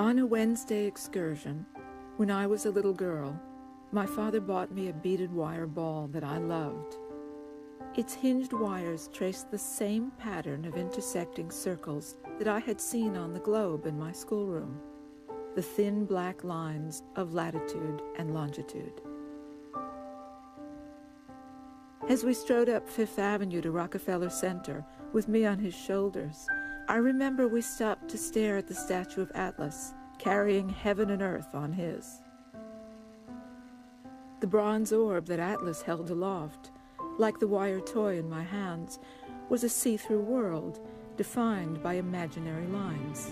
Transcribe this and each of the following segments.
On a Wednesday excursion, when I was a little girl, my father bought me a beaded wire ball that I loved. Its hinged wires traced the same pattern of intersecting circles that I had seen on the globe in my schoolroom, the thin black lines of latitude and longitude. As we strode up Fifth Avenue to Rockefeller Center, with me on his shoulders, I remember we stopped to stare at the statue of Atlas, carrying heaven and earth on his. The bronze orb that Atlas held aloft, like the wire toy in my hands, was a see-through world defined by imaginary lines.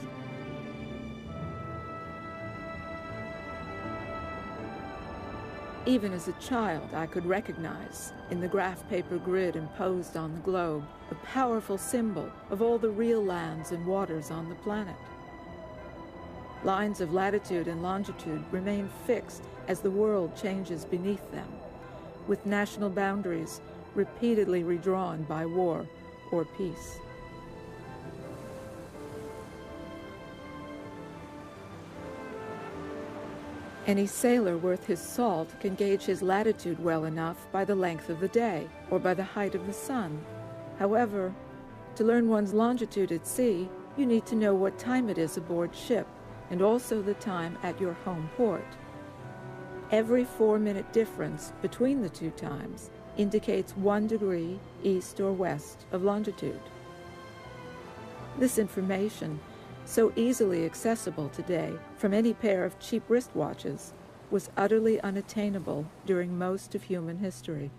Even as a child, I could recognize, in the graph paper grid imposed on the globe, a powerful symbol of all the real lands and waters on the planet. Lines of latitude and longitude remain fixed as the world changes beneath them, with national boundaries repeatedly redrawn by war or peace. Any sailor worth his salt can gauge his latitude well enough by the length of the day or by the height of the sun. However, to learn one's longitude at sea, you need to know what time it is aboard ship and also the time at your home port. Every 4-minute difference between the two times indicates 1 degree east or west of longitude. This information, so easily accessible today from any pair of cheap wristwatches, was utterly unattainable during most of human history.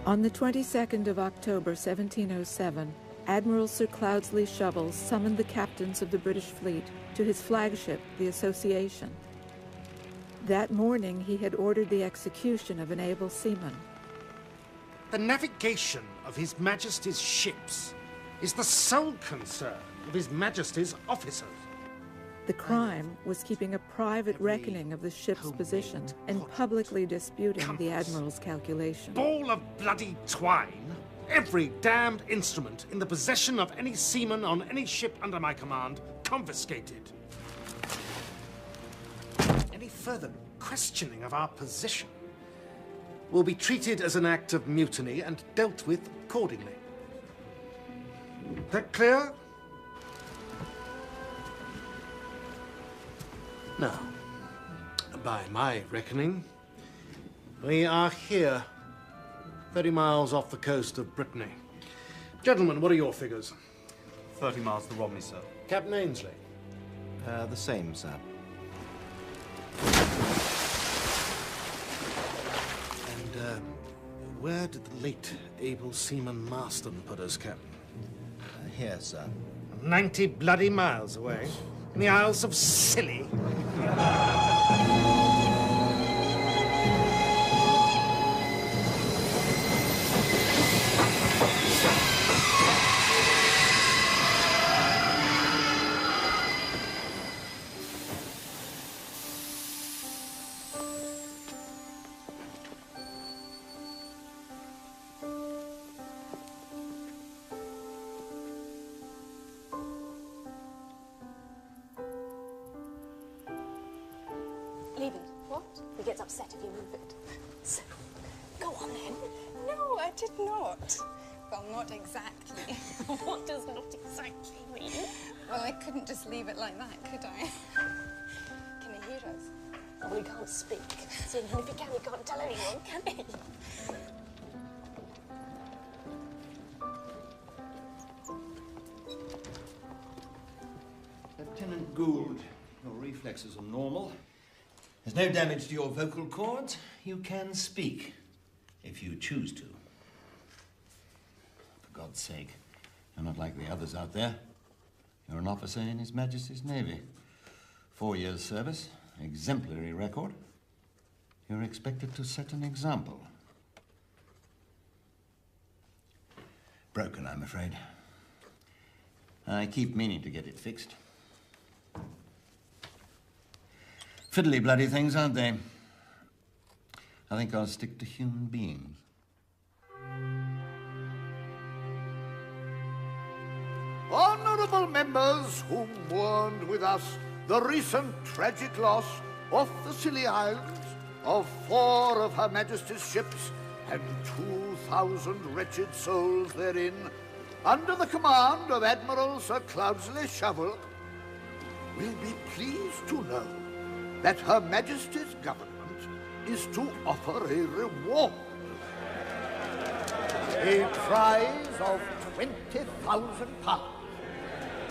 On the 22nd of October, 1707, Admiral Sir Cloudesley Shovel summoned the captains of the British fleet to his flagship, the Association. That morning, he had ordered the execution of an able seaman. The navigation of His Majesty's ships is the sole concern of His Majesty's officers. The crime was keeping a private reckoning of the ship's position and publicly disputing the Admiral's calculation. Ball of bloody twine! Every damned instrument in the possession of any seaman on any ship under my command confiscated. Any further questioning of our position will be treated as an act of mutiny and dealt with accordingly. That clear? Now, by my reckoning, we are here, 30 miles off the coast of Brittany. Gentlemen, what are your figures? 30 miles to Romney, sir. Captain Ainsley? The same, sir. And, where did the late able seaman Marston put us, Captain? Here, sir. 90 bloody miles away. In the Isles of Scilly. Leave it. What? He gets upset if you move it. So, go on then. No, I did not. Well, not exactly. What does not exactly mean? Well, I couldn't just leave it like that, could I? Can he hear us? Well, he can't speak. So, even if he can, he can't tell anyone, can he? Lieutenant Gould, your reflexes are normal. There's no damage to your vocal cords. You can speak, if you choose to. For God's sake, you're not like the others out there. You're an officer in His Majesty's Navy. 4 years' service, exemplary record. You're expected to set an example. Broken, I'm afraid. I keep meaning to get it fixed. Fiddly bloody things, aren't they? I think I'll stick to human beings. honourable members who mourned with us the recent tragic loss off the Scilly Islands of 4 of Her Majesty's ships and 2,000 wretched souls therein, under the command of Admiral Sir Cloudsley Shovel, will be pleased to know that Her Majesty's government is to offer a reward. A prize of £20,000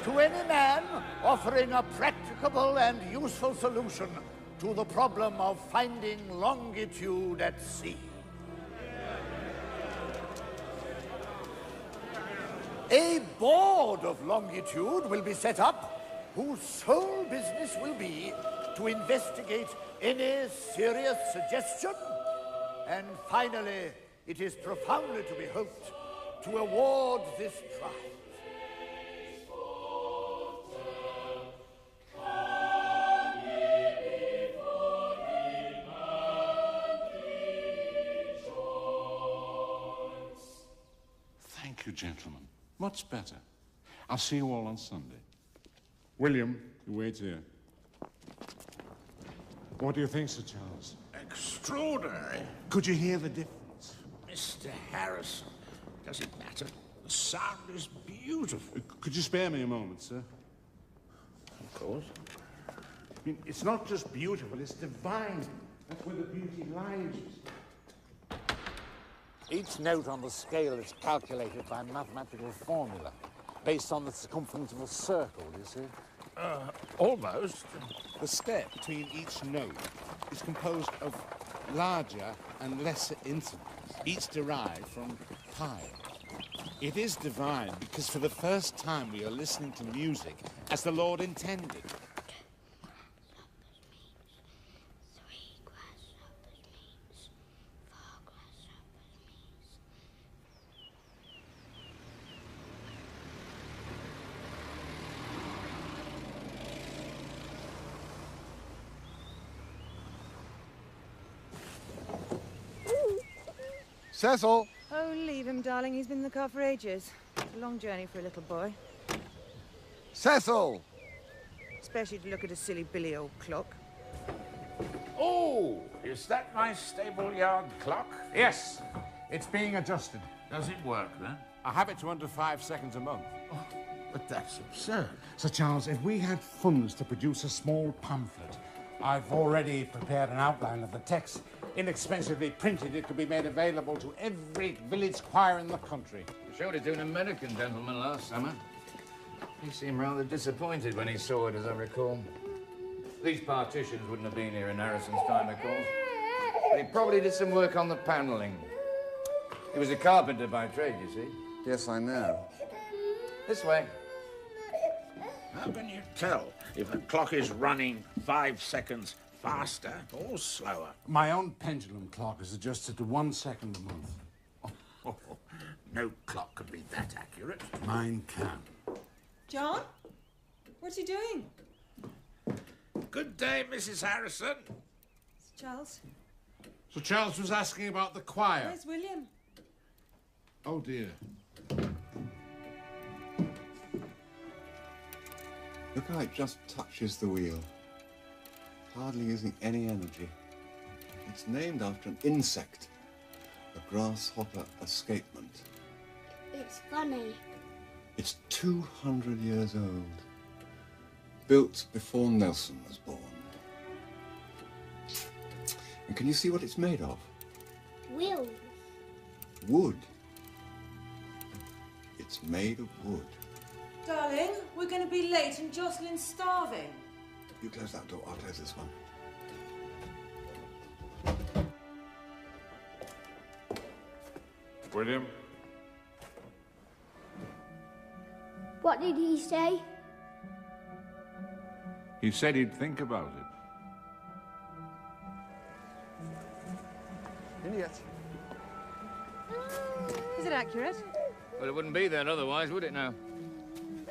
to any man offering a practicable and useful solution to the problem of finding longitude at sea. A board of longitude will be set up whose sole business will be to investigate any serious suggestion. And finally, it is profoundly to be hoped to award this prize. Thank you, gentlemen. Much better. I'll see you all on Sunday. William, you wait here. What do you think, Sir Charles? Extraordinary. Could you hear the difference? Mr. Harrison, does it matter? The sound is beautiful. Could you spare me a moment, sir? Of course. I mean, it's not just beautiful, it's divine. That's where the beauty lies. Each note on the scale is calculated by a mathematical formula based on the circumference of a circle, you see? Almost. The step between each note is composed of larger and lesser intervals, each derived from pi. It is divine because for the first time we are listening to music as the Lord intended. Cecil! Oh, leave him, darling. He's been in the car for ages. It's a long journey for a little boy. Cecil! Especially to look at a silly billy old clock. Oh, is that my stable yard clock? Yes, it's being adjusted. Does it work then? I have it to under 5 seconds a month. Oh, but that's absurd. Sir Charles, if we had funds to produce a small pamphlet, I've already prepared an outline of the text. Inexpensively printed, it could be made available to every village choir in the country. We showed it to an American gentleman last summer. He seemed rather disappointed when he saw it, as I recall. These partitions wouldn't have been here in Harrison's time, of course. But he probably did some work on the panelling. He was a carpenter by trade, you see. Yes, I know. This way. How can you tell if a clock is running 5 seconds faster or slower? My own pendulum clock is adjusted to 1 second a month. Oh, no clock can be that accurate. Mine can. John? What's he doing? Good day, Mrs. Harrison. Charles? So Charles was asking about the choir. Where's William? Oh, dear. Look how it just touches the wheel. Hardly using any energy. It's named after an insect, a grasshopper escapement. It's funny. It's 200 years old. Built before Nelson was born. And can you see what it's made of? Wheels. Wood. It's made of wood. Darling, we're going to be late and Jocelyn's starving. You close that door, I'll close this one. William? What did he say? He said he'd think about it. In yet. Is it accurate? Well, it wouldn't be there otherwise, would it now?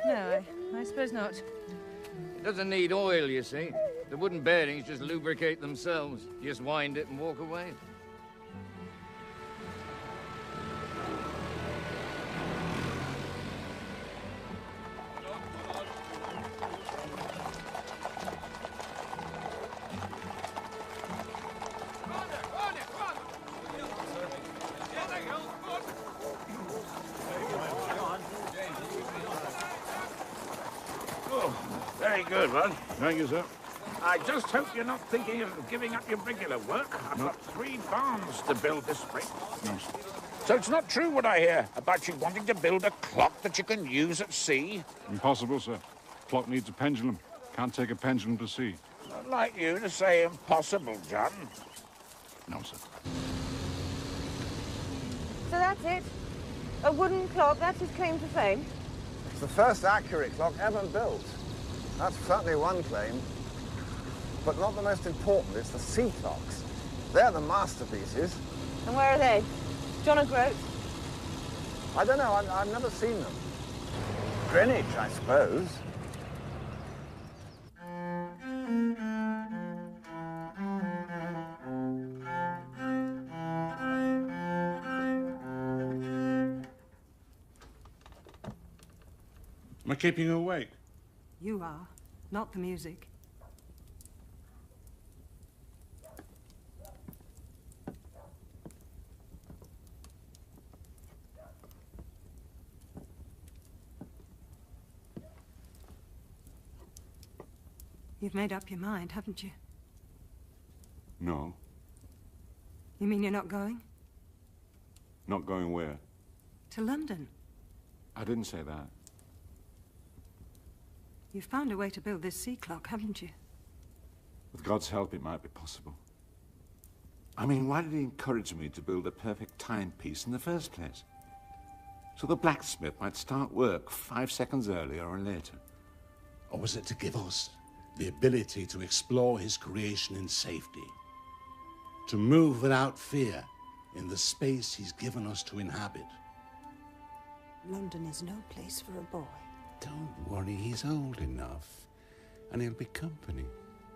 No, I suppose not. It doesn't need oil, you see. The wooden bearings just lubricate themselves. You just wind it and walk away. Very good, bud. Thank you, sir. I just hope you're not thinking of giving up your regular work. I've got 3 barns to build this spring. No, sir. So it's not true what I hear about you wanting to build a clock that you can use at sea? Impossible, sir. Clock needs a pendulum. Can't take a pendulum to sea. I'd like you to say impossible, John. No, sir. So that's it? A wooden clock, that's his claim to fame? It's the first accurate clock ever built. That's certainly one claim. But not the most important, it's the sea clocks. They're the masterpieces. And where are they? John O'Groat? I don't know, I've never seen them. Greenwich, I suppose. Am I keeping you awake? You are, not the music. You've made up your mind, haven't you? No. You mean you're not going? Not going where? To London. I didn't say that. You've found a way to build this sea clock, haven't you? With God's help, it might be possible. I mean, why did he encourage me to build a perfect timepiece in the first place? So the blacksmith might start work 5 seconds earlier or later. Or was it to give us the ability to explore his creation in safety? To move without fear in the space he's given us to inhabit? London is no place for a boy. Don't worry, he's old enough. And he'll be company.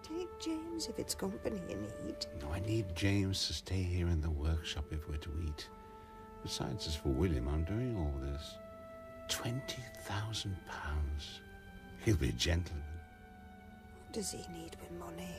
Take James if it's company you need. No, I need James to stay here in the workshop if we're to eat. Besides, as for William, I'm doing all this. £20,000. He'll be a gentleman. What does he need with money?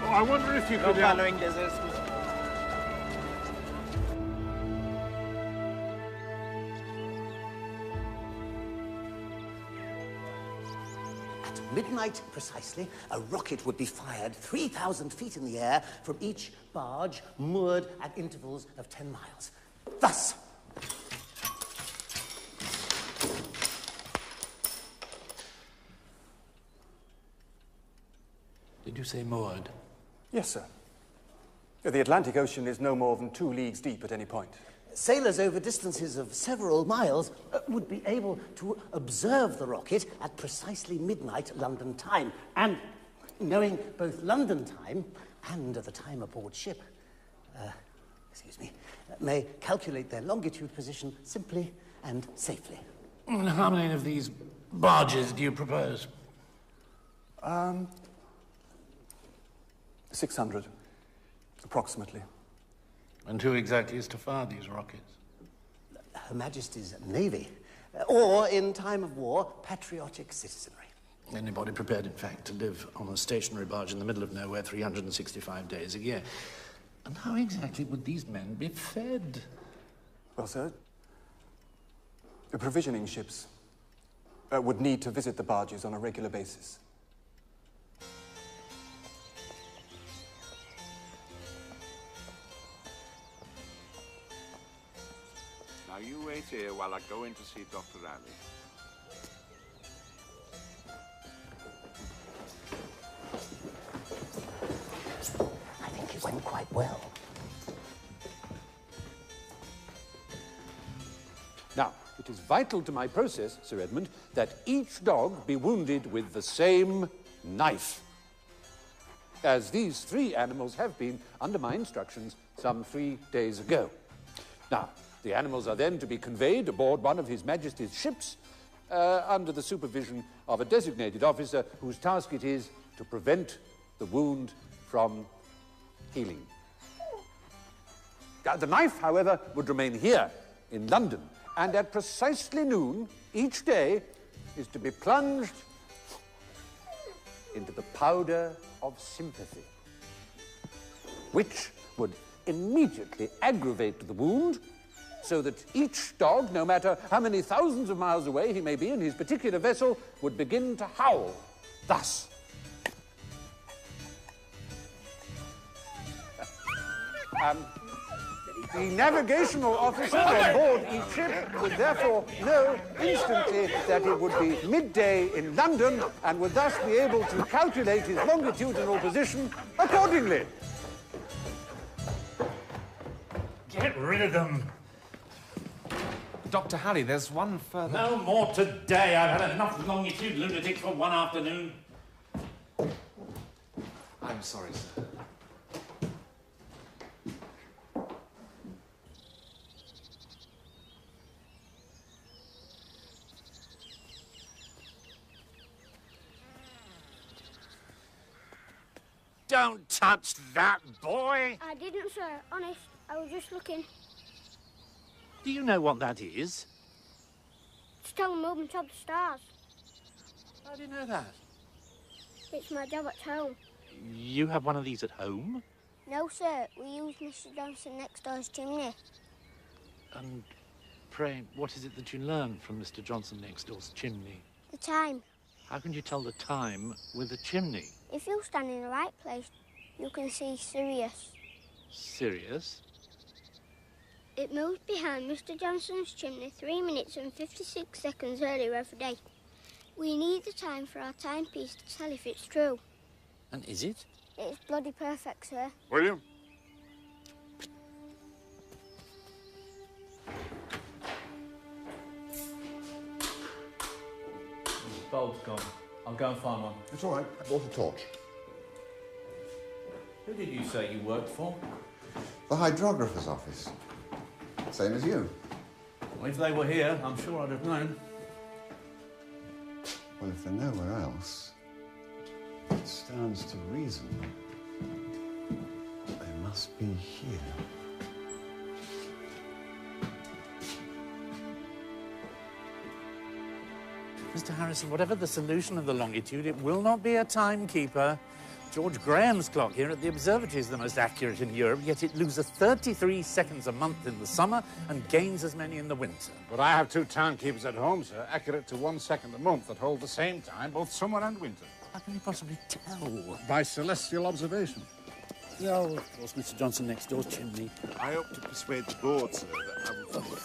I wonder if you could... following deserts. At midnight precisely, a rocket would be fired 3,000 feet in the air from each barge moored at intervals of 10 miles. Thus. Did you say moored? Yes, sir. The Atlantic Ocean is no more than 2 leagues deep at any point. Sailors over distances of several miles would be able to observe the rocket at precisely midnight London time. And knowing both London time and the time aboard ship, may calculate their longitude position simply and safely. How many of these barges do you propose? 600, approximately. And who exactly is to fire these rockets? Her Majesty's Navy, or, in time of war, patriotic citizenry. Anybody prepared, in fact, to live on a stationary barge in the middle of nowhere 365 days a year. And how exactly would these men be fed? Well, sir, the provisioning ships would need to visit the barges on a regular basis. Now you wait here while I go in to see Dr. Riley. I think it went quite well. Now, it is vital to my process, Sir Edmund, that each dog be wounded with the same knife, as these 3 animals have been under my instructions some 3 days ago. Now, the animals are then to be conveyed aboard one of His Majesty's ships under the supervision of a designated officer whose task it is to prevent the wound from healing. The knife, however, would remain here in London, and at precisely noon each day, is to be plunged into the powder of sympathy, which would immediately aggravate the wound so that each dog, no matter how many thousands of miles away he may be in his particular vessel, would begin to howl thus. The navigational officer on board each ship would therefore know instantly that it would be midday in London and would thus be able to calculate his longitudinal position accordingly. Get rid of them. Dr. Halley, there's one further... No more today. I've had enough longitude lunatics for one afternoon. I'm sorry, sir. Don't touch that, boy! I didn't, sir. Honest, I was just looking. Do you know what that is? To tell the movement of the stars. How do you know that? It's my job at home. You have one of these at home? No, sir. We use Mr. Johnson next door's chimney. And pray, what is it that you learn from Mr. Johnson next door's chimney? The time. How can you tell the time with a chimney? If you stand in the right place, you can see Sirius. Sirius? It moves behind Mr. Johnson's chimney 3 minutes and 56 seconds earlier every day. We need the time for our timepiece to tell if it's true. And is it? It's bloody perfect, sir. William? The bulb's gone. I'll go and find one. It's all right. I brought a torch. Who did you say you worked for? The hydrographer's office. Same as you. Well, if they were here, I'm sure I'd have known. Well, if they're nowhere else, it stands to reason they must be here. Mr. Harrison, whatever the solution of the longitude, it will not be a timekeeper. George Graham's clock here at the observatory is the most accurate in Europe, yet it loses 33 seconds a month in the summer and gains as many in the winter. But I have 2 timekeepers at home, sir, accurate to 1 second a month that hold the same time, both summer and winter. How can you possibly tell? By celestial observation. No, of course, Mr. Johnson next door's chimney. I hope to persuade the board, sir, that I will...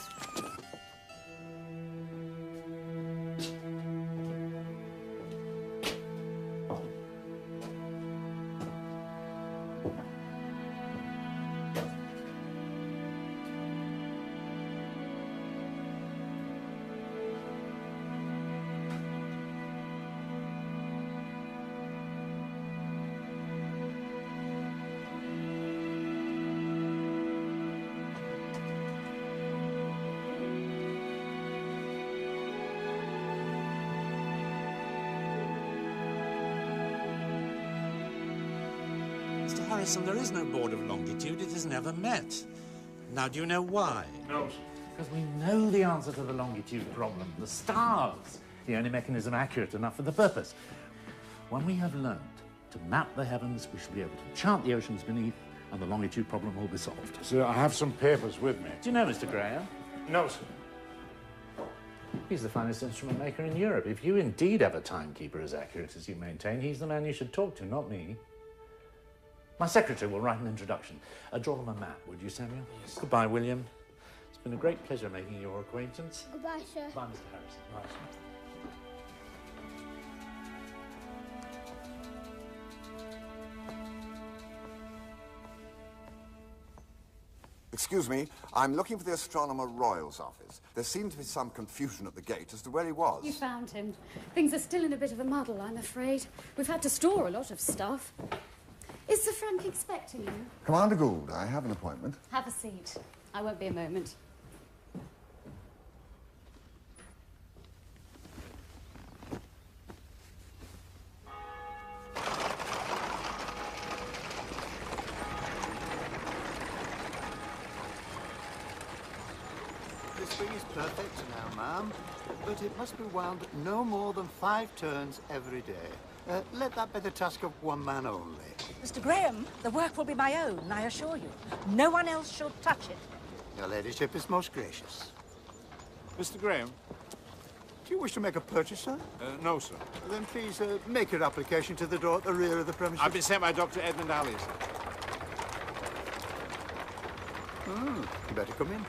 Mr. Harrison, there is no board of longitude. It has never met. Now, do you know why? No. Because we know the answer to the longitude problem. The stars. The only mechanism accurate enough for the purpose. When we have learned to map the heavens, we shall be able to chart the oceans beneath, and the longitude problem will be solved. Sir, I have some papers with me. Do you know Mr. Graham? No, sir. He's the finest instrument maker in Europe. If you indeed have a timekeeper as accurate as you maintain, he's the man you should talk to, not me. My secretary will write an introduction. Draw them a map, would you, Samuel? Yes. Goodbye, William. It's been a great pleasure making your acquaintance. Goodbye, sir. Bye, Mr. Harrison. Bye. Excuse me, I'm looking for the Astronomer Royal's office. There seemed to be some confusion at the gate as to where he was. You found him. Things are still in a bit of a muddle, I'm afraid. We've had to store a lot of stuff. Is Sir Frank expecting you? Commander Gould, I have an appointment. Have a seat. I won't be a moment. spring is perfect now, ma'am, but it must be wound no more than 5 turns every day. Let that be the task of one man only. Mr. Graham, the work will be my own, I assure you. No one else should touch it. Your ladyship is most gracious. Mr. Graham? Do you wish to make a purchase, sir? No, sir. Then please make your application to the door at the rear of the premises. I've been sent by Dr. Edmund Alley, sir. You better come in.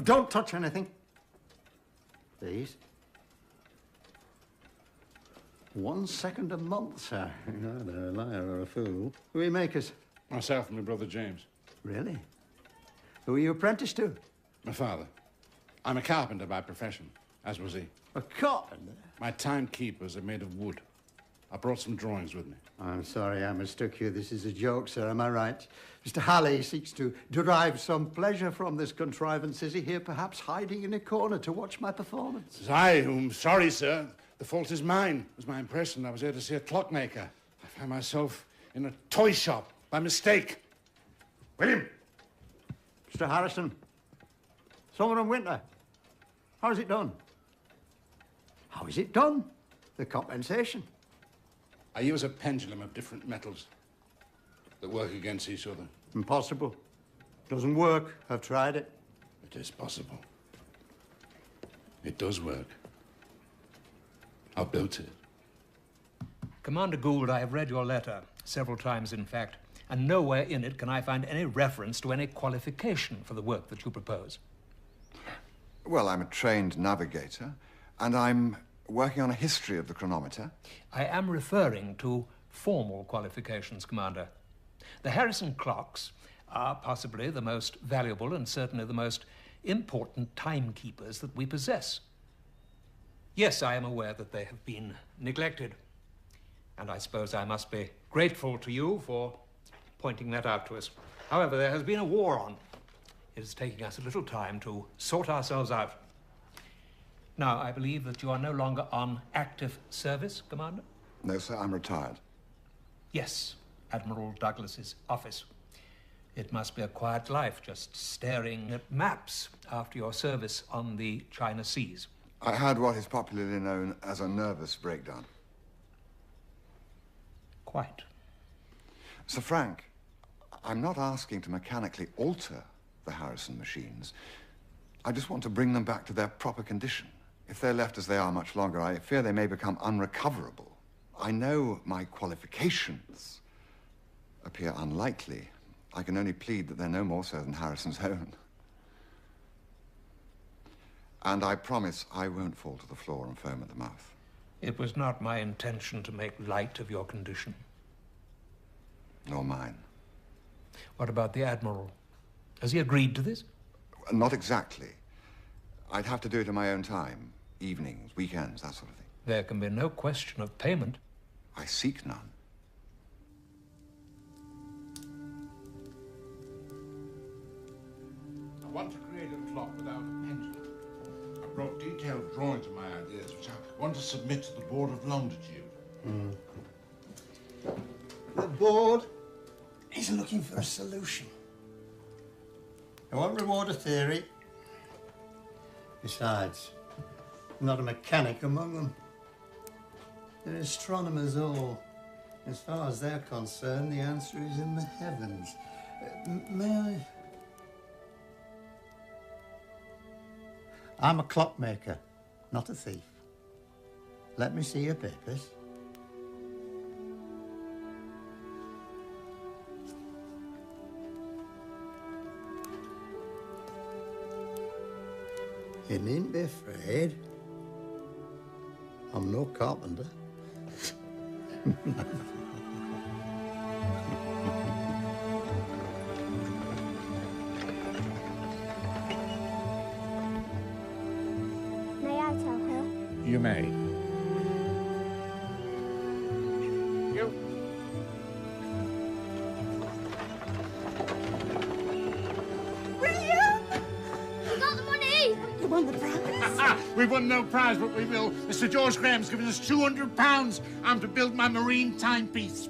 Don't touch anything. Please. 1 second a month, sir. You're either a liar or a fool. Who are you makers? Myself and my brother James. Really? Who are you apprenticed to? My father. I'm a carpenter by profession, as was he. A carpenter? My timekeepers are made of wood. I brought some drawings with me. I'm sorry I mistook you. This is a joke, sir. Am I right? Mr. Halley seeks to derive some pleasure from this contrivance. Is he here perhaps hiding in a corner to watch my performance? It's I whom sorry, sir. The fault is mine. It was my impression I was here to see a clockmaker. I found myself in a toy shop by mistake. William! Mr. Harisson. Summer and winter. How is it done? How is it done? The compensation. I use a pendulum of different metals that work against each other. Impossible. Doesn't work. I've tried it. It is possible. It does work. I built it. Commander Gould, I have read your letter, several times in fact, and nowhere in it can I find any reference to any qualification for the work that you propose. Well, I'm a trained navigator, and I'm working on a history of the chronometer. I am referring to formal qualifications, Commander. The Harisson clocks are possibly the most valuable and certainly the most important timekeepers that we possess. Yes, I am aware that they have been neglected, and I suppose I must be grateful to you for pointing that out to us. However, there has been a war on. It is taking us a little time to sort ourselves out. Now, I believe that you are no longer on active service, Commander? No, sir, I'm retired. Yes, Admiral Douglas's office. It must be a quiet life, just staring at maps after your service on the China Seas. I had what is popularly known as a nervous breakdown. Quite. Sir Frank, I'm not asking to mechanically alter the Harisson machines. I just want to bring them back to their proper condition. If they're left as they are much longer, I fear they may become unrecoverable. I know my qualifications appear unlikely. I can only plead that they're no more so than Harrison's own. And I promise I won't fall to the floor and foam at the mouth. It was not my intention to make light of your condition. Nor mine. What about the Admiral? Has he agreed to this? Not exactly. I'd have to do it in my own time. Evenings, weekends, that sort of thing. There can be no question of payment. I seek none. I want to create a clock without a pendulum. I brought detailed drawings of my ideas, which I want to submit to the Board of Longitude. The board is looking for a solution. I won't reward a theory. Besides, I'm not a mechanic among them. They're astronomers all. As far as they're concerned, the answer is in the heavens. May I? I'm a clockmaker, not a thief. Let me see your papers. You needn't be afraid. I'm no carpenter. May I tell her? You may. You. We've won no prize, but we will. Mr. George Graham's given us £200. I'm to build my marine timepiece.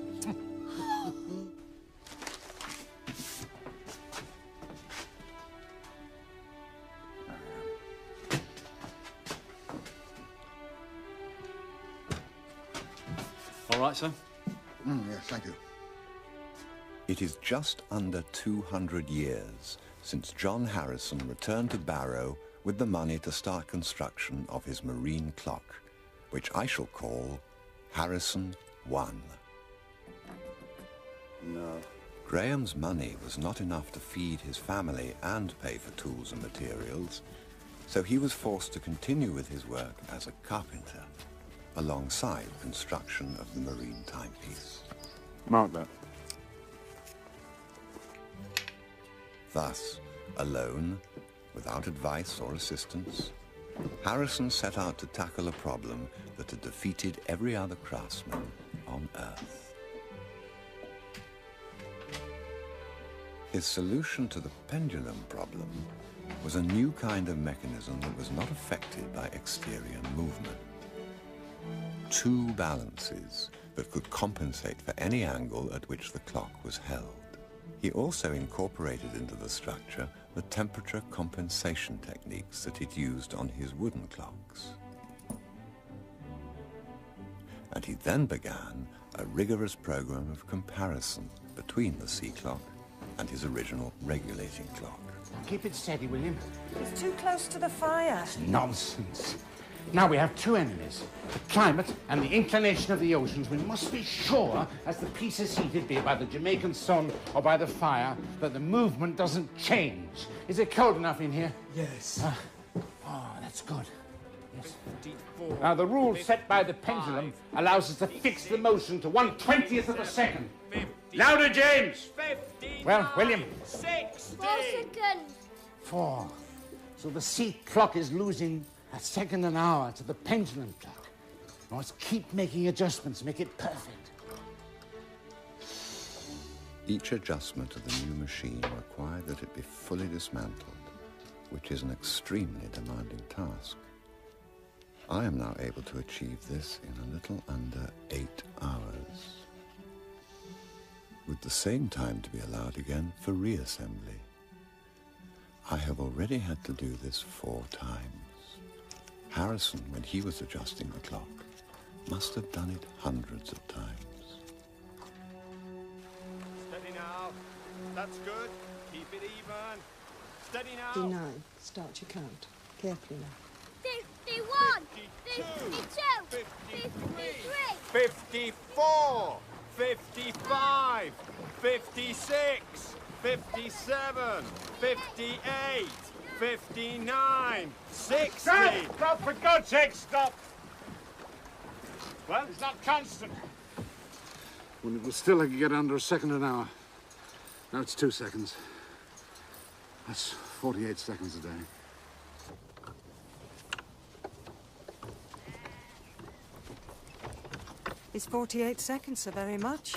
All right, sir? Yes, thank you. It is just under 200 years since John Harisson returned to Barrow with the money to start construction of his marine clock, which I shall call Harisson 1. No. Graham's money was not enough to feed his family and pay for tools and materials, so he was forced to continue with his work as a carpenter, alongside construction of the marine timepiece. Mark that. Thus, alone, without advice or assistance, Harisson set out to tackle a problem that had defeated every other craftsman on Earth. His solution to the pendulum problem was a new kind of mechanism that was not affected by exterior movement. Two balances that could compensate for any angle at which the clock was held. He also incorporated into the structure the temperature compensation techniques that he'd used on his wooden clocks. And he then began a rigorous program of comparison between the sea clock and his original regulating clock. Keep it steady, William. It's too close to the fire. Nonsense. Now we have two enemies, the climate and the inclination of the oceans. We must be sure, as the piece is heated, be it by the Jamaican sun or by the fire, that the movement doesn't change. Is it cold enough in here? Yes. Oh, that's good. Yes. Now, the rule set by the pendulum allows us to fix the motion to 1/20th of a second. Louder, James! Well, William? 4 seconds. 4. So the sea clock is losing a second an hour to the pendulum clock. We must keep making adjustments, make it perfect. Each adjustment of the new machine required that it be fully dismantled, which is an extremely demanding task. I am now able to achieve this in a little under 8 hours, with the same time to be allowed again for reassembly. I have already had to do this 4 times. Harisson, when he was adjusting the clock, must have done it hundreds of times. Steady now. That's good. Keep it even. Steady now. 59. Start your count. Carefully now. 51. 52. 53. 54. 55. 56. 57. 58. 59, 60. Stop, for God's sake, stop! Well, it's not constant. When it was still, I could get under a second an hour. Now it's 2 seconds. That's 48 seconds a day. Is 48 seconds so very much?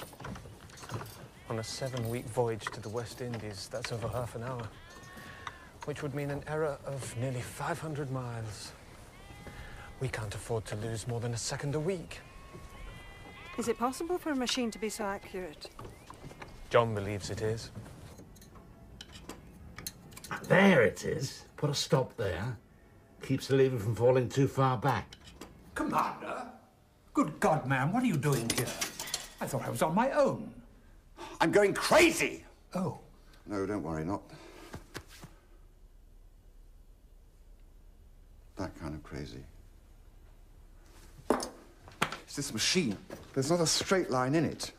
On a 7-week voyage to the West Indies, that's over half an hour, which would mean an error of nearly 500 miles. We can't afford to lose more than a second a week. Is it possible for a machine to be so accurate? John believes it is. There it is. Put a stop there. Keeps the lever from falling too far back. Commander? Good God, man, what are you doing here? I thought I was on my own. I'm going crazy! Oh. No, don't worry, not that kind of crazy. It's this machine. There's not a straight line in it.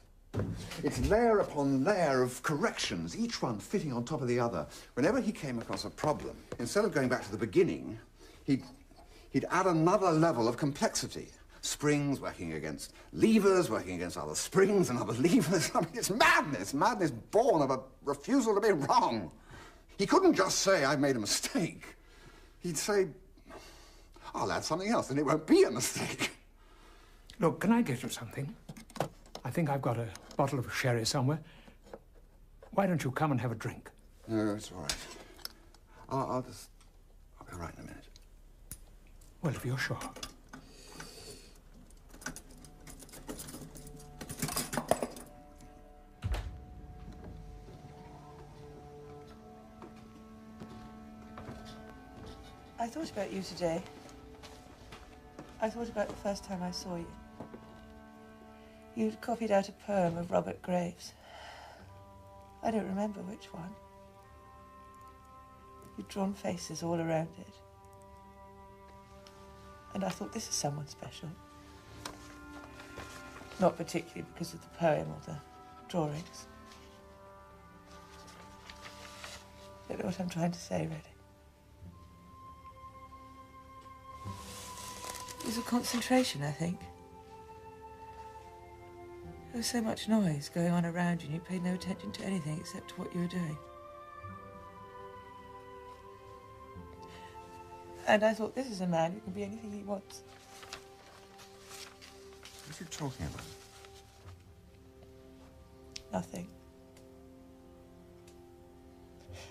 It's layer upon layer of corrections, each one fitting on top of the other. Whenever he came across a problem, instead of going back to the beginning, he'd add another level of complexity. Springs working against levers, working against other springs and other levers. I mean, it's madness. Madness born of a refusal to be wrong. He couldn't just say, I made a mistake. He'd say, I'll add something else, and it won't be a mistake. Look, can I get you something? I think I've got a bottle of sherry somewhere. Why don't you come and have a drink? No, it's all right. I'll be right in a minute. Well, if you're sure. I thought about you today. I thought about the first time I saw you. You'd copied out a poem of Robert Graves. I don't remember which one. You'd drawn faces all around it. And I thought, this is someone special. Not particularly because of the poem or the drawings. Don't know what I'm trying to say, really. It was a concentration, I think. There was so much noise going on around you and you paid no attention to anything except to what you were doing. And I thought, this is a man who can be anything he wants. What are you talking about? Nothing.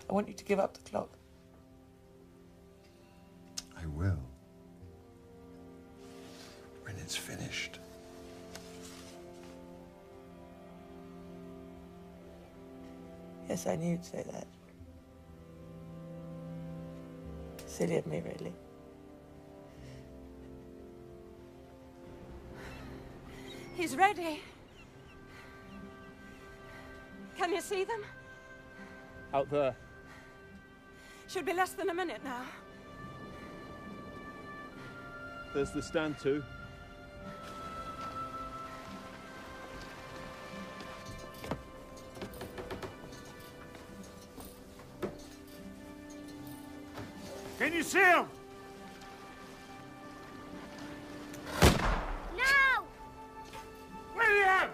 I want you to give up the clock. I will. When it's finished. Yes, I knew you'd say that. Silly of me, really. He's ready. Can you see them? Out there. Should be less than a minute now. There's the stand too. Can you see him? No! William!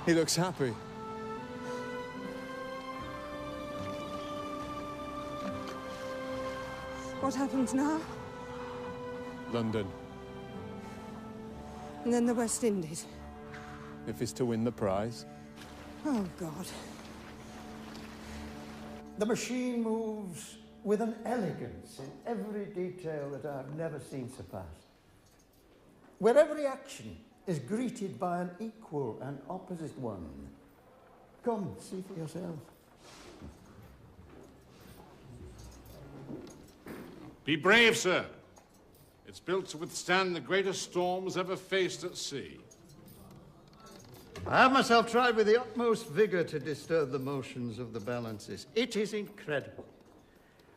He looks happy. What happens now? London. And then the West Indies. If it's to win the prize. Oh, God. The machine moves with an elegance in every detail that I've never seen surpassed, where every action is greeted by an equal and opposite one. Come, see for yourself. Be brave, sir. It's built to withstand the greatest storms ever faced at sea. I have myself tried with the utmost vigour to disturb the motions of the balances. It is incredible.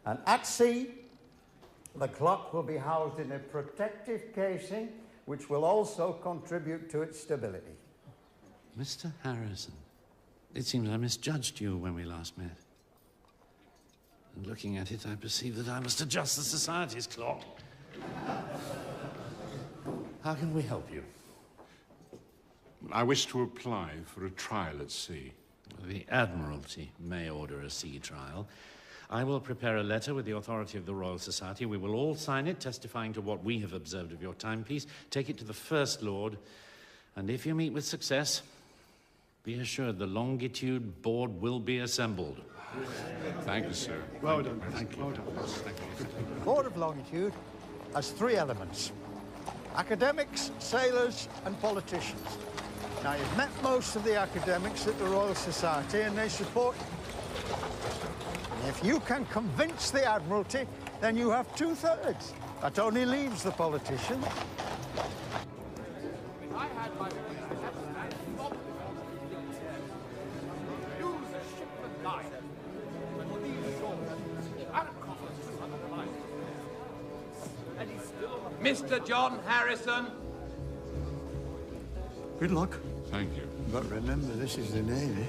And at sea, the clock will be housed in a protective casing which will also contribute to its stability. Mr. Harisson, it seems I misjudged you when we last met. And looking at it, I perceive that I must adjust the Society's clock. How can we help you? I wish to apply for a trial at sea. The Admiralty may order a sea trial. I will prepare a letter with the authority of the Royal Society. We will all sign it, testifying to what we have observed of your timepiece. Take it to the First Lord, and if you meet with success, be assured the Longitude board will be assembled. Thank you, sir. Well done. Thank you. Well done. Thank you. The Board of Longitude has three elements: academics, sailors, and politicians. Now, you've met most of the academics at the Royal Society, and they support you. And if you can convince the Admiralty, then you have 2/3. That only leaves the politicians. Mr. John Harisson. Good luck. Thank you. But remember, this is the Navy.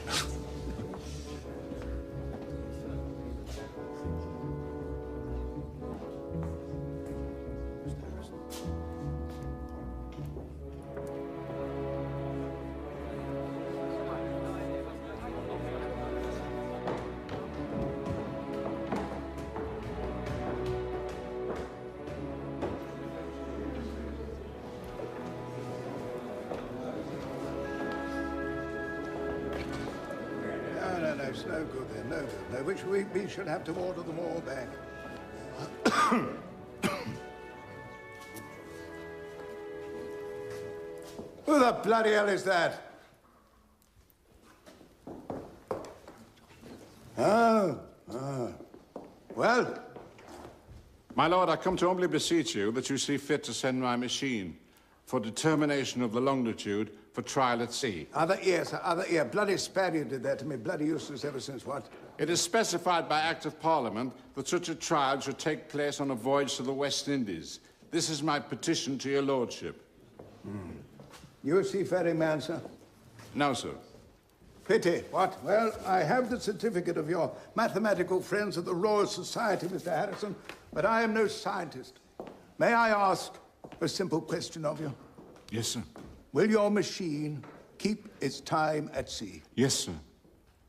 It's no good then, no good. No, which we should have to order them all back. Who the bloody hell is that? Oh. Well? My lord, I come to humbly beseech you that you see fit to send my machine for determination of the longitude for trial at sea. Bloody Spaniard did that to me. Bloody useless ever since what? It is specified by Act of Parliament that such a trial should take place on a voyage to the West Indies. This is my petition to your lordship. You a seafaring man, sir? No, sir. Pity. What? Well, I have the certificate of your mathematical friends at the Royal Society, Mr. Harisson, but I am no scientist. May I ask a simple question of you? Yes, sir. Will your machine keep its time at sea? Yes, sir.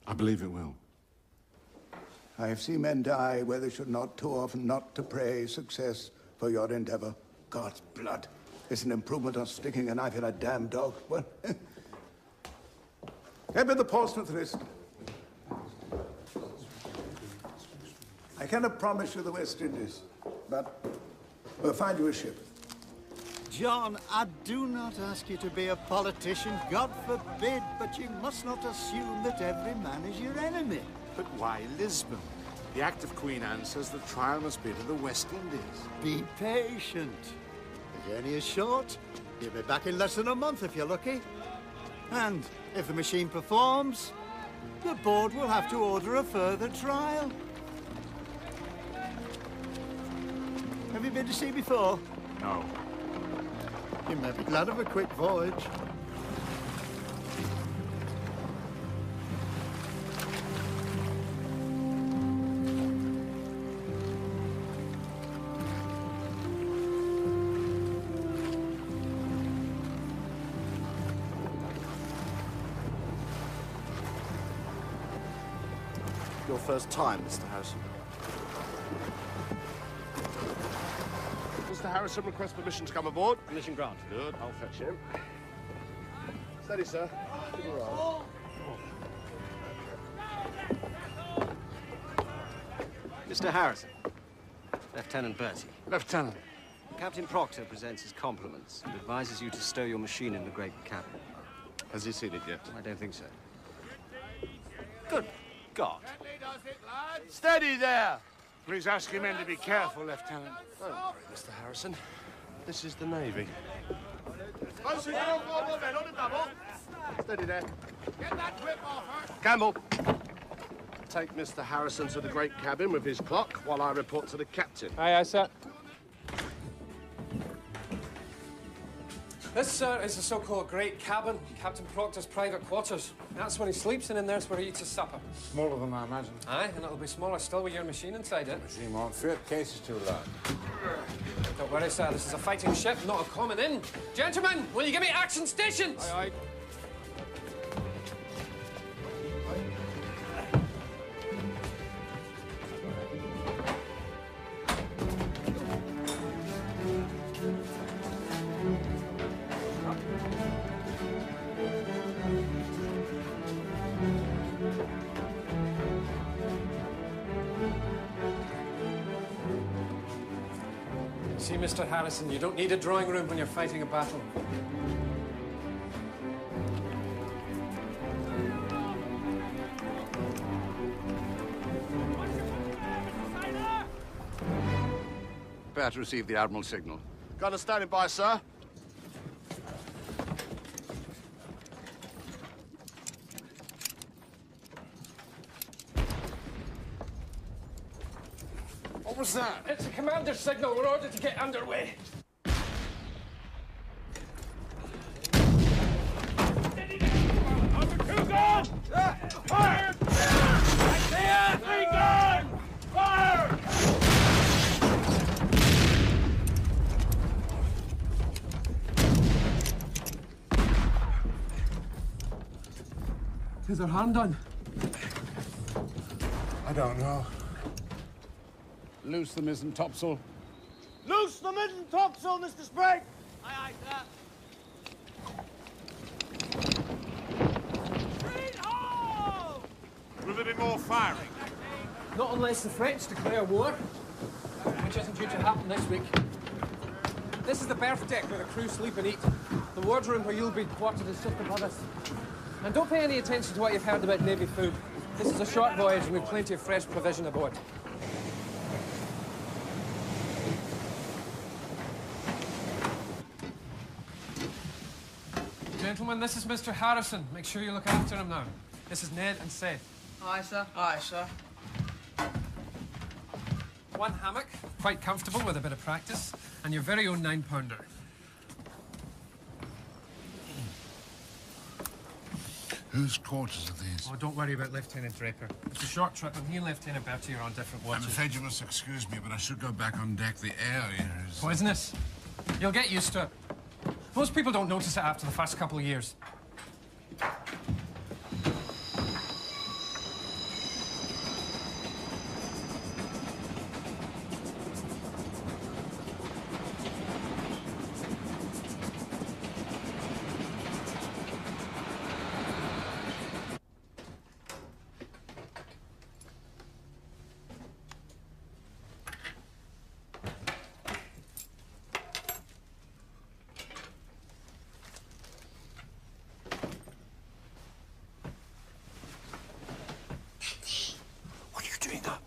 I believe it will. I have seen men die where they should not, too often not to pray success for your endeavor. God's blood. It's an improvement on sticking a knife in a damn dog. Well, get me the Portsmouth list. I cannot promise you the West Indies, but we'll find you a ship. John, I do not ask you to be a politician, God forbid, but you must not assume that every man is your enemy. But why Lisbon? The Act of Queen Anne says the trial must be to the West Indies. Be patient. The journey is short. You'll be back in less than a month if you're lucky. And if the machine performs, the board will have to order a further trial. Have you been to sea before? No. You may be glad of a quick voyage. Your first time, Mr. Harisson. Mr. Harisson requests permission to come aboard. Permission granted. Good, I'll fetch him. Steady, sir. Give it a roll. Mr. Harrison. Lieutenant Bertie. Lieutenant. Captain Proctor presents his compliments and advises you to stow your machine in the great cabin. Has he seen it yet? I don't think so. Good God. Steady there! Please ask your men to be careful, Lieutenant. Don't worry, Mr. Harisson. This is the Navy. Closing in on board, men on the double. Steady there. Get that whip off her. Campbell. Take Mr. Harisson to the great cabin with his clock while I report to the captain. Aye, aye, sir. This, sir, is the so-called great cabin, Captain Proctor's private quarters. That's where he sleeps, and in there's where he eats his supper. Smaller than I imagine. Aye, and it'll be smaller still with your machine inside it. Machine won't fit. Case is too large. Don't worry, sir. This is a fighting ship, not a common inn. Gentlemen, will you give me action stations? Aye, aye. See, Mr. Harrison, you don't need a drawing room when you're fighting a battle. Prepare to receive the Admiral's signal. Got a standing by, sir. What was that? It's a commander's signal. We're ordered to get underway. Number 2 gone! Fire! Clear! 3 gone! Fire! Is their hand done? I don't know. Loose the mizzen topsail. Loose the mizzen topsail, Mr. Sprague! Aye, aye, sir. Green ho! there be more firing? Not unless the French declare war, which isn't due to happen this week. This is the berth deck where the crew sleep and eat. The wardroom where you'll be quartered is just above us. And don't pay any attention to what you've heard about Navy food. This is a short voyage and we've plenty of fresh provision aboard. Gentlemen, this is Mr. Harisson. Make sure you look after him now. This is Ned and Seth. Aye, sir. Aye, sir. One hammock, quite comfortable with a bit of practice, and your very own 9-pounder. Whose quarters are these? Oh, don't worry about Lieutenant Draper. It's a short trip, and he and Lieutenant Bertie are on different watches. I'm afraid you must excuse me, but I should go back on deck. The air here is... Poisonous. You'll get used to it. Most people don't notice it after the first couple of years.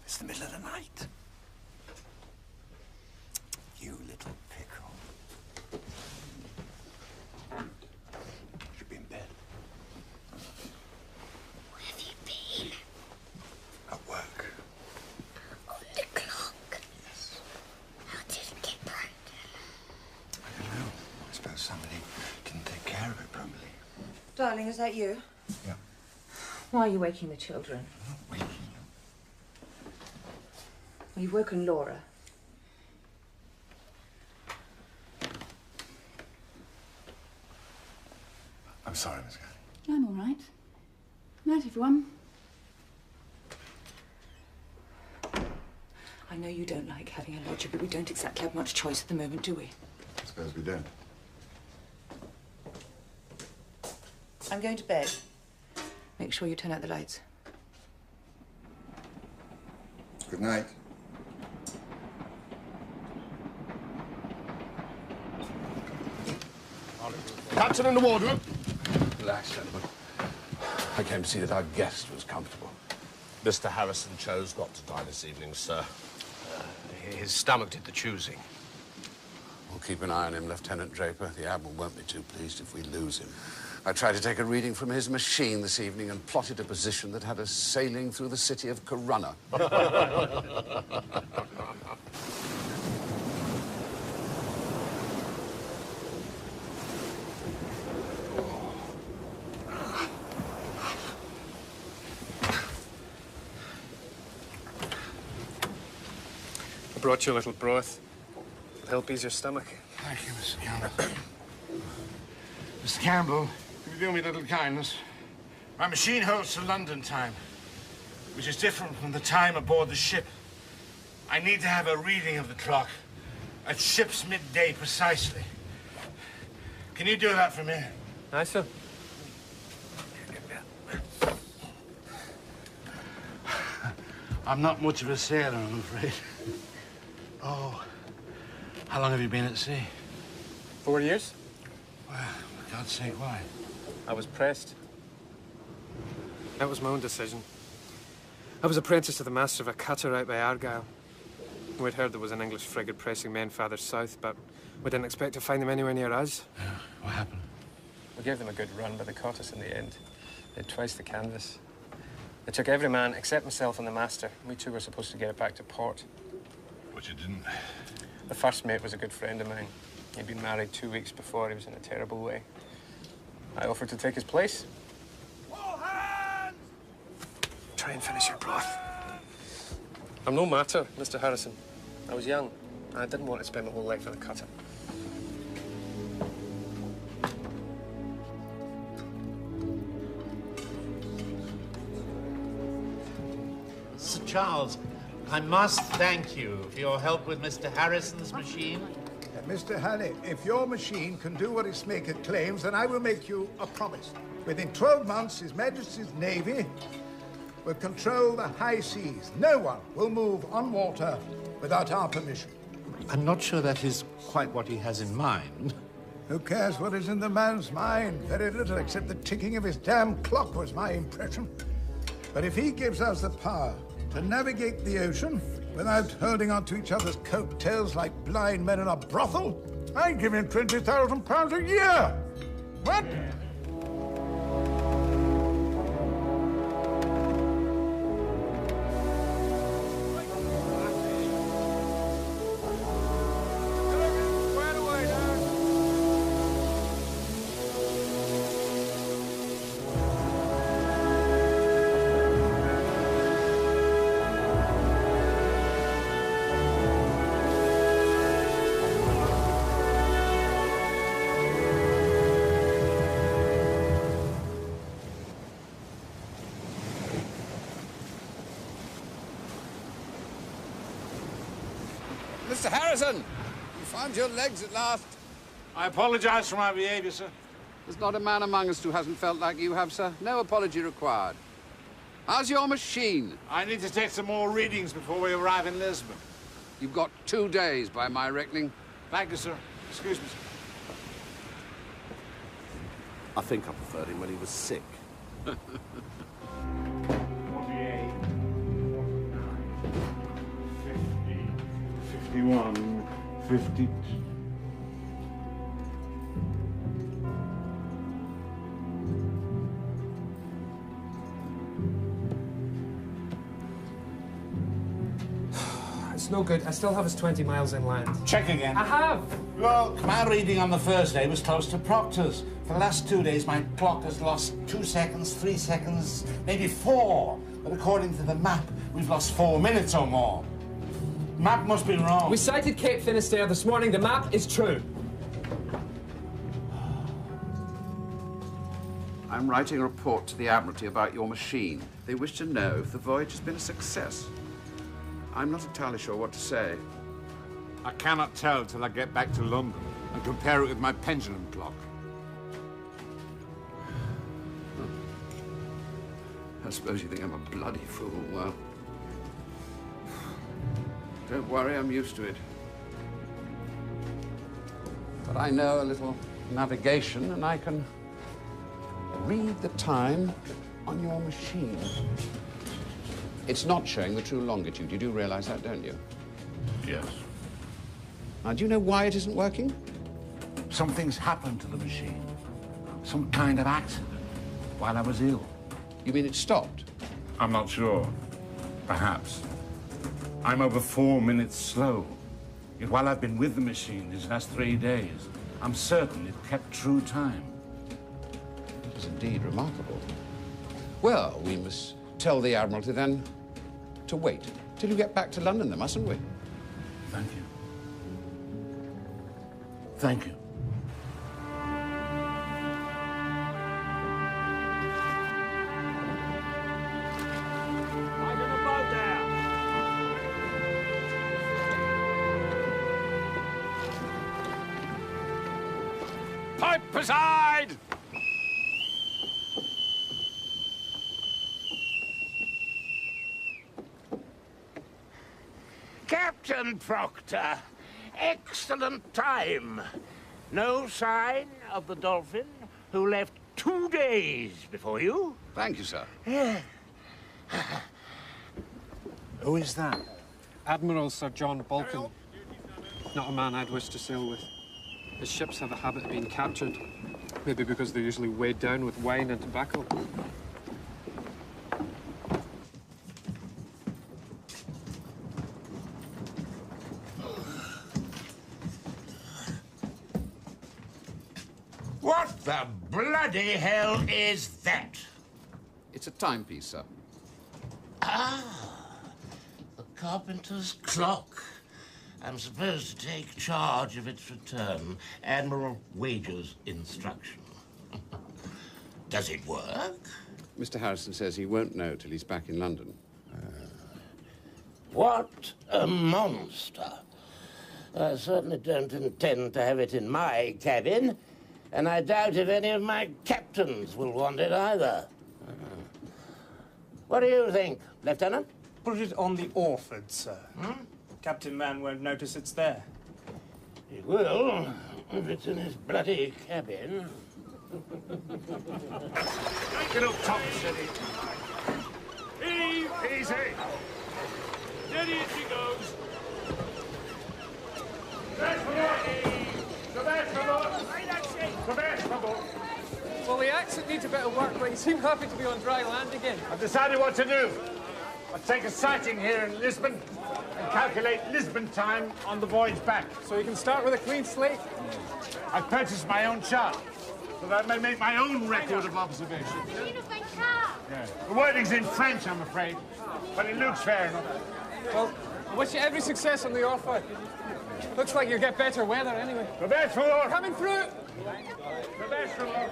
It's the middle of the night. You little pickle. Should be in bed. Where have you been? At work. On the clock? Yes. How did it get broken? I don't know. I suppose somebody didn't take care of it properly. Darling, is that you? Yeah. Why are you waking the children? I'm not waking them. Well, you've woken Laura. I'm sorry, Miss Kalle. I'm all right. Night, everyone. I know you don't like having a lodger, but we don't exactly have much choice at the moment, do we? I suppose we don't. I'm going to bed. Make sure you turn out the lights. Good night. Captain in the wardroom. Relax, gentlemen. I came to see that our guest was comfortable. Mr. Harisson chose not to dine this evening, sir. His stomach did the choosing. We'll keep an eye on him, Lieutenant Draper. The Admiral won't be too pleased if we lose him. I tried to take a reading from his machine this evening and plotted a position that had us sailing through the city of Corunna. I brought you a little broth. It'll help ease your stomach. Thank you, Mr. Campbell. Mr. Campbell, can you do me a little kindness? My machine holds to London time, which is different from the time aboard the ship. I need to have a reading of the clock at ship's midday precisely. Can you do that for me? Aye, sir. I'm not much of a sailor, I'm afraid. Oh, how long have you been at sea? 4 years. Well, for God's sake, why? I was pressed. That was my own decision. I was apprentice to the master of a cutter out by Argyle. We'd heard there was an English frigate pressing men farther south, but we didn't expect to find them anywhere near us. Yeah, what happened? We gave them a good run, but they caught us in the end. They had twice the canvas. They took every man except myself and the master. We two were supposed to get it back to port. But you didn't. The first mate was a good friend of mine. He'd been married 2 weeks before. He was in a terrible way. I offered to take his place. All hands! Try and finish your broth. I'm no matter, Mr. Harisson. I was young. And I didn't want to spend my whole life in a cutter. Sir Charles, I must thank you for your help with Mr. Harrison's machine. Mr. Halle, if your machine can do what its maker claims, then I will make you a promise. Within 12 months, His Majesty's Navy will control the high seas. No one will move on water without our permission. I'm not sure that is quite what he has in mind. Who cares what is in the man's mind? Very little, except the ticking of his damn clock was my impression. But if he gives us the power to navigate the ocean without holding on to each other's coattails like blind men in a brothel, I'd give him £20,000 a year. What? Mr. Harrison, you found your legs at last. I apologize for my behavior, sir. There's not a man among us who hasn't felt like you have, sir. No apology required. How's your machine? I need to take some more readings before we arrive in Lisbon. You've got 2 days, by my reckoning. Thank you, sir. Excuse me, sir. I think I preferred him when he was sick. 51, 50. It's no good. I still have us 20 miles inland. Check again. I have. Look, my reading on the first day was close to Proctor's. For the last 2 days, my clock has lost 2 seconds, 3 seconds, maybe 4. But according to the map, we've lost 4 minutes or more. Map must be wrong. We sighted Cape Finisterre this morning. The map is true. I'm writing a report to the Admiralty about your machine. They wish to know if the voyage has been a success. I'm not entirely sure what to say. I cannot tell till I get back to London and compare it with my pendulum clock. I suppose you think I'm a bloody fool. Well, don't worry, I'm used to it. But I know a little navigation, and I can read the time on your machine. It's not showing the true longitude. You do realize that, don't you? Yes. Now, do you know why it isn't working? Something's happened to the machine. Some kind of accident while I was ill. You mean it stopped? I'm not sure. Perhaps. I'm over 4 minutes slow. Yet while I've been with the machine these last 3 days, I'm certain it kept true time. It is indeed remarkable. Well, we must tell the Admiralty then to wait till you get back to London, then, mustn't we? Thank you. Thank you. Pipe aside! Captain Proctor, excellent time. No sign of the Dolphin, who left 2 days before you? Thank you, sir. Who is that? Admiral Sir John Balkan. Not a man I'd wish to sail with. His ships have a habit of being captured. Maybe because they're usually weighed down with wine and tobacco. What the bloody hell is that? It's a timepiece, sir. Ah, the carpenter's clock. I'm supposed to take charge of its return. Admiral Wager's instruction. Does it work? Mr. Harrison says he won't know till he's back in London. What a monster. I certainly don't intend to have it in my cabin, and I doubt if any of my captains will want it either. What do you think, Lieutenant? Put it on the Orford, sir. Captain Man won't notice it's there. He will, if it's in his bloody cabin. Take it up top, steady. Heave! Easy. Steady as she goes. Well, the accent needs a bit of work, but you seem happy to be on dry land again. I've decided what to do. I'll take a sighting here in Lisbon and calculate Lisbon time on the voyage back. So you can start with a clean slate? I've purchased my own chart so that I may make my own record of observation. Yeah. The wording's in French, I'm afraid, but it looks fair enough. Well, I wish you every success on the Orford. Looks like you'll get better weather anyway. The best for all. Coming through! The best for all.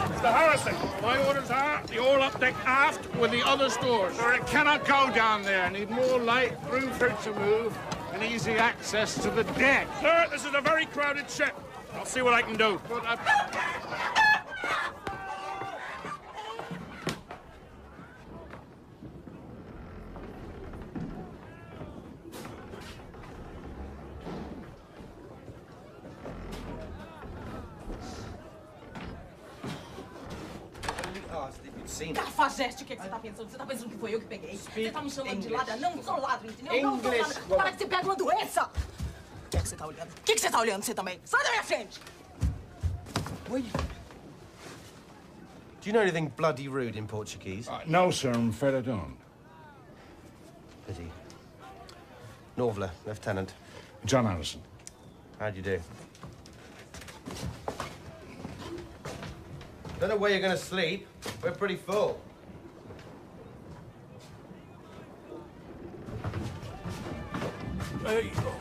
Mr. Harrison, my orders are the all up deck aft with the other stores. Sir, it cannot go down there. I need more light, room for it to move, and easy access to the deck. Sir, this is a very crowded ship. I'll see what I can do. Cafajeste, o que você tá pensando? Você tá pensando que foi eu que peguei? Você tá me chamando de ladra? Não sou ladra, entendeu? Não sou ladra. Para que você pega uma doença! O que é que você tá olhando? O que você tá olhando, você também? Sai da minha frente! Do you know anything bloody rude in Portuguese? No, sir, I'm afraid I don't. Pity. Norvler, Lieutenant. John Harisson. How do you do? Don't know where you're going to sleep. We're pretty full. There you go.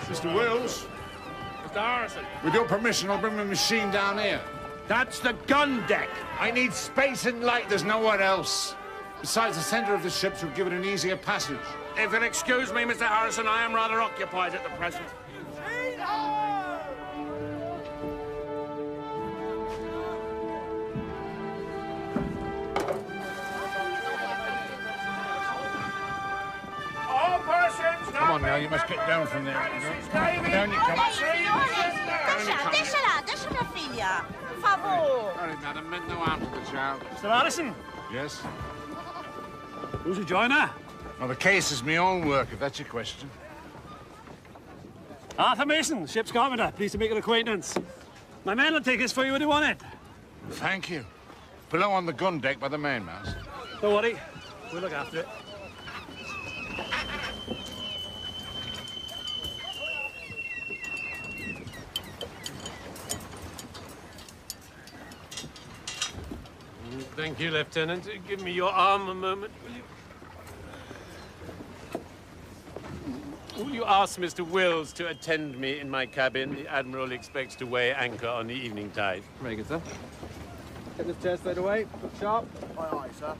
Mr. Wills. Mr. Harrison. With your permission, I'll bring my machine down here. That's the gun deck. I need space and light. There's nowhere else. Besides, the center of the ship should give it an easier passage. If you'll excuse me, Mr. Harrison, I am rather occupied at the present. All persons Come on now, you must get down from there. Down you come. Deixa minha filha. Por favor. Sorry, madam. Meant no harm to the child. Mr. Harrison. Yes? Who's your joiner? Well, the case is my own work, if that's your question. Arthur Mason, ship's carpenter. Pleased to make your acquaintance. My man will take this for you when you want it. Thank you. Below on the gun deck by the mainmast. Don't worry. We'll look after it. Thank you, Lieutenant. Give me your arm a moment, will you? Will you ask Mr. Wills to attend me in my cabin? The Admiral expects to weigh anchor on the evening tide. Very good, sir. Get this chair stowed away. Look sharp. Aye, aye, sir.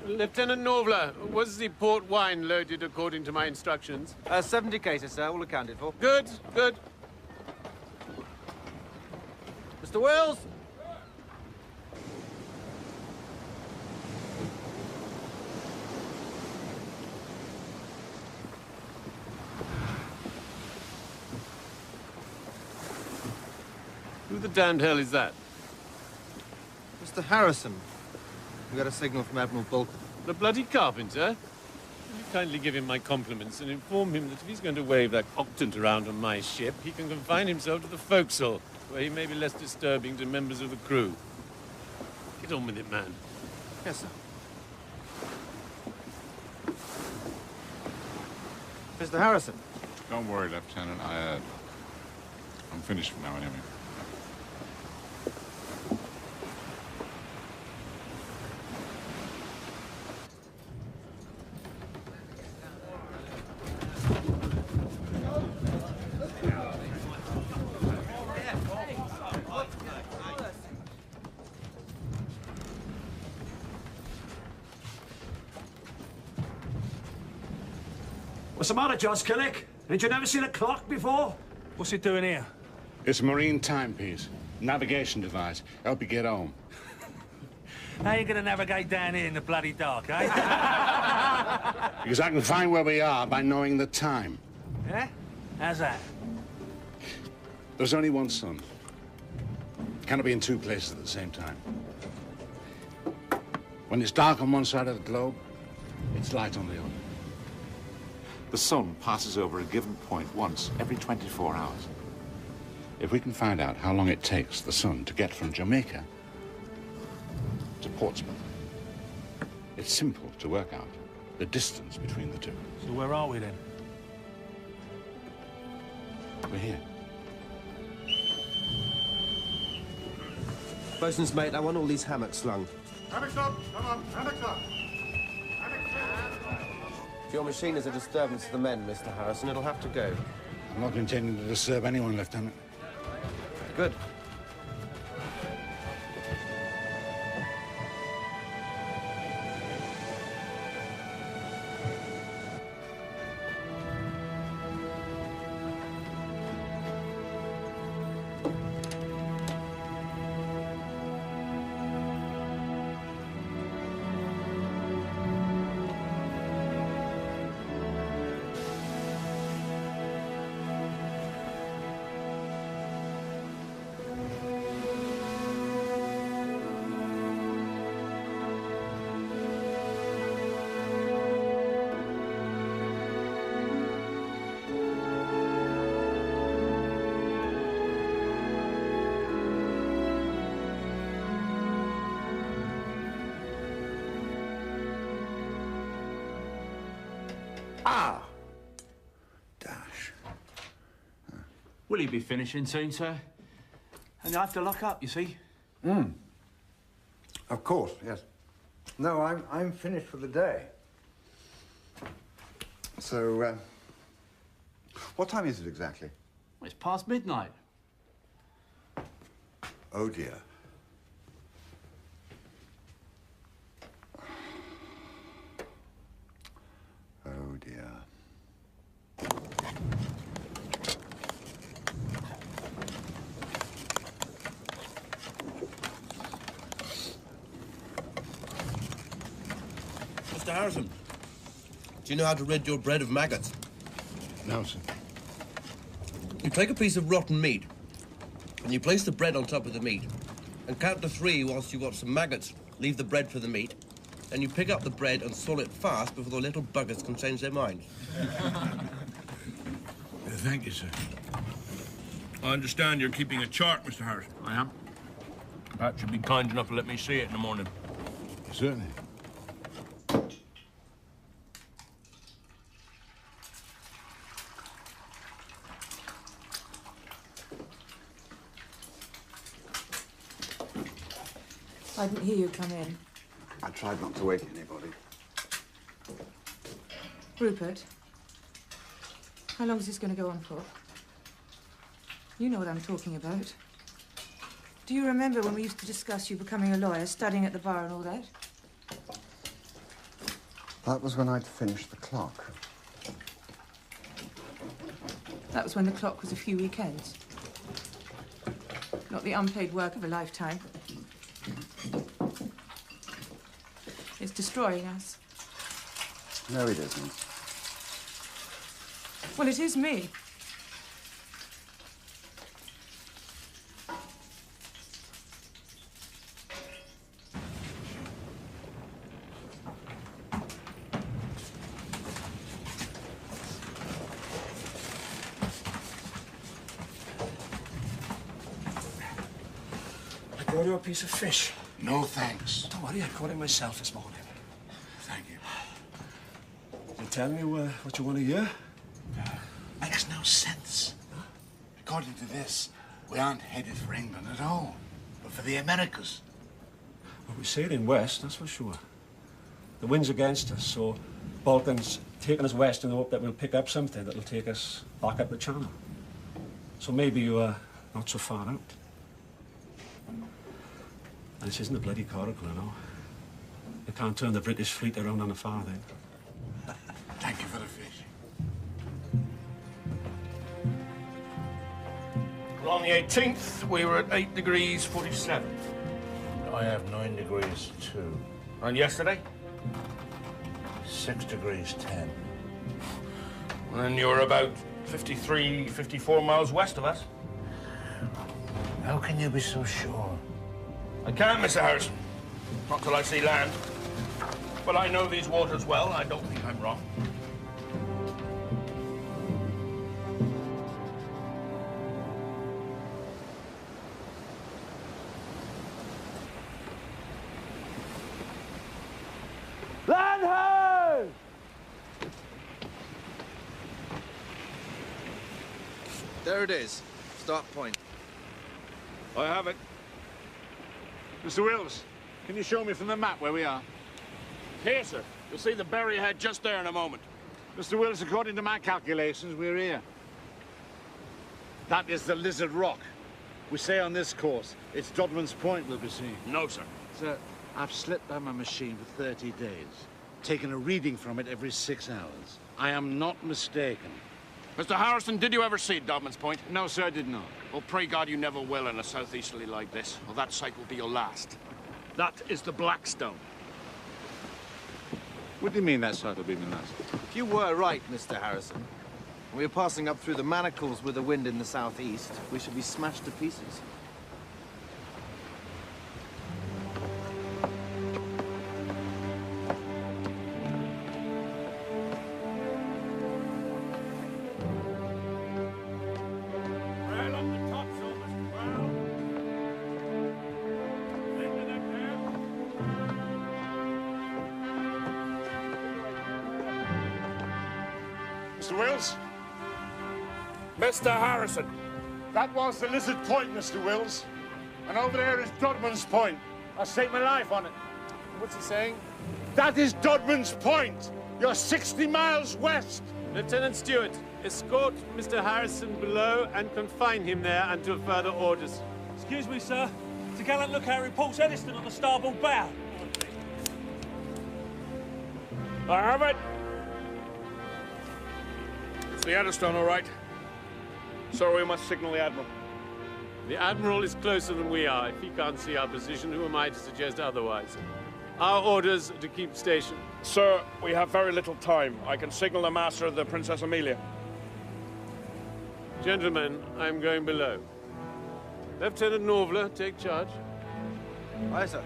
Lieutenant Norvler, was the port wine loaded according to my instructions? 70 cases, sir. All accounted for. Good, good. Mr. Wills! Who the damned hell is that? Mr. Harrison. We got a signal from Admiral Bolton. The bloody carpenter? Will you kindly give him my compliments and inform him that if he's going to wave that octant around on my ship, he can confine himself to the forecastle, where he may be less disturbing to members of the crew. Get on with it, man. Yes, sir. Mr. Harrison. Don't worry, Lieutenant. I'm finished for now, anyway. What's the matter, John Skillick? Ain't you never seen a clock before? What's it doing here? It's a marine timepiece. Navigation device. Help you get home. How are you going to navigate down here in the bloody dark, eh? Because I can find where we are by knowing the time. Yeah? How's that? There's only one sun. Cannot be in two places at the same time. When it's dark on one side of the globe, it's light on the other. The sun passes over a given point once every 24 hours. If we can find out how long it takes the sun to get from Jamaica to Portsmouth, it's simple to work out the distance between the two. So where are we then? We're here. Bosun's mate, I want all these hammocks slung. Hammocks up! Come on, hammocks up! If your machine is a disturbance to the men, Mr. Harrison, it'll have to go. I'm not intending to disturb anyone, Lieutenant. Good. Ah! Dash. Will he be finishing soon, sir? And I have to lock up, you see. Of course, yes. No, I'm finished for the day. So, what time is it exactly? Well, it's past midnight. Oh, dear. Oh, dear. Mr. Harrison, do you know how to rid your bread of maggots? No, sir. You take a piece of rotten meat, and you place the bread on top of the meat, and count to 3 whilst you watch some maggots leave the bread for the meat, and you pick up the bread and swallow it fast before the little buggers can change their minds. Thank you, sir. I understand you're keeping a chart, Mr. Harrison. I am. Perhaps you'd be kind enough to let me see it in the morning. Certainly. I didn't hear you come in. I tried not to wake anybody. Rupert, how long is this going to go on for? You know what I'm talking about. Do you remember when we used to discuss you becoming a lawyer, studying at the bar and all that? That was when I'd finished the clock. That was when the clock was a few weekends. Not the unpaid work of a lifetime. It's destroying us. No, it isn't. Well, it is me. I brought you a piece of fish. No, thanks. Don't worry, I caught it myself this morning. Thank you. You tell me what you want to hear? Makes no sense. According to this, we aren't headed for England at all, but for the Americas. Well, we're sailing west, that's for sure. The wind's against us, so Balkan's taking us west in the hope that we'll pick up something that'll take us back up the channel. So maybe you are not so far out. And this isn't a bloody coracle, you know. You can't turn the British fleet around on a farthing. Thank you for the fish. On the 18th, we were at 8 degrees 47. I have 9 degrees 2. And yesterday? 6 degrees 10. And you're about 53, 54 miles west of us. How can you be so sure? I can't, Mr. Harrison. Not till I see land. But I know these waters well. I don't think I'm wrong. Land ho! There it is. Start point. I have it. Mr. Wills, can you show me from the map where we are? Here, sir. You'll see the barrier head just there in a moment. Mr. Wills, according to my calculations, we're here. That is the Lizard Rock. We say on this course, it's Dodman's Point we'll be seeing. No, sir. Sir, I've slipped by my machine for 30 days, taken a reading from it every 6 hours. I am not mistaken. Mr. Harrison, did you ever see Dodman's Point? No, sir, I did not. Well, pray God you never will in a southeasterly like this, or that sight will be your last. That is the Blackstone. What do you mean that sight will be my last? If you were right, Mr. Harrison, and we were passing up through the manacles with the wind in the southeast, we should be smashed to pieces. Mr. Wills? Mr. Harrison. That was the Lizard Point, Mr. Wills. And over there is Dodman's Point. I staked my life on it. What's he saying? That is Dodman's Point. You're 60 miles west. Lieutenant Stewart, escort Mr. Harrison below and confine him there until further orders. Excuse me, sir. It's a gallant lookout reports Eddiston on the starboard bow. I have it. It's the Eddiston, all right. So we must signal the Admiral. The Admiral is closer than we are. If he can't see our position, who am I to suggest otherwise? Our orders are to keep station. Sir, we have very little time. I can signal the master of the Princess Amelia. Gentlemen, I'm going below. Lieutenant Norvler, take charge. Aye, sir.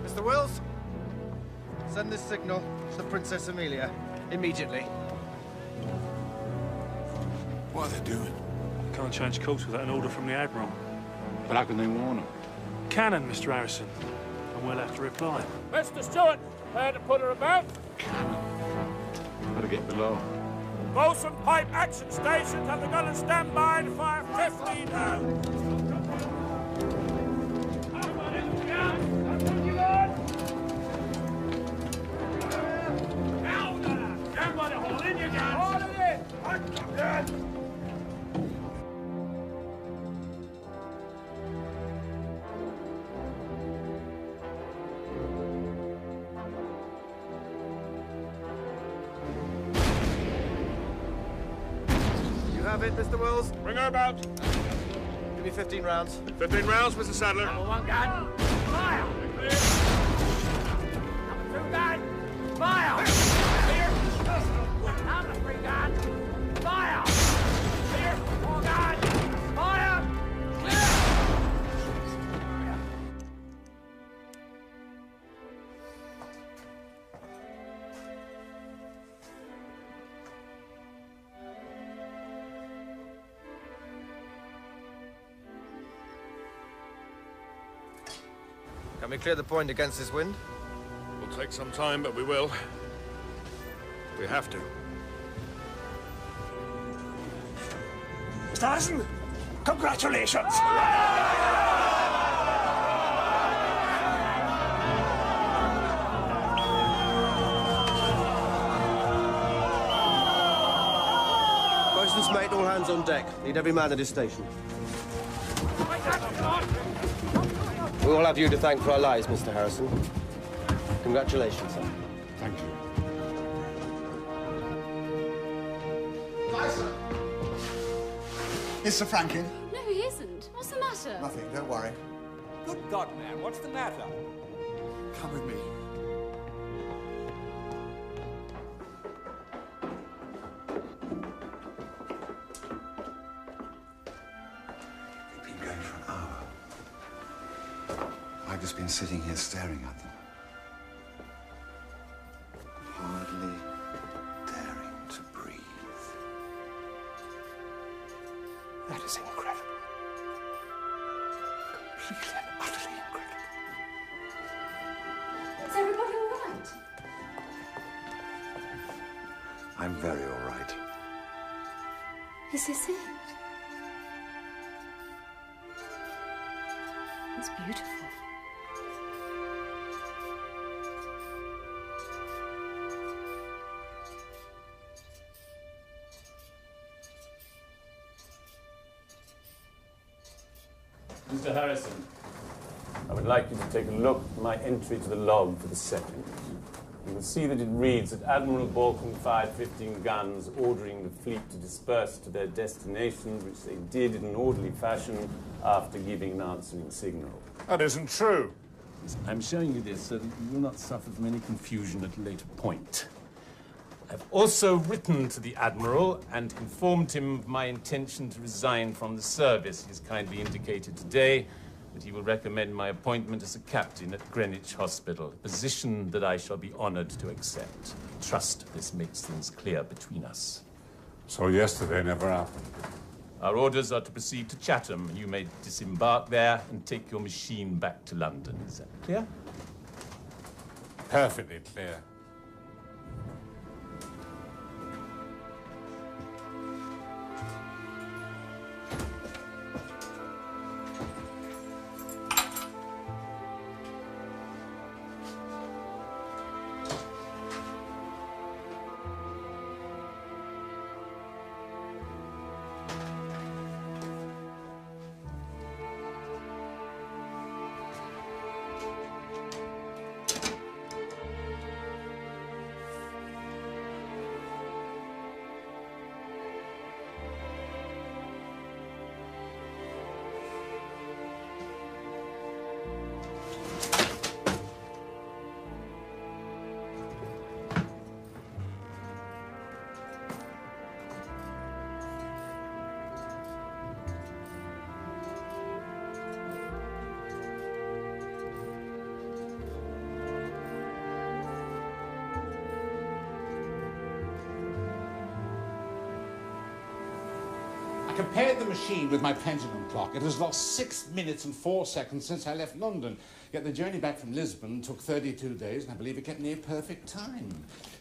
Mr. Wills, send this signal to the Princess Amelia immediately. What are they doing? Can't change course without an order from the Admiral. But how can they warn them? Cannon, Mr. Harrison. And we'll have to reply. Mr. Stewart, prepare to put her about. Better get below. Bosun pipe action station. Have the gun stand by to fire 15 rounds. You have it, Mr. Wills? Bring her about. Give me 15 rounds. 15 rounds, Mr. Sadler. Number one gun. Fire! Number two gun. Fire! Clear. Number three gun. Fire! Clear. Four gun. Fire! Clear! Can we clear the point against this wind? Will take some time, but we will. We have to. Mr. Harrison, congratulations! Bosun's mate, all hands on deck. Need every man at his station. We all have you to thank for our lives, Mr. Harrison. Congratulations, sir. Thank you. Liza! Is Sir Frank in? No, he isn't. What's the matter? Nothing, don't worry. Good God, man, what's the matter? Come with me. They've been going for an hour. I've just been sitting here staring at them. Hardly daring to breathe. That is incredible. Completely and utterly incredible. Is everybody all right? I'm very all right. Is this it? It's beautiful. Mr. Harrison, I would like you to take a look at my entry to the log for the second. You will see that it reads that Admiral Balcom fired 15 guns, ordering the fleet to disperse to their destinations, which they did in an orderly fashion after giving an answering signal. That isn't true. I'm showing you this so that you will not suffer from any confusion at a later point. I've also written to the Admiral and informed him of my intention to resign from the service. He has kindly indicated today that he will recommend my appointment as a captain at Greenwich Hospital, a position that I shall be honoured to accept. Trust this makes things clear between us. So yesterday never happened. Our orders are to proceed to Chatham, and you may disembark there and take your machine back to London. Is that clear? Perfectly clear. I compared the machine with my pendulum clock. It has lost 6 minutes and 4 seconds since I left London. Yet the journey back from Lisbon took 32 days, and I believe it kept near perfect time.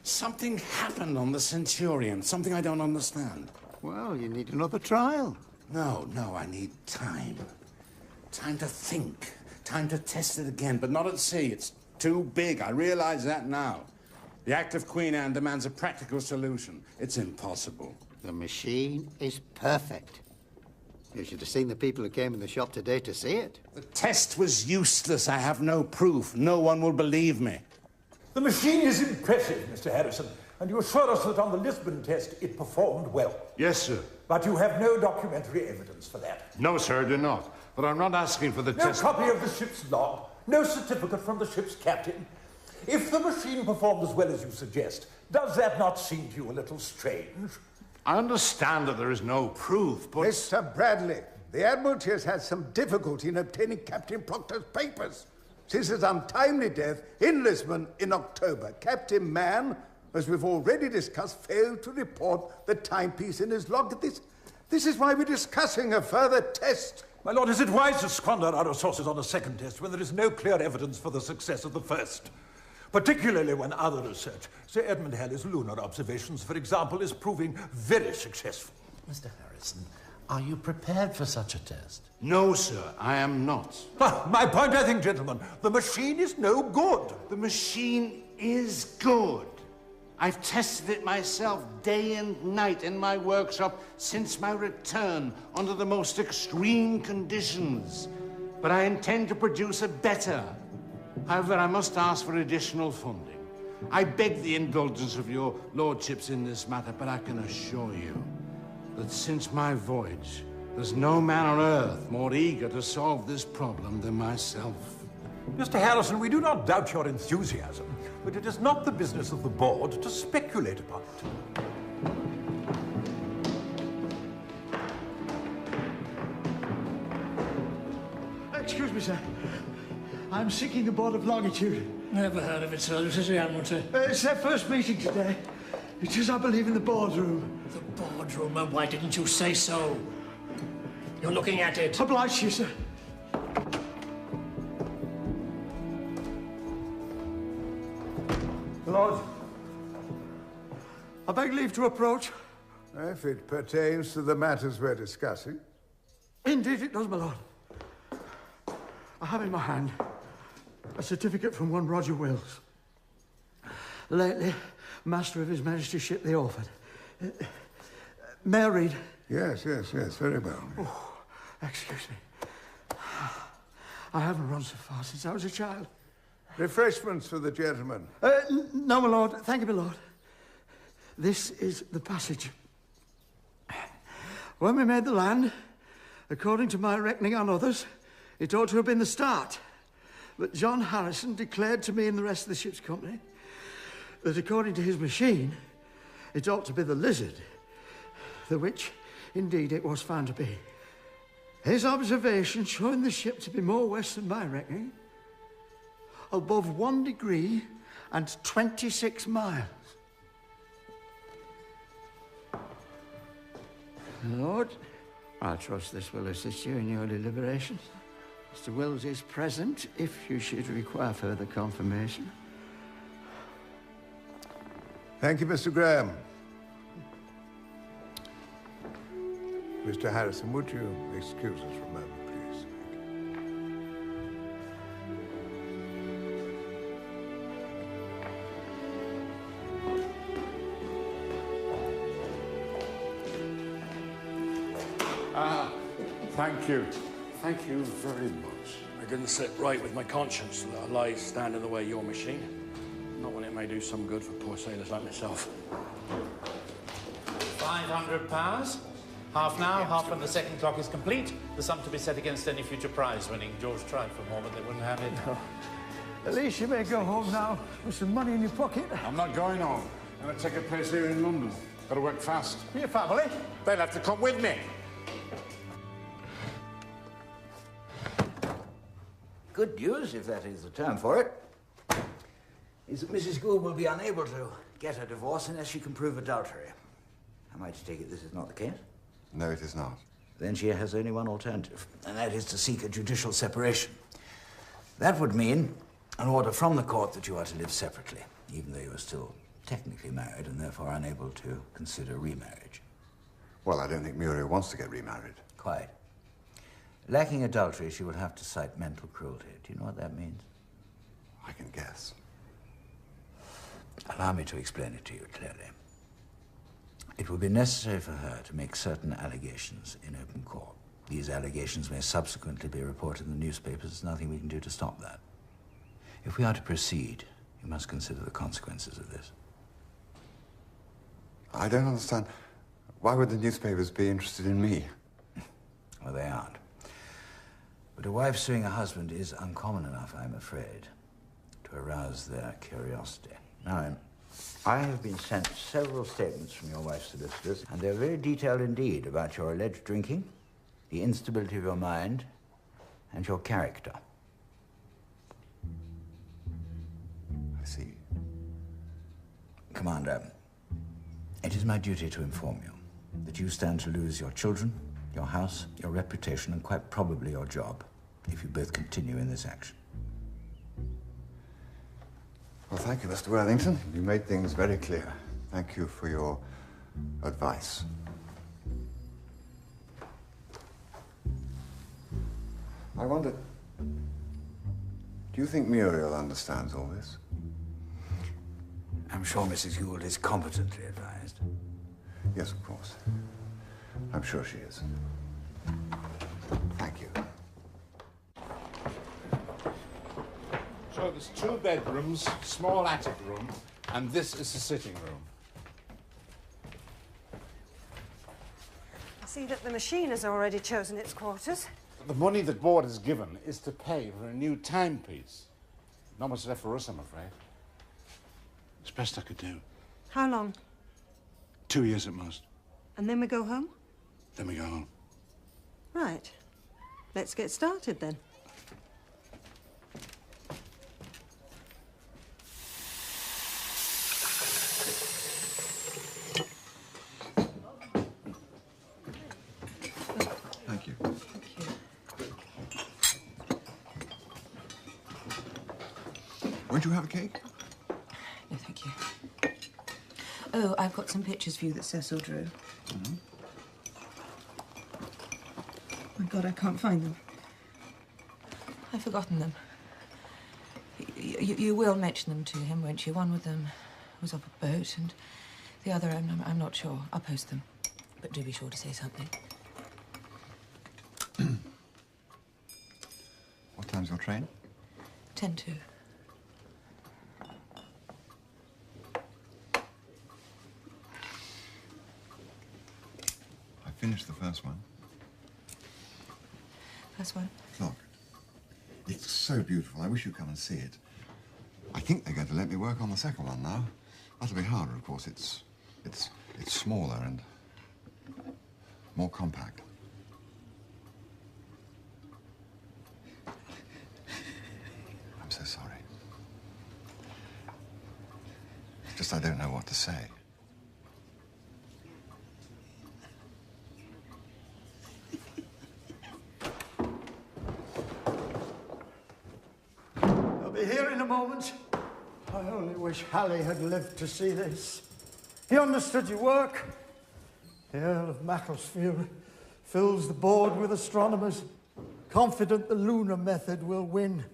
Something happened on the Centurion, something I don't understand. Well, you need another trial. No, I need time. Time to think. Time to test it again, but not at sea. It's too big. I realize that now. The Act of Queen Anne demands a practical solution. It's impossible. The machine is perfect. You should have seen the people who came in the shop today to see it. The test was useless. I have no proof. No one will believe me. The machine is impressive, Mr. Harrison, and you assure us that on the Lisbon test it performed well. Yes, sir. But you have no documentary evidence for that. No, sir, I do not. But I'm not asking for the test. No copy of the ship's log, no certificate from the ship's captain. If the machine performed as well as you suggest, does that not seem to you a little strange? I understand that there is no proof, but... Mr. Bradley, the Admiralty has had some difficulty in obtaining Captain Proctor's papers since his untimely death in Lisbon in October. Captain Mann, as we've already discussed, failed to report the timepiece in his log. This is why we're discussing a further test. My lord, is it wise to squander our resources on a second test when there is no clear evidence for the success of the first? Particularly when other research, Sir Edmund Halley's lunar observations, for example, is proving very successful. Mr. Harrison, are you prepared for such a test? No, sir, I am not. My point, I think, gentlemen, the machine is no good. The machine is good. I've tested it myself day and night in my workshop since my return under the most extreme conditions. but I intend to produce a better. However, I must ask for additional funding. I beg the indulgence of your lordships in this matter, but I can assure you that since my voyage, there's no man on earth more eager to solve this problem than myself. Mr. Harrison, we do not doubt your enthusiasm, but it is not the business of the board to speculate upon it. Excuse me, sir. I'm seeking the board of Longitude. Never heard of it, sir. This is the amateur. It's their first meeting today. It is, I believe, in the boardroom. The boardroom? And why didn't you say so? You're looking at it. Oblige you, sir. Lord, I beg leave to approach. If it pertains to the matters we're discussing. Indeed it does, my lord. I have in my hand a certificate from one Roger Wills, lately master of His Majesty's ship, the Orford. May I read? Yes, very well. Oh, excuse me. I haven't run so far since I was a child. Refreshments for the gentleman. No, my lord. Thank you, my lord. This is the passage. When we made the land, according to my reckoning on others, it ought to have been the start. But John Harisson declared to me and the rest of the ship's company that according to his machine, it ought to be the Lizard, the which, indeed, it was found to be. His observation showing the ship to be more west than my reckoning, above 1 degree and 26 miles. Lord, I trust this will assist you in your deliberations. Mr. Wills is present if you should require further confirmation. Thank you, Mr. Graham. Mr. Harrison, would you excuse us for a moment, please? Thank you. Thank you very much. I didn't sit right with my conscience to let a lie stand in the way of your machine. Not when it may do some good for poor sailors like myself. £500. Half now, half when the second clock is complete. The sum to be set against any future prize winning. George tried for more, but they wouldn't have it. No. At least you may go home now with some money in your pocket. I'm not going home. I'm going to take a place here in London. Got to work fast. Your family? They'll have to come with me. Good news, if that is the term for it, is that Mrs. Gould will be unable to get a divorce unless she can prove adultery. Am I to take it this is not the case? No, it is not. Then she has only one alternative, and that is to seek a judicial separation. That would mean an order from the court that you are to live separately, even though you are still technically married and therefore unable to consider remarriage. Well, I don't think Muriel wants to get remarried. Quite. Lacking adultery, she would have to cite mental cruelty. Do you know what that means? I can guess. Allow me to explain it to you clearly. It will be necessary for her to make certain allegations in open court. These allegations may subsequently be reported in the newspapers. There's nothing we can do to stop that. If we are to proceed, you must consider the consequences of this. I don't understand. Why would the newspapers be interested in me? Well, they aren't. But a wife suing a husband is uncommon enough, I'm afraid, to arouse their curiosity. Now, I have been sent several statements from your wife's solicitors, and they're very detailed indeed about your alleged drinking, the instability of your mind, and your character. I see. Commander, it is my duty to inform you that you stand to lose your children, your house, your reputation, and quite probably your job, if you both continue in this action. Well, thank you, Mr. Worthington. You made things very clear. Thank you for your advice. I wonder, do you think Muriel understands all this? I'm sure Mrs. Gould is competently advised. Yes, of course. I'm sure she is. Thank you. So there's 2 bedrooms, small attic room, and this is the sitting room. I see that the machine has already chosen its quarters. The money that board has given is to pay for a new timepiece. Not much left for us, I'm afraid. It's the best I could do. How long? 2 years at most. And then we go home? Then we go home. Right. Let's get started then. Thank you. Won't you have a cake? No, thank you. Oh, I've got some pictures for you that Cecil drew. Mm-hmm. My God, I can't find them. I've forgotten them. You will mention them to him, won't you? One with them was off a boat, and the other, I'm not sure. I'll post them. But do be sure to say something. What time's your train? 10:02. I finished the first one. First one? Clock. It's so beautiful. I wish you'd come and see it. I think they're going to let me work on the second one now. That'll be harder, of course. It's smaller and more compact. I'm so sorry. Just I don't know what to say. I'll be here in a moment. I only wish Halley had lived to see this. He understood your work. The Earl of Macclesfield fills the board with astronomers, confident the lunar method will win.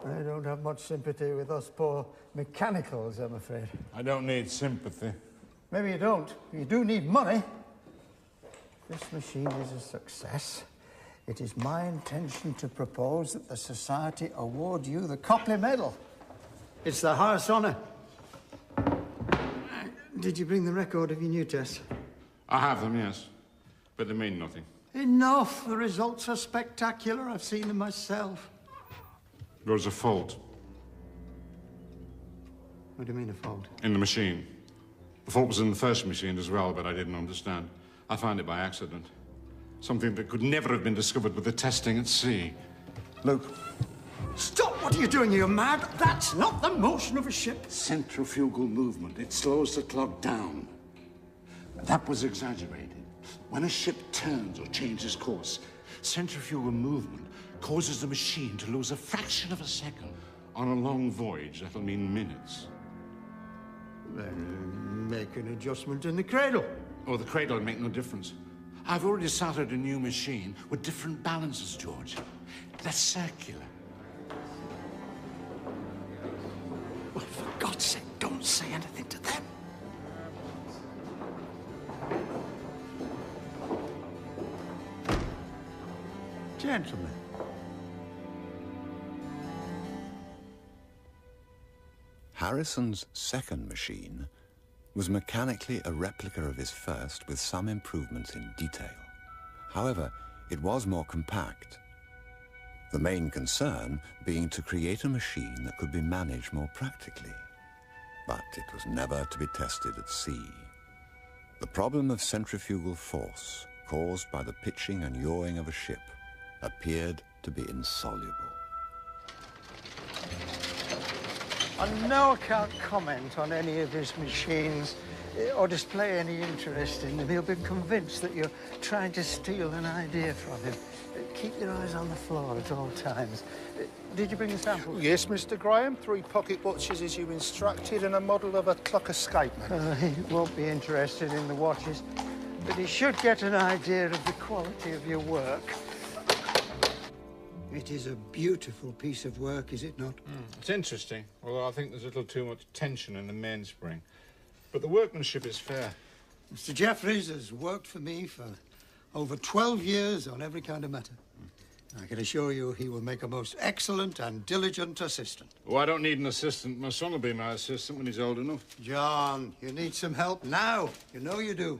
They don't have much sympathy with us poor mechanicals, I'm afraid. I don't need sympathy. Maybe you don't. You do need money. If this machine is a success, it is my intention to propose that the Society award you the Copley Medal. It's the highest honour. Did you bring the record of your new tests? I have them, yes. But they mean nothing. Enough. The results are spectacular. I've seen them myself. There was a fault What do you mean, a fault? in the machine. The fault was in the first machine as well, but I didn't understand. I found it by accident. Something that could never have been discovered with the testing at sea. Luke. Stop! What are you doing? You're mad. That's not the motion of a ship. Centrifugal movement. It slows the clock down. That was exaggerated. When a ship turns or changes course, centrifugal movement causes the machine to lose a fraction of a second. On a long voyage, that'll mean minutes. Then make an adjustment in the cradle. Oh, the cradle will make no difference. I've already started a new machine with different balances, George. That's circular. Well, for God's sake, don't say anything to them. Gentlemen. Harrison's second machine was mechanically a replica of his first with some improvements in detail. However, it was more compact. The main concern being to create a machine that could be managed more practically. But it was never to be tested at sea. The problem of centrifugal force caused by the pitching and yawing of a ship appeared to be insoluble. On no account comment on any of his machines or display any interest in them. He'll be convinced that you're trying to steal an idea from him. Keep your eyes on the floor at all times. Did you bring a sample? Yes, Mr. Graham. 3 pocket watches as you instructed and a model of a clock escapement. He won't be interested in the watches, but he should get an idea of the quality of your work. It is a beautiful piece of work, is it not? It's interesting, although I think there's a little too much tension in the mainspring. But the workmanship is fair. Mr. Jeffries has worked for me for over 12 years on every kind of matter. I can assure you he will make a most excellent and diligent assistant. Oh, I don't need an assistant. My son will be my assistant when he's old enough. John, you need some help now. You know you do.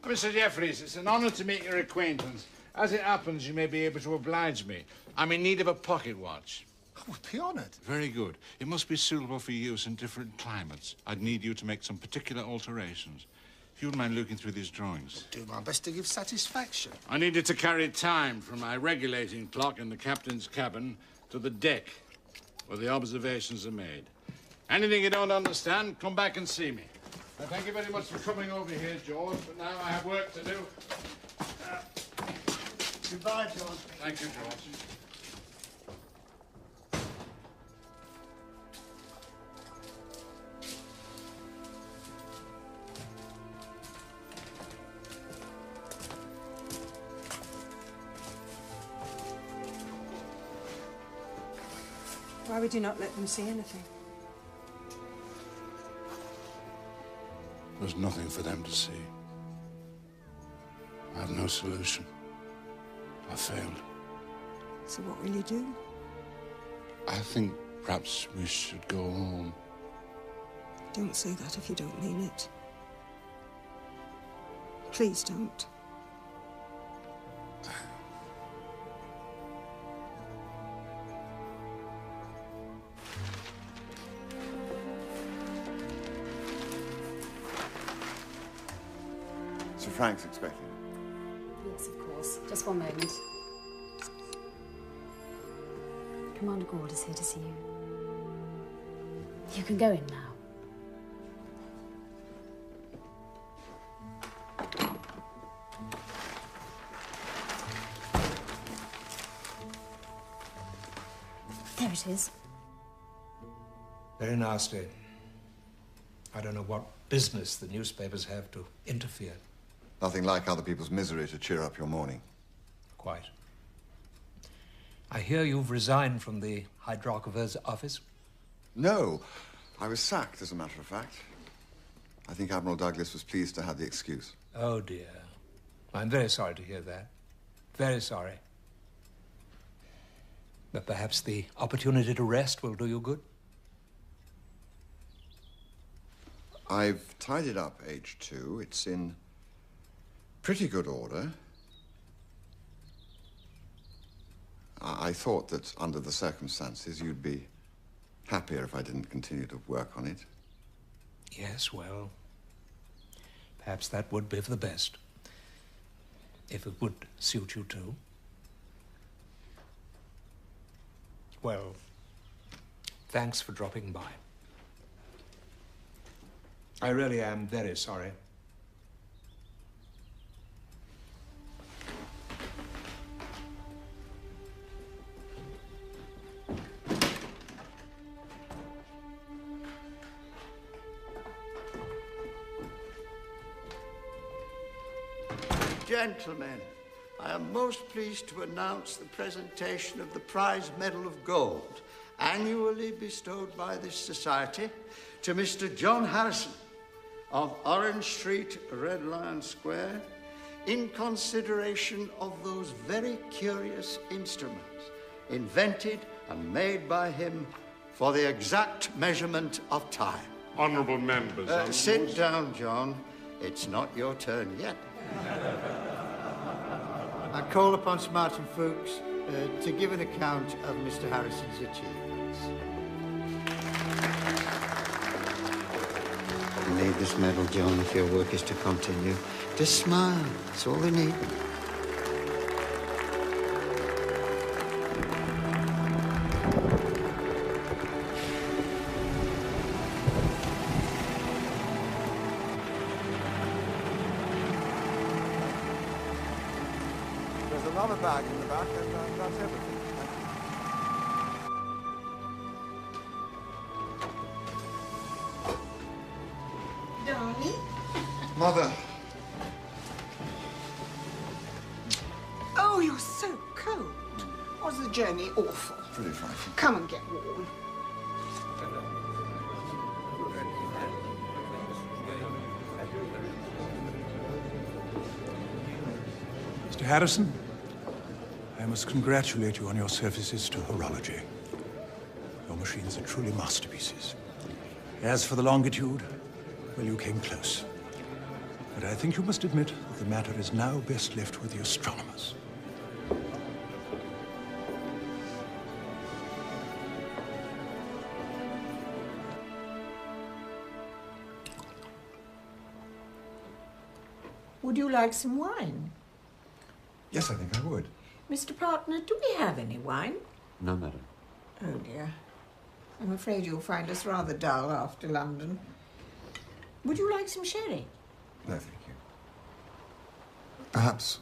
Mr. Jeffries, it's an honor to make your acquaintance. As it happens, you may be able to oblige me. I'm in need of a pocket watch. I would be honored. Very good. It must be suitable for use in different climates. I'd need you to make some particular alterations. If you wouldn't mind looking through these drawings. Do my best to give satisfaction. I needed to carry time from my regulating clock in the captain's cabin to the deck, where the observations are made. Anything you don't understand, come back and see me. Now, thank you very much for coming over here, George, but now I have work to do. Goodbye, George. Thank you, George. Why would you not let them see anything? There's nothing for them to see. I have no solution. I failed. So what will you do? I think perhaps we should go home. Don't say that if you don't mean it. Please don't. Sir Frank's expecting. Yes, of course. Just one moment. Commander Gord is here to see you. You can go in now. There it is. Very nasty. I don't know what business the newspapers have to interfere. Nothing like other people's misery to cheer up your morning. Quite. I hear you've resigned from the hydrographer's office. No, I was sacked, as a matter of fact. I think Admiral Douglas was pleased to have the excuse. Oh, dear. I'm very sorry to hear that. Very sorry. But perhaps the opportunity to rest will do you good? I've tidied up H2. It's in pretty good order. I thought that under the circumstances you'd be happier if I didn't continue to work on it. Yes, well, perhaps that would be for the best. If it would suit you too. Well, thanks for dropping by. I really am very sorry. Gentlemen, I am most pleased to announce the presentation of the Prize Medal of Gold, annually bestowed by this society, to Mr. John Harisson of Orange Street, Red Lion Square, in consideration of those very curious instruments invented and made by him for the exact measurement of time. Honourable members. Sit down, John. It's not your turn yet. I call upon Sir Martin Fuchs to give an account of Mr. Harrison's achievements. You need this medal, John, if your work is to continue. Just smile. That's all they need. There's another bag in the back, and that's everything. Darling? Mother. Oh, you're so cold. Was the journey awful? Pretty frightful. Come and get warm. Mr. Harisson, I must congratulate you on your services to horology. Your machines are truly masterpieces. As for the Longitude, well, you came close. But I think you must admit that the matter is now best left with the astronomers. Would you like some wine? Yes, I think I would. Mr. Partner, do we have any wine? No, madam. Oh, dear. I'm afraid you'll find us rather dull after London. Would you like some sherry? No, thank you. Perhaps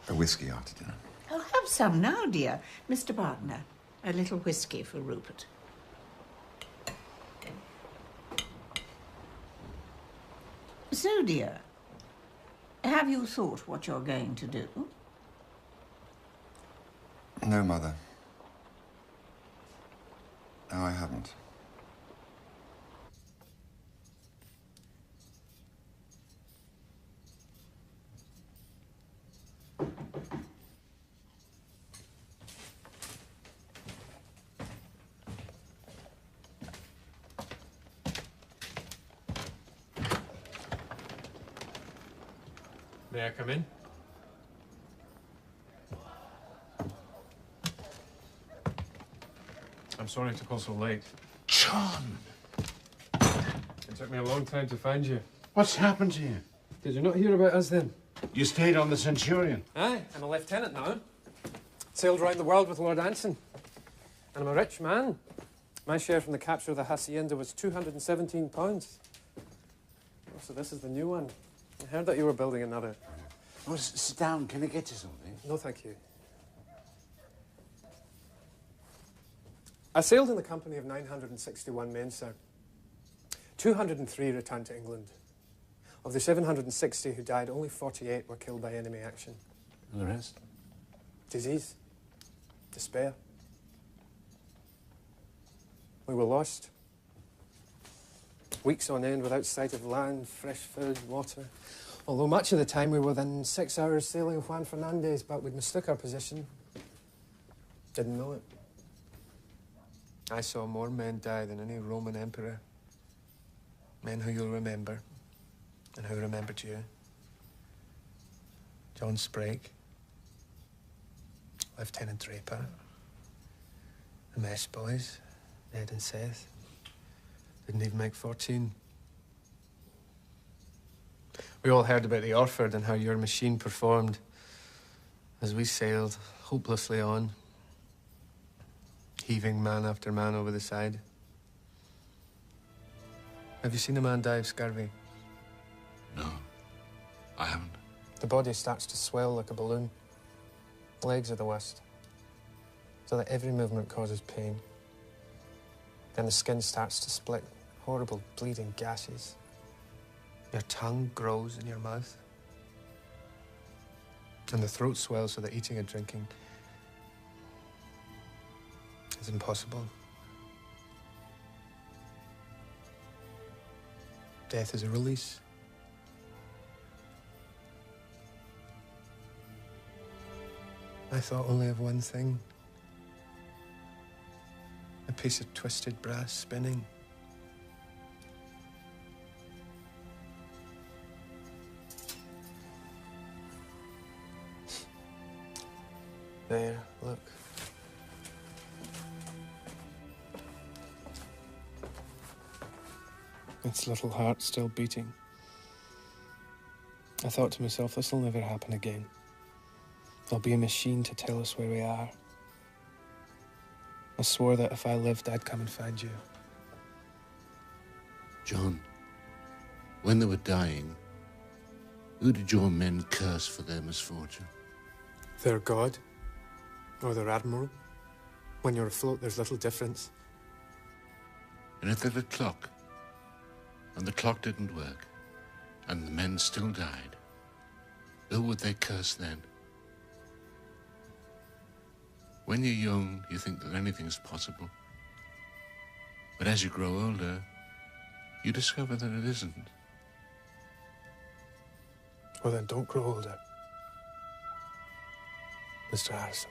a whiskey after dinner. Oh, have some now, dear. Mr. Partner, a little whiskey for Rupert. So, dear, have you thought what you're going to do? No, Mother. No, I haven't. May I come in? I'm sorry to call so late. John! It took me a long time to find you. What's happened to you? Did you not hear about us then? You stayed on the Centurion. Aye, I'm a lieutenant now. Sailed round the world with Lord Anson. And I'm a rich man. My share from the capture of the Hacienda was £217. Oh, so this is the new one. I heard that you were building another. Oh, sit down. Can I get you something? No, thank you. I sailed in the company of 961 men, sir. 203 returned to England. Of the 760 who died, only 48 were killed by enemy action. And the rest? Disease. Despair. We were lost. Weeks on end without sight of land, fresh food, water. Although much of the time we were within 6 hours sailing of Juan Fernandez, but we'd mistook our position. Didn't know it. I saw more men die than any Roman emperor. Men who you'll remember, and who remembered you. John Sprague, Lieutenant Draper, the mess boys, Ed and Seth. Didn't even make 14. We all heard about the Orford and how your machine performed as we sailed hopelessly on, heaving man after man over the side. Have you seen a man die of scurvy? No, I haven't. The body starts to swell like a balloon. Legs are the worst, so that every movement causes pain. Then the skin starts to split, horrible bleeding gashes. Your tongue grows in your mouth. And the throat swells so that eating and drinking is impossible. Death is a release. I thought only of one thing. A piece of twisted brass spinning. There, look. Its little heart still beating. I thought to myself, this'll never happen again. There'll be a machine to tell us where we are. I swore that if I lived, I'd come and find you. John, when they were dying, who did your men curse for their misfortune? Their God, or their admiral. When you're afloat, there's little difference. And if they had a clock, and the clock didn't work, and the men still died, who would they curse then? When you're young, you think that anything's possible. But as you grow older, you discover that it isn't. Well, then don't grow older, Mr. Harisson.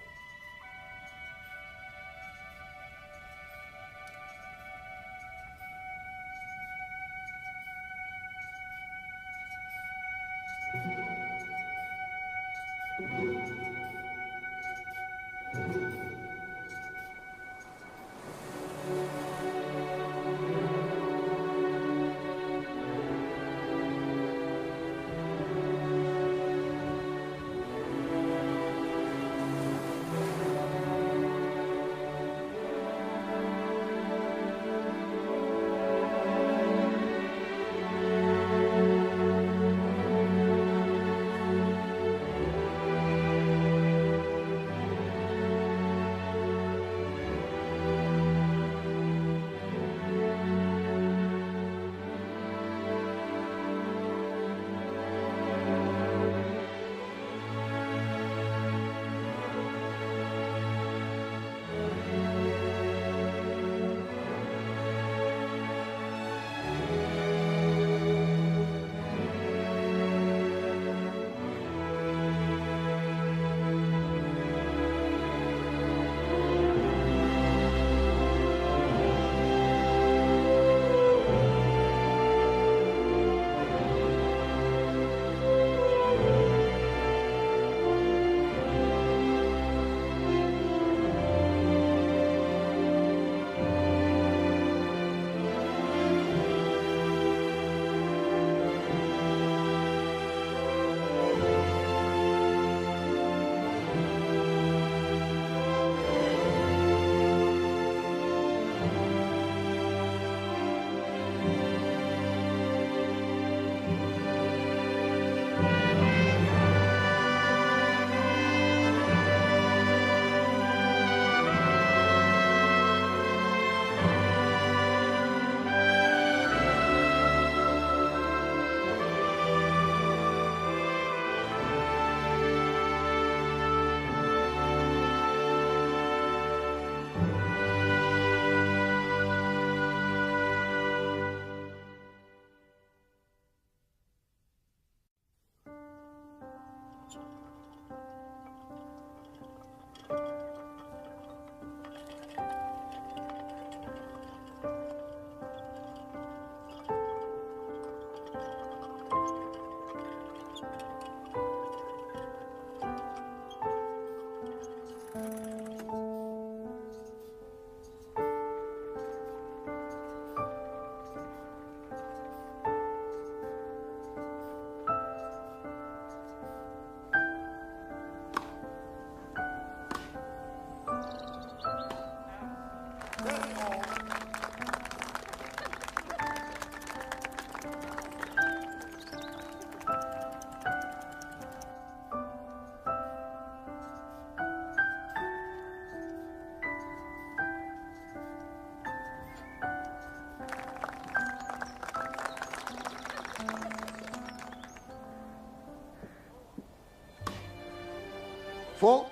Full?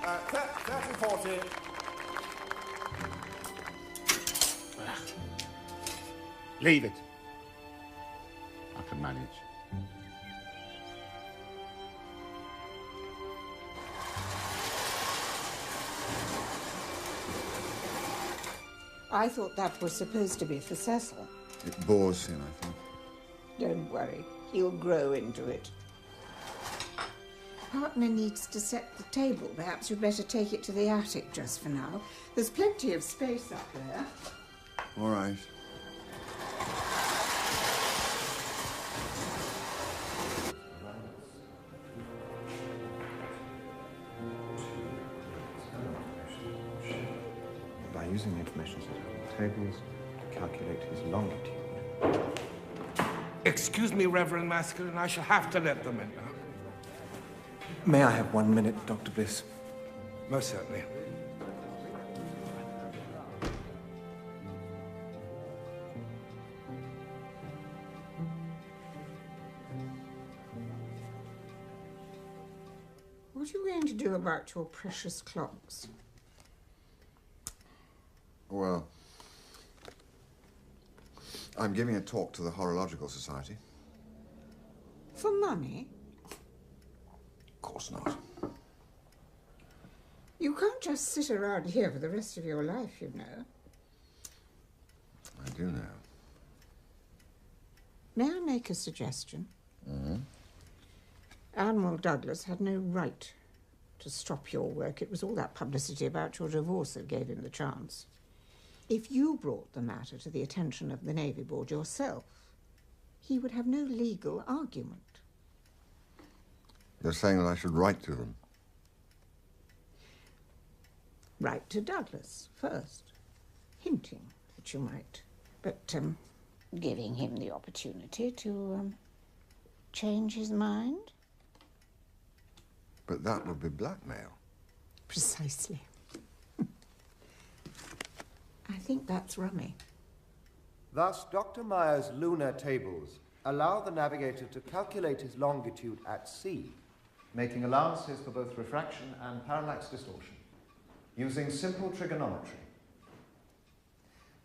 30-40. Leave it. I can manage. I thought that was supposed to be for Cecil. It bores him, I think. Don't worry, he'll grow into it. Partner needs to set the table. Perhaps you'd better take it to the attic just for now. There's plenty of space up there. All right. By using the information set out in the tables, calculate his longitude. Excuse me, Reverend Masculine, I shall have to let them in now. May I have 1 minute, Dr. Bliss? Most certainly. What are you going to do about your precious clocks? Well, I'm giving a talk to the Horological Society. For money? Of course not. You can't just sit around here for the rest of your life, you know. I do know. May I make a suggestion? Mm-hmm. Admiral Douglas had no right to stop your work. It was all that publicity about your divorce that gave him the chance. If you brought the matter to the attention of the Navy Board yourself, he would have no legal argument. You're saying that I should write to them? Write to Douglas first, hinting that you might, but giving him the opportunity to change his mind. But that would be blackmail. Precisely. I think that's rummy. Thus, Dr. Meyer's lunar tables allow the navigator to calculate his longitude at sea, making allowances for both refraction and parallax distortion, using simple trigonometry.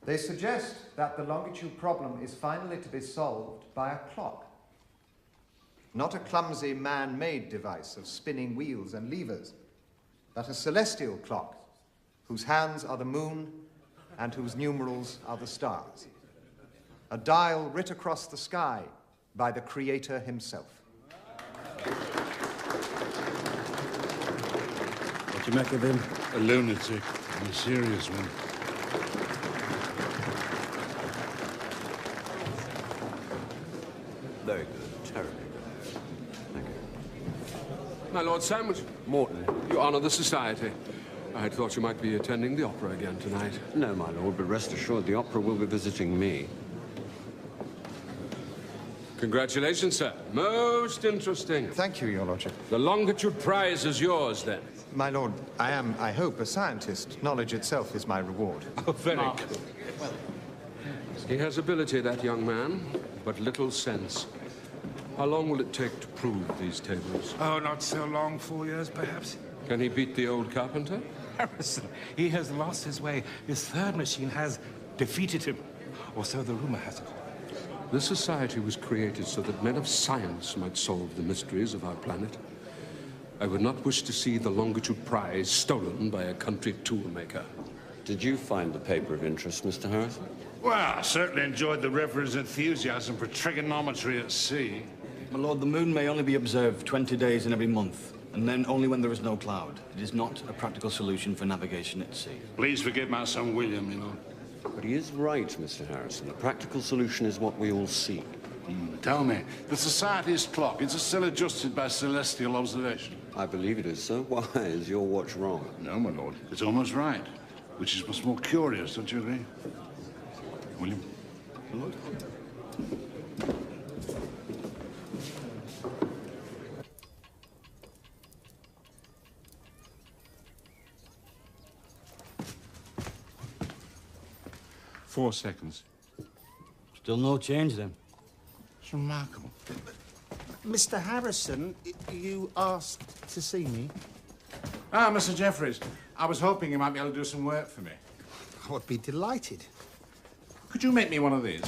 They suggest that the longitude problem is finally to be solved by a clock, not a clumsy man-made device of spinning wheels and levers, but a celestial clock whose hands are the moon and whose numerals are the stars. A dial writ across the sky by the Creator himself. What do you make of him? A lunatic, and a serious one. Very good, terribly good. Thank you. My Lord Sandwich. Morton, you honour the society. I had thought you might be attending the opera again tonight. No, my lord, but rest assured the opera will be visiting me. Congratulations, sir. Most interesting. Thank you, Your Lordship. The Longitude Prize is yours, then. My Lord, I am, I hope, a scientist. Knowledge itself is my reward. Oh, very good. He has ability, that young man, but little sense. How long will it take to prove these tables? Oh, not so long, 4 years, perhaps. Can he beat the old carpenter? Harrison, he has lost his way. His third machine has defeated him. Or so the rumor has it. This society was created so that men of science might solve the mysteries of our planet. I would not wish to see the Longitude Prize stolen by a country toolmaker. Did you find the paper of interest, Mr. Harrison? Well, I certainly enjoyed the Reverend's enthusiasm for trigonometry at sea. My lord, the moon may only be observed 20 days in every month, and then only when there is no cloud. It is not a practical solution for navigation at sea. Please forgive my son William, you know. But he is right, Mr. Harrison. A practical solution is what we all seek. Tell me, the Society's clock, is it still adjusted by celestial observation? I believe it is, sir. Why? Is your watch wrong? No, my lord. It's almost right. Which is much more curious, don't you agree? William? My lord? Four seconds. Still no change, then? It's remarkable. Mr. Harrison, you asked to see me? Ah, Mr. Jeffries. I was hoping you might be able to do some work for me. I would be delighted. Could you make me one of these?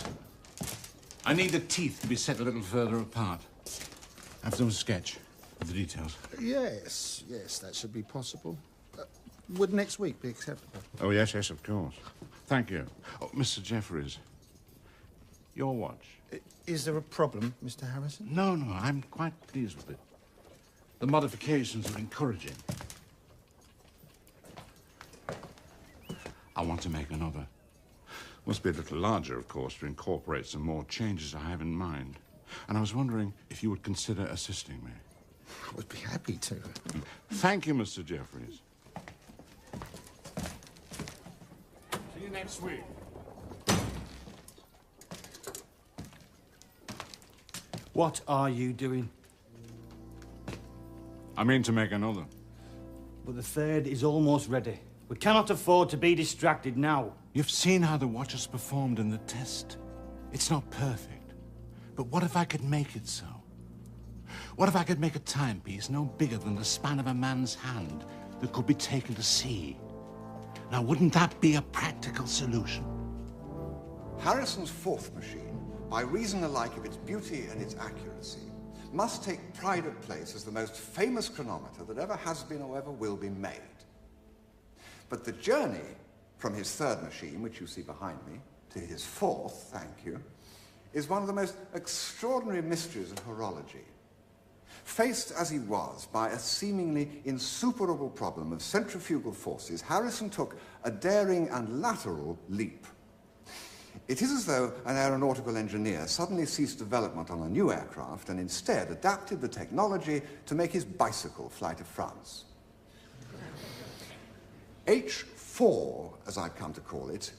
I need the teeth to be set a little further apart. I've done a sketch of the details. Yes, that should be possible. Would next week be acceptable? Oh, yes, of course. Thank you. Oh, Mr. Jeffries, your watch. Is there a problem, Mr. Harrison? No, I'm quite pleased with it. The modifications are encouraging. I want to make another. Must be a little larger, of course, to incorporate some more changes I have in mind. And I was wondering if you would consider assisting me. I would be happy to. Thank you, Mr. Jeffries. See you next week. What are you doing? I mean to make another. But the third is almost ready. We cannot afford to be distracted now. You've seen how the watch has performed in the test. It's not perfect. But what if I could make it so? What if I could make a timepiece no bigger than the span of a man's hand that could be taken to sea? Now, wouldn't that be a practical solution? Harrison's fourth machine, by reason alike of its beauty and its accuracy, must take pride of place as the most famous chronometer that ever has been or ever will be made. But the journey from his third machine, which you see behind me, to his fourth, thank you, is one of the most extraordinary mysteries of horology. Faced as he was by a seemingly insuperable problem of centrifugal forces, Harisson took a daring and lateral leap. It is as though an aeronautical engineer suddenly ceased development on a new aircraft and instead adapted the technology to make his bicycle fly to France. H4, as I've come to call it,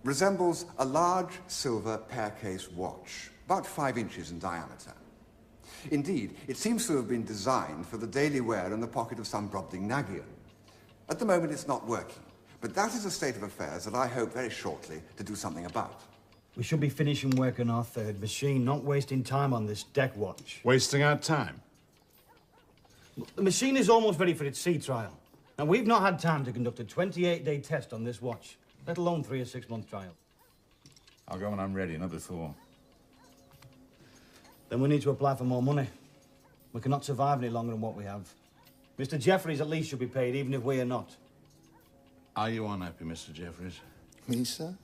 resembles a large silver pear-case watch, about 5 inches in diameter. Indeed, it seems to have been designed for the daily wear in the pocket of some Brobdingnagian. At the moment, it's not working, but that is a state of affairs that I hope very shortly to do something about. We should be finishing work on our third machine, not wasting time on this deck watch. Wasting our time? The machine is almost ready for its sea trial. Now, we've not had time to conduct a 28-day test on this watch, let alone 3 or 6 month trial. I'll go when I'm ready, not before. Then we need to apply for more money. We cannot survive any longer than what we have. Mr. Jeffries at least should be paid, even if we are not. Are you unhappy, Mr. Jeffries? Me, sir?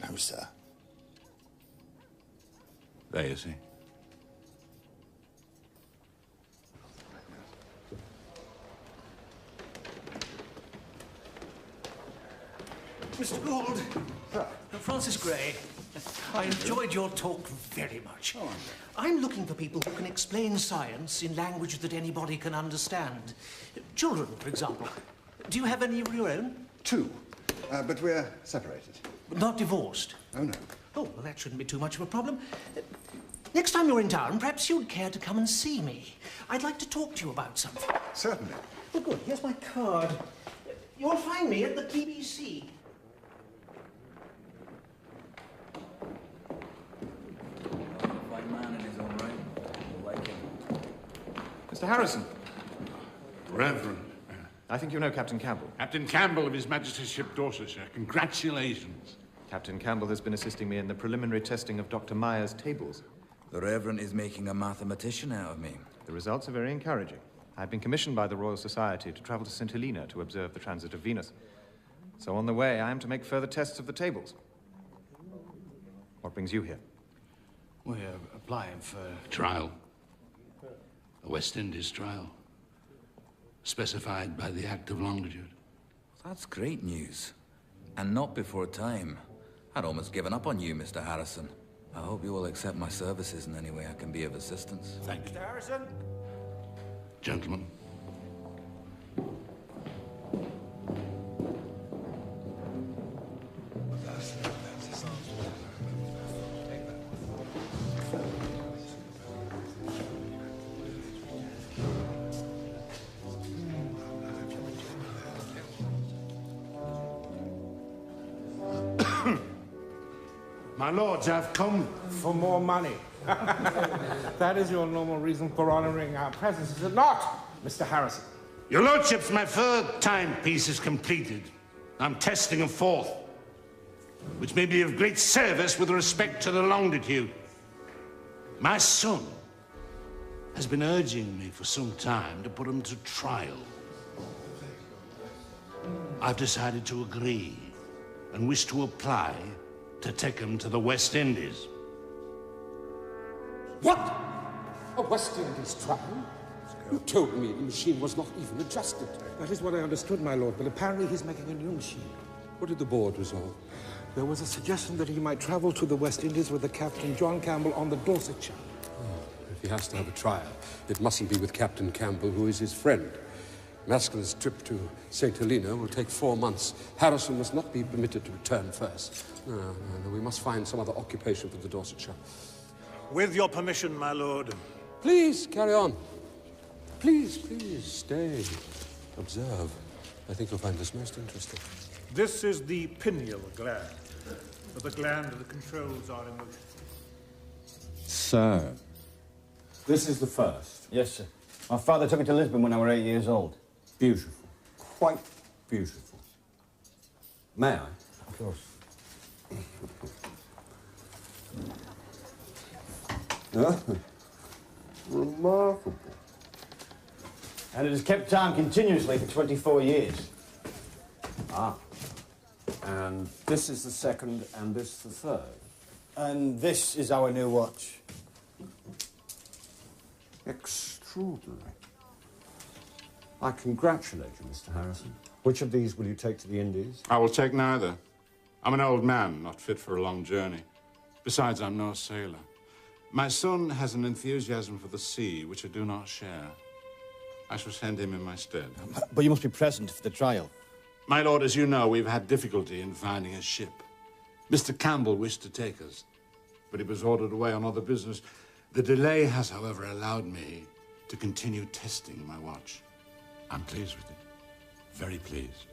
No, sir. There you see. Mr. Gould. Francis Gray. I enjoyed your talk very much. I'm looking for people who can explain science in language that anybody can understand. Children, for example. Do you have any of your own? 2, but we're separated. Not divorced? Oh, no. Oh, well, that shouldn't be too much of a problem. Next time you're in town, perhaps you'd care to come and see me. I'd like to talk to you about something. Certainly. Well, good. Here's my card. You'll find me at the BBC. Mr. Harisson. Reverend. I think you know Captain Campbell. Captain Campbell of His Majesty's ship Dorsetshire. Congratulations. Captain Campbell has been assisting me in the preliminary testing of Dr. Meyer's tables. The Reverend is making a mathematician out of me. The results are very encouraging. I've been commissioned by the Royal Society to travel to St. Helena to observe the transit of Venus. So on the way, I am to make further tests of the tables. What brings you here? We're applying for trial. A West Indies trial. Specified by the Act of Longitude. That's great news. And not before time. I'd almost given up on you, Mr. Harisson. I hope you will accept my services in any way I can be of assistance. Thank you. Mr. Harisson? Gentlemen. My lords, I've come for more money. That is your normal reason for honoring our presence, is it not, Mr. Harisson? Your lordships, my third timepiece is completed. I'm testing a fourth, which may be of great service with respect to the longitude. My son has been urging me for some time to put him to trial. I've decided to agree and wish to apply to take him to the West Indies. What? A West Indies trial? You told me the machine was not even adjusted. That is what I understood, my lord, but apparently he's making a new machine. What did the board resolve? There was a suggestion that he might travel to the West Indies with the Captain John Campbell on the Dorsetshire. If he has to have a trial, it mustn't be with Captain Campbell, who is his friend. Maskelyne's trip to St. Helena will take 4 months. Harisson must not be permitted to return first. No, we must find some other occupation for the Dorsetshire. With your permission, my lord. Please, carry on. Please, stay. Observe. I think you'll find this most interesting. This is the pineal gland. For the gland, the controls are in motion. Sir. This is the first. Yes, sir. My father took it to Lisbon when I was 8 years old. Beautiful. Quite beautiful. May I? Of course. Remarkable. And it has kept time continuously for 24 years. Ah. And this is the second, and this the third. And this is our new watch. Extraordinary. I congratulate you, Mr. Harisson. Which of these will you take to the Indies? I will take neither. I'm an old man, not fit for a long journey. Besides, I'm no sailor. My son has an enthusiasm for the sea, which I do not share. I shall send him in my stead. But you must be present for the trial. My lord, as you know, we've had difficulty in finding a ship. Mr. Campbell wished to take us, but he was ordered away on other business. The delay has, however, allowed me to continue testing my watch. I'm pleased with it. Very pleased.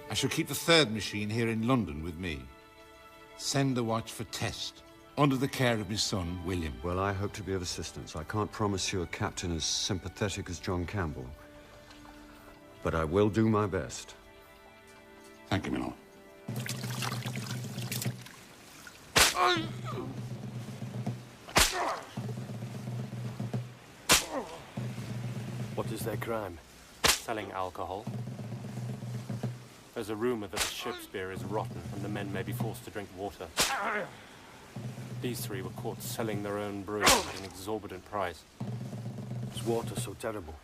I shall keep the third machine here in London with me. Send the watch for test, under the care of my son, William. Well, I hope to be of assistance. I can't promise you a captain as sympathetic as John Campbell, but I will do my best. Thank you, my lord. What is their crime? Selling alcohol. There's a rumor that the ship's beer is rotten and the men may be forced to drink water. These three were caught selling their own brew at an exorbitant price. Is water so terrible?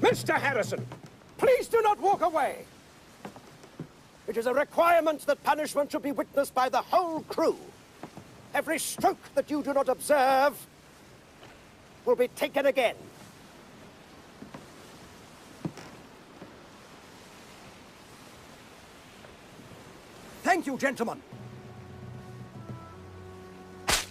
Mr. Harisson, please do not walk away. It is a requirement that punishment should be witnessed by the whole crew. Every stroke that you do not observe will be taken again. Thank you, gentlemen. This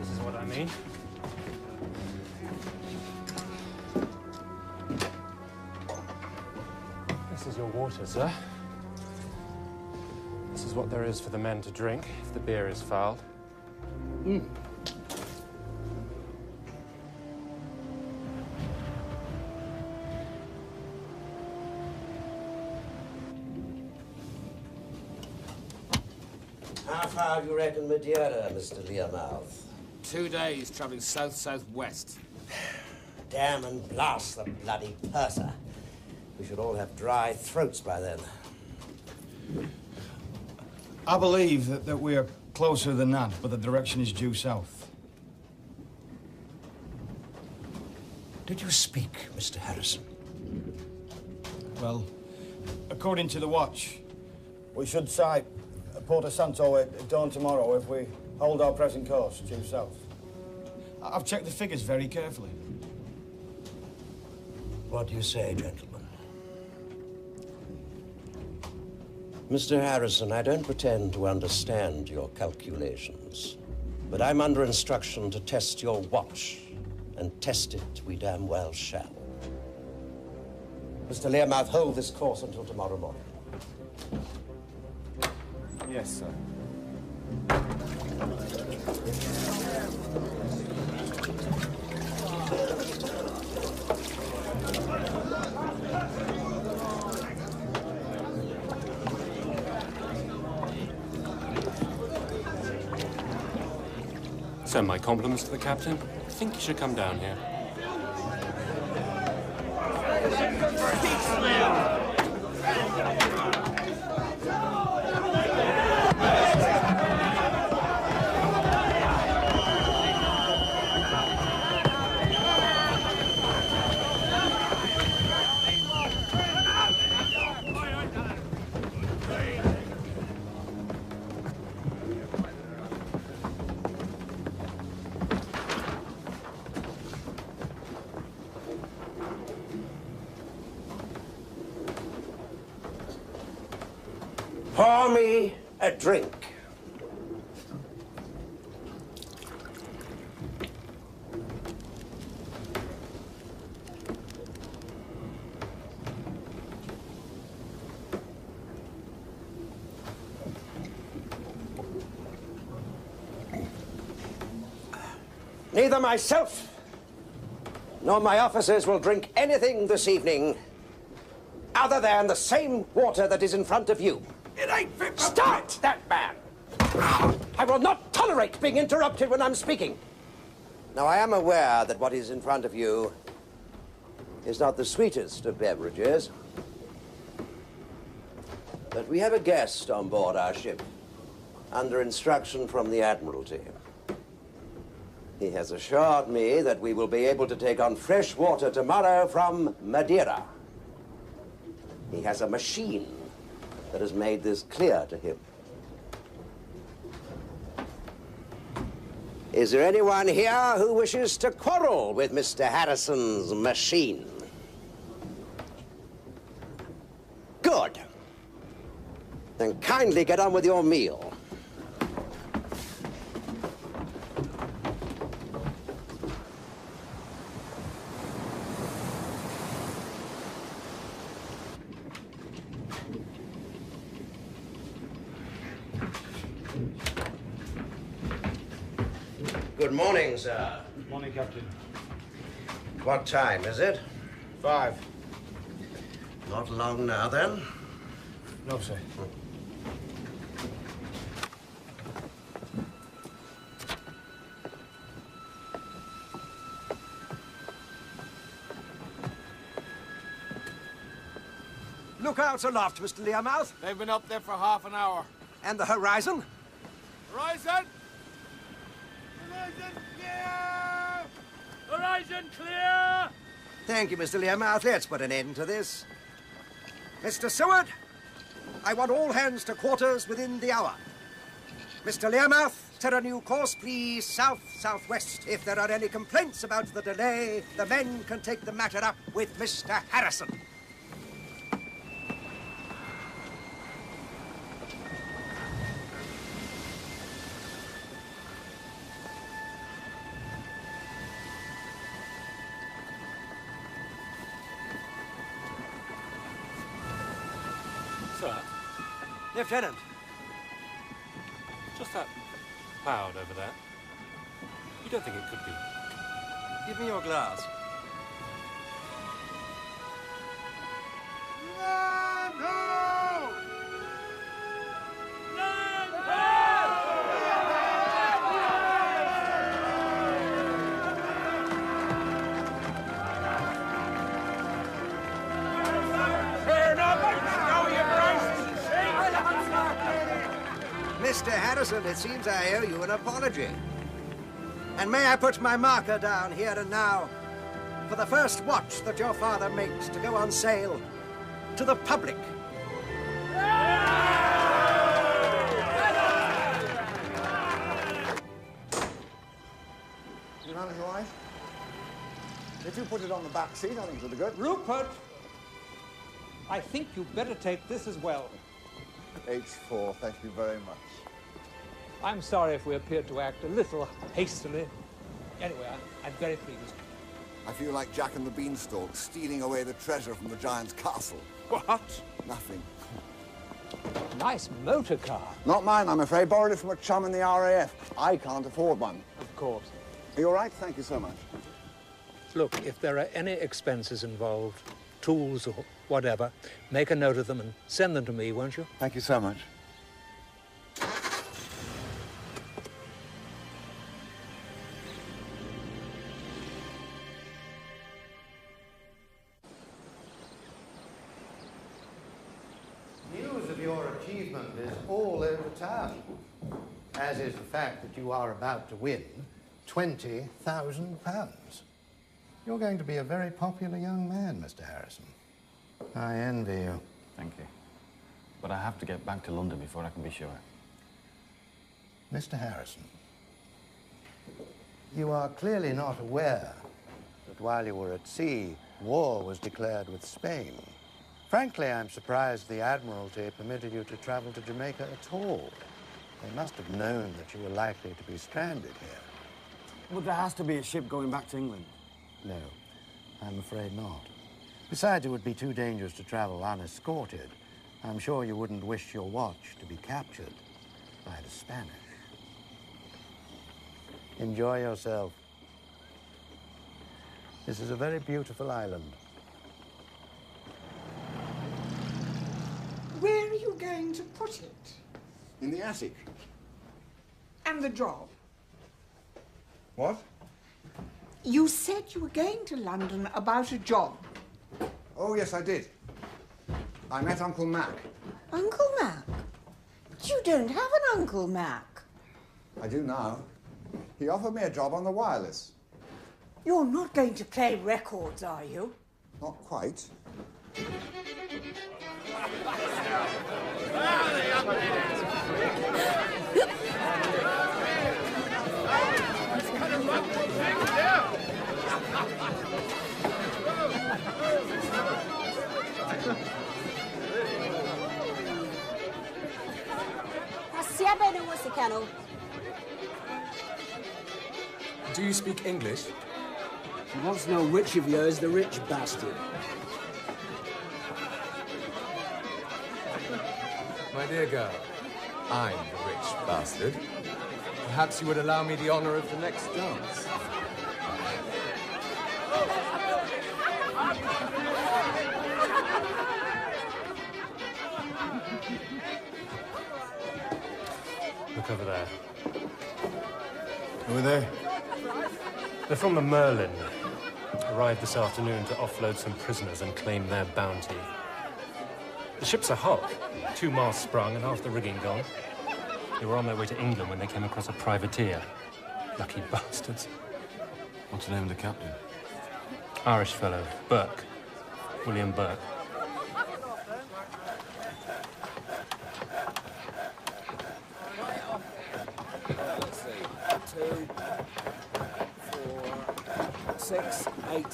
is what I mean. This is your water, sir. This is what there is for the men to drink if the beer is fouled. How far have you reckon Madeira, Mr. Learmouth? 2 days, travelling south-southwest. Damn and blast the bloody purser. We should all have dry throats by then. I believe that we're closer than that, but the direction is due south. Did you speak, Mr. Harisson? Well, according to the watch, we should sight Porto Santo at dawn tomorrow if we hold our present course due south. I've checked the figures very carefully. What do you say, gentlemen? Mr. Harisson, I don't pretend to understand your calculations, but I'm under instruction to test your watch, and test it we damn well shall. Mr. Learmouth, hold this course until tomorrow morning. Yes, sir. Send my compliments to the captain. I think you should come down here. Pour me a drink. Neither myself nor my officers will drink anything this evening other than the same water that is in front of you. It ain't fit for... Stop that man! I will not tolerate being interrupted when I'm speaking. Now, I am aware that what is in front of you is not the sweetest of beverages. But we have a guest on board our ship, under instruction from the Admiralty. He has assured me that we will be able to take on fresh water tomorrow from Madeira. He has a machine that has made this clear to him. Is there anyone here who wishes to quarrel with Mr. Harrison's machine? Good. Then kindly get on with your meal. Good morning, sir. Good morning, Captain. What time is it? 5. Not long now, then? No, sir. Lookouts aloft, Mr. Learmouth. They've been up there for half an hour. And the horizon? Horizon! Horizon clear! Horizon clear! Thank you, Mr. Learmouth. Let's put an end to this. Mr. Seward, I want all hands to quarters within the hour. Mr. Learmouth, set a new course, please, south-southwest. If there are any complaints about the delay, the men can take the matter up with Mr. Harrison. Sir, Lieutenant. just that cloud over there. You don't think it could be? Give me your glass. Land ho! Land Turn up and stow your braces. Mr. Harrison, it seems I owe you an apology. And may I put my marker down here and now for the first watch that your father makes to go on sale to the public? You manage all right? If you put it on the back seat, I think it'll be good. Rupert! I think you'd better take this as well. H4, thank you very much. I'm sorry if we appeared to act a little hastily. Anyway, I'm very pleased. I feel like Jack and the Beanstalk stealing away the treasure from the giant's castle. What? Nothing. Nice motor car. Not mine, I'm afraid. Borrowed it from a chum in the RAF. I can't afford one. Of course. Are you all right? Thank you so much. Look, if there are any expenses involved, tools or whatever, make a note of them and send them to me, won't you? Thank you so much. News of your achievement is all over town, as is the fact that you are about to win £20,000. You're going to be a very popular young man, Mr. Harrison. I envy you. Thank you. But I have to get back to London before I can be sure. Mr. Harrison, you are clearly not aware that while you were at sea, war was declared with Spain. Frankly, I'm surprised the Admiralty permitted you to travel to Jamaica at all. They must have known that you were likely to be stranded here. But there has to be a ship going back to England. No, I'm afraid not. Besides, it would be too dangerous to travel unescorted. I'm sure you wouldn't wish your watch to be captured by the Spanish. Enjoy yourself. This is a very beautiful island. Where are you going to put it? In the attic. And the job? What? You said you were going to London about a job. Oh, yes, I did. I met Uncle Mac. Uncle Mac? But you don't have an Uncle Mac. I do now. He offered me a job on the wireless. You're not going to play records, are you? Not quite. Do you speak English? He wants to know which of you is the rich bastard. My dear girl, I'm the rich bastard. Perhaps you would allow me the honor of the next dance. Look over there. Who are they? They're from the Merlin. Arrived this afternoon to offload some prisoners and claim their bounty. The ship's a hulk. 2 masts sprung and half the rigging gone. They were on their way to England when they came across a privateer. Lucky bastards. What's the name of the captain? Irish fellow, Burke. William Burke. Let's see. 2, 4, 6, 8,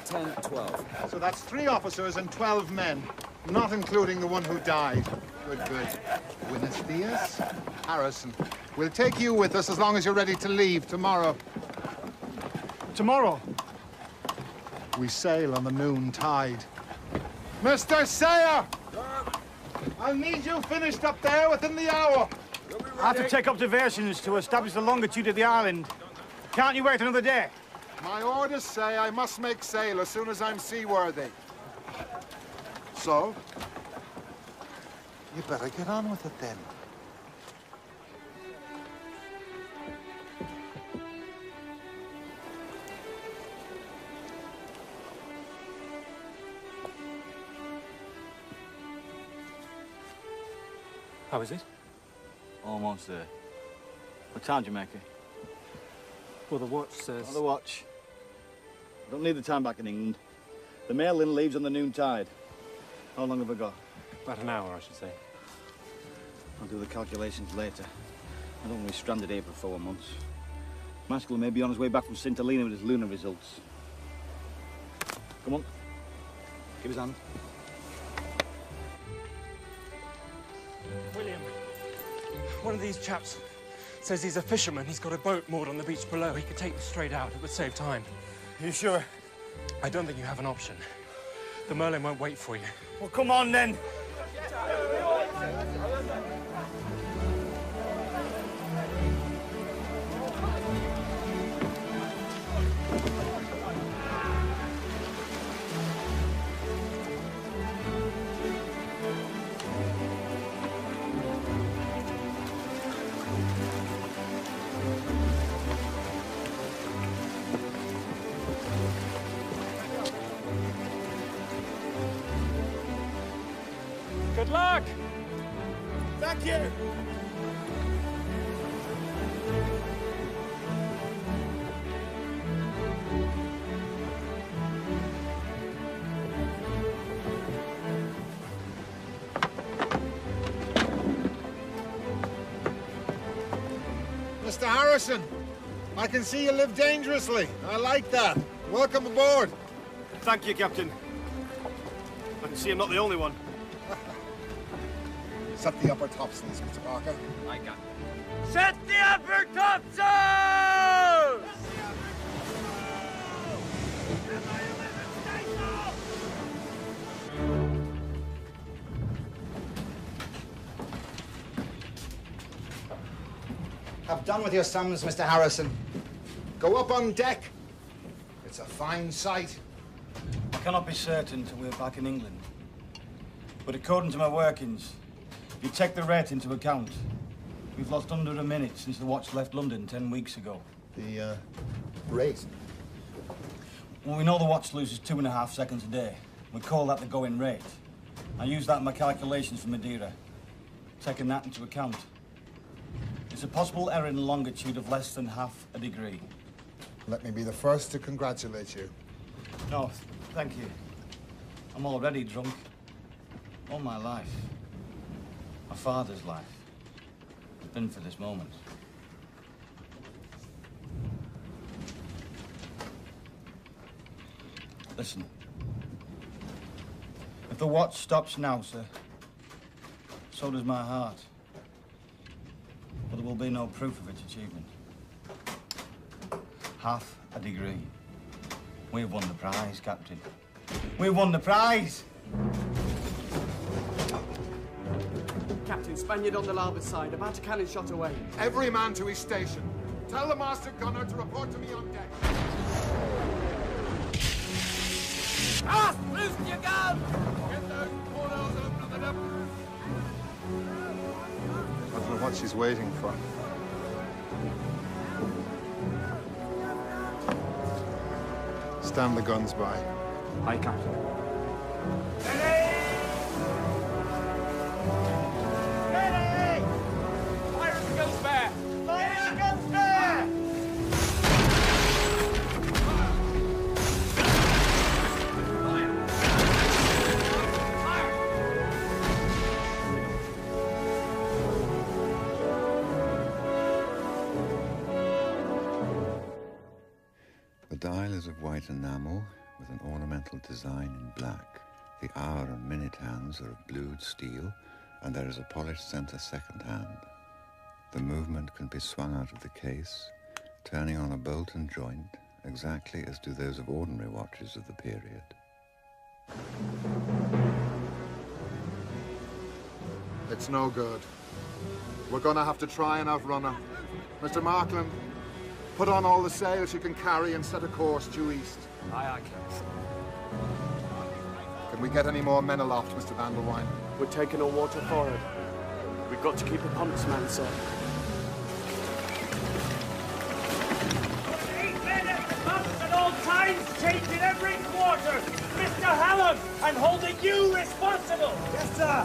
10, 12. So that's 3 officers and 12 men, not including the one who died. Good, good. Buenos dias, Harrison. We'll take you with us as long as you're ready to leave tomorrow. Tomorrow? We sail on the noon tide. Mr. Sayer! I'll need you finished up there within the hour. I have to take observations to establish the longitude of the island. Can't you wait another day? My orders say I must make sail as soon as I'm seaworthy. So, you better get on with it then. How is it? Almost there. What time do you make it? Well, the watch says... On the watch. I don't need the time back in England. The mail-in leaves on the noon tide. How long have I got? About an hour, I should say. I'll do the calculations later. I don't want to be stranded here for 4 months. Maskell may be on his way back from St. Helena with his lunar results. Come on. Give his hand. William, one of these chaps says he's a fisherman. He's got a boat moored on the beach below. He could take me straight out. It would save time. You sure? I don't think you have an option. The Merlin won't wait for you. Well, come on, then. Good luck! Thank you! Mr. Harrison, I can see you live dangerously. I like that. Welcome aboard. Thank you, Captain. I can see I'm not the only one. Set the upper topsails, Mr. Parker. I got it. Set the upper topsails! Have done with your sums, Mr. Harrison. Go up on deck. It's a fine sight. I cannot be certain till we're back in England. But according to my workings, if you take the rate into account, We've lost under a minute since the watch left London 10 weeks ago. The rate? Well, we know the watch loses 2.5 seconds a day. We call that the going rate. I used that in my calculations for Madeira, taking that into account. It's a possible error in longitude of less than half a degree. Let me be the first to congratulate you. No, thank you. I'm already drunk. All my life. My father's life. I've been for this moment. Listen. If the watch stops now, sir, so does my heart. But there will be no proof of its achievement. Half a degree. We've won the prize, Captain. We've won the prize! Captain, Spaniard on the larboard side, about a cannon shot away. Every man to his station. Tell the master gunner to report to me on deck. Ah! Loose your gun! Get those portholes open up. I don't know what she's waiting for. Stand the guns by. Aye, Captain. The dial is of white enamel with an ornamental design in black. The hour and minute hands are of blued steel, and there is a polished center second hand. The movement can be swung out of the case, turning on a bolt and joint, exactly as do those of ordinary watches of the period. It's no good. We're gonna have to try and outrun her. Mr. Markland, put on all the sails you can carry and set a course due east. Aye, aye, Captain. Can we get any more men aloft, Mr. Vandelwine? We're taking on water forward. We've got to keep the pumps manned, sir. 8 men at the pumps at all times, changing every quarter. Mr. Hallam, and holding you responsible. Yes, sir.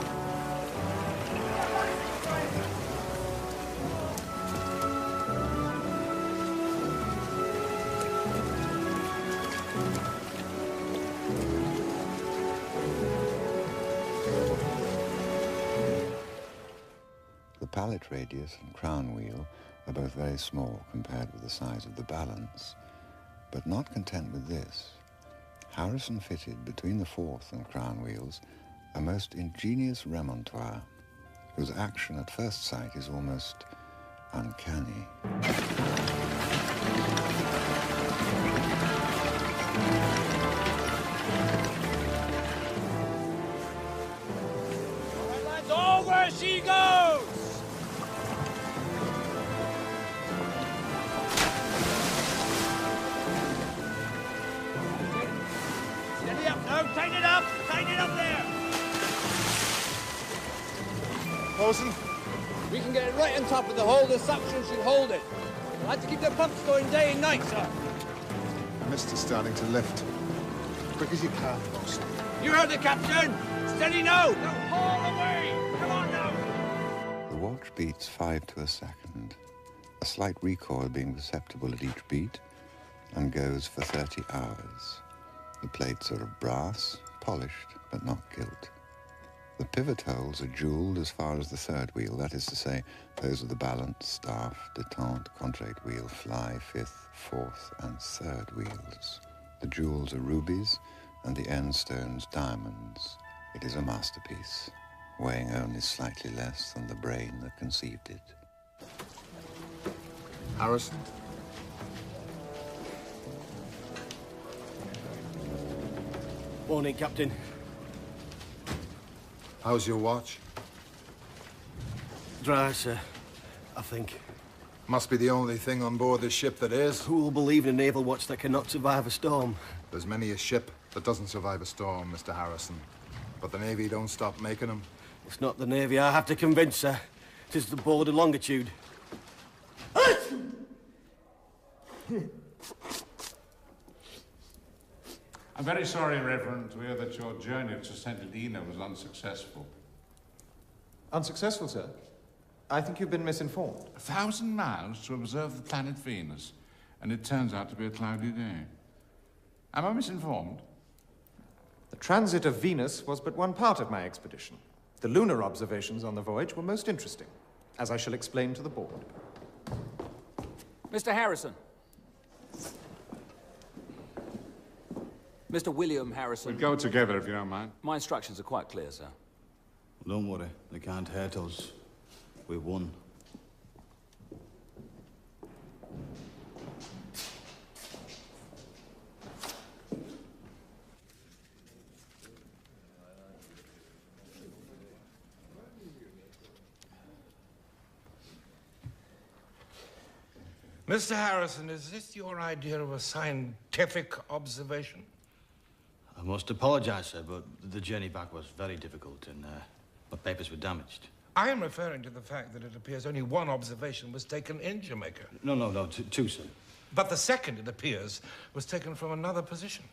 The pallet radius and crown wheel are both very small compared with the size of the balance. But not content with this, Harisson fitted between the fourth and crown wheels a most ingenious remontoire, whose action at first sight is almost uncanny. All right, lads, over she goes! Steady up now, tighten it up! Tighten it up there! Bosun? We can get it right on top of the hole. The suction should hold it. We'll have to keep the pumps going day and night, sir. The mist is starting to lift. Quick as you can, Bosun. You heard the captain! Steady now! Now haul away! Come on now! The watch beats 5 to a second, a slight recoil being perceptible at each beat, and goes for 30 hours. The plates are of brass, polished but not gilt. The pivot holes are jeweled as far as the third wheel, that is to say, those of the balance, staff, detente, contract wheel, fly, fifth, fourth, and third wheels. The jewels are rubies, and the end stones diamonds. It is a masterpiece, weighing only slightly less than the brain that conceived it. Harisson? Morning, Captain. How's your watch? Dry, sir. I think. Must be the only thing on board this ship that is. Who will believe in a naval watch that cannot survive a storm? There's many a ship that doesn't survive a storm, Mr. Harisson. But the Navy don't stop making them. It's not the Navy I have to convince, sir. 'Tis the board of Longitude. I'm very sorry, Reverend, to hear that your journey to St. Helena was unsuccessful. Unsuccessful, sir? I think you've been misinformed. 1,000 miles to observe the planet Venus, and it turns out to be a cloudy day. Am I misinformed? The transit of Venus was but one part of my expedition. The lunar observations on the voyage were most interesting, as I shall explain to the board. Mr. Harisson. Mr. William Harisson. We'll go together if you don't mind. My instructions are quite clear, sir. Well, don't worry. They can't hurt us. We won. Mr. Harisson, is this your idea of a scientific observation? I must apologize, sir, but the journey back was very difficult and my papers were damaged. I am referring to the fact that it appears only one observation was taken in Jamaica. No, two, sir. But the second, it appears, was taken from another position.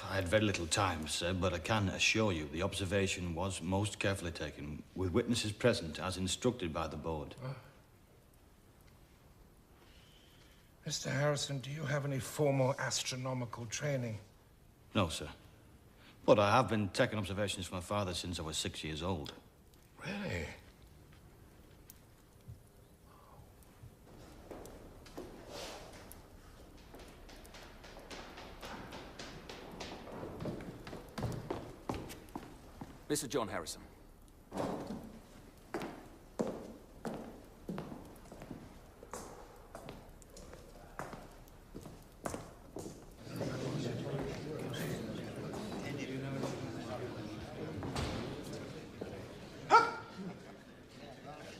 I had very little time, sir, but I can assure you the observation was most carefully taken, with witnesses present as instructed by the board. Mr. Harisson, do you have any formal astronomical training? No, sir. But I have been taking observations from my father since I was 6 years old. Really? Mr. John Harisson.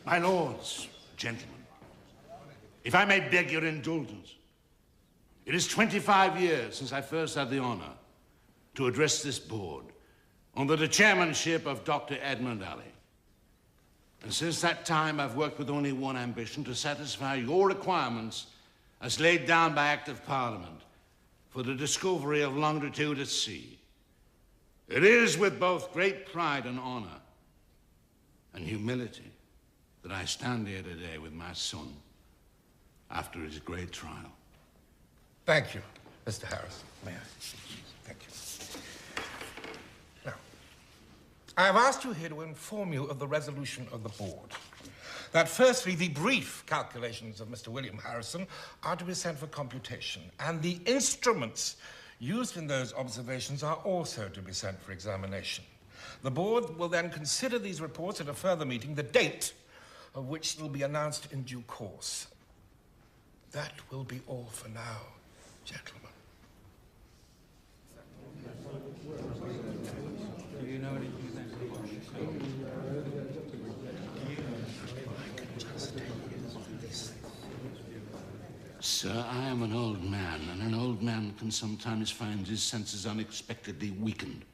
My lords, gentlemen, if I may beg your indulgence, it is 25 years since I first had the honor to address this board under the chairmanship of Dr. Edmund Alley. And since that time, I've worked with only one ambition: to satisfy your requirements as laid down by Act of Parliament for the discovery of longitude at sea. It is with both great pride and honor and humility that I stand here today with my son after his great trial. Thank you, Mr. Harris. May I? Thank you. Now, I have asked you here to inform you of the resolution of the board. That firstly, the brief calculations of Mr. William Harisson are to be sent for computation, and the instruments used in those observations are also to be sent for examination. The board will then consider these reports at a further meeting, the date of which will be announced in due course. That will be all for now, gentlemen. Do you know anything? Sir, I am an old man, and an old man can sometimes find his senses unexpectedly weakened.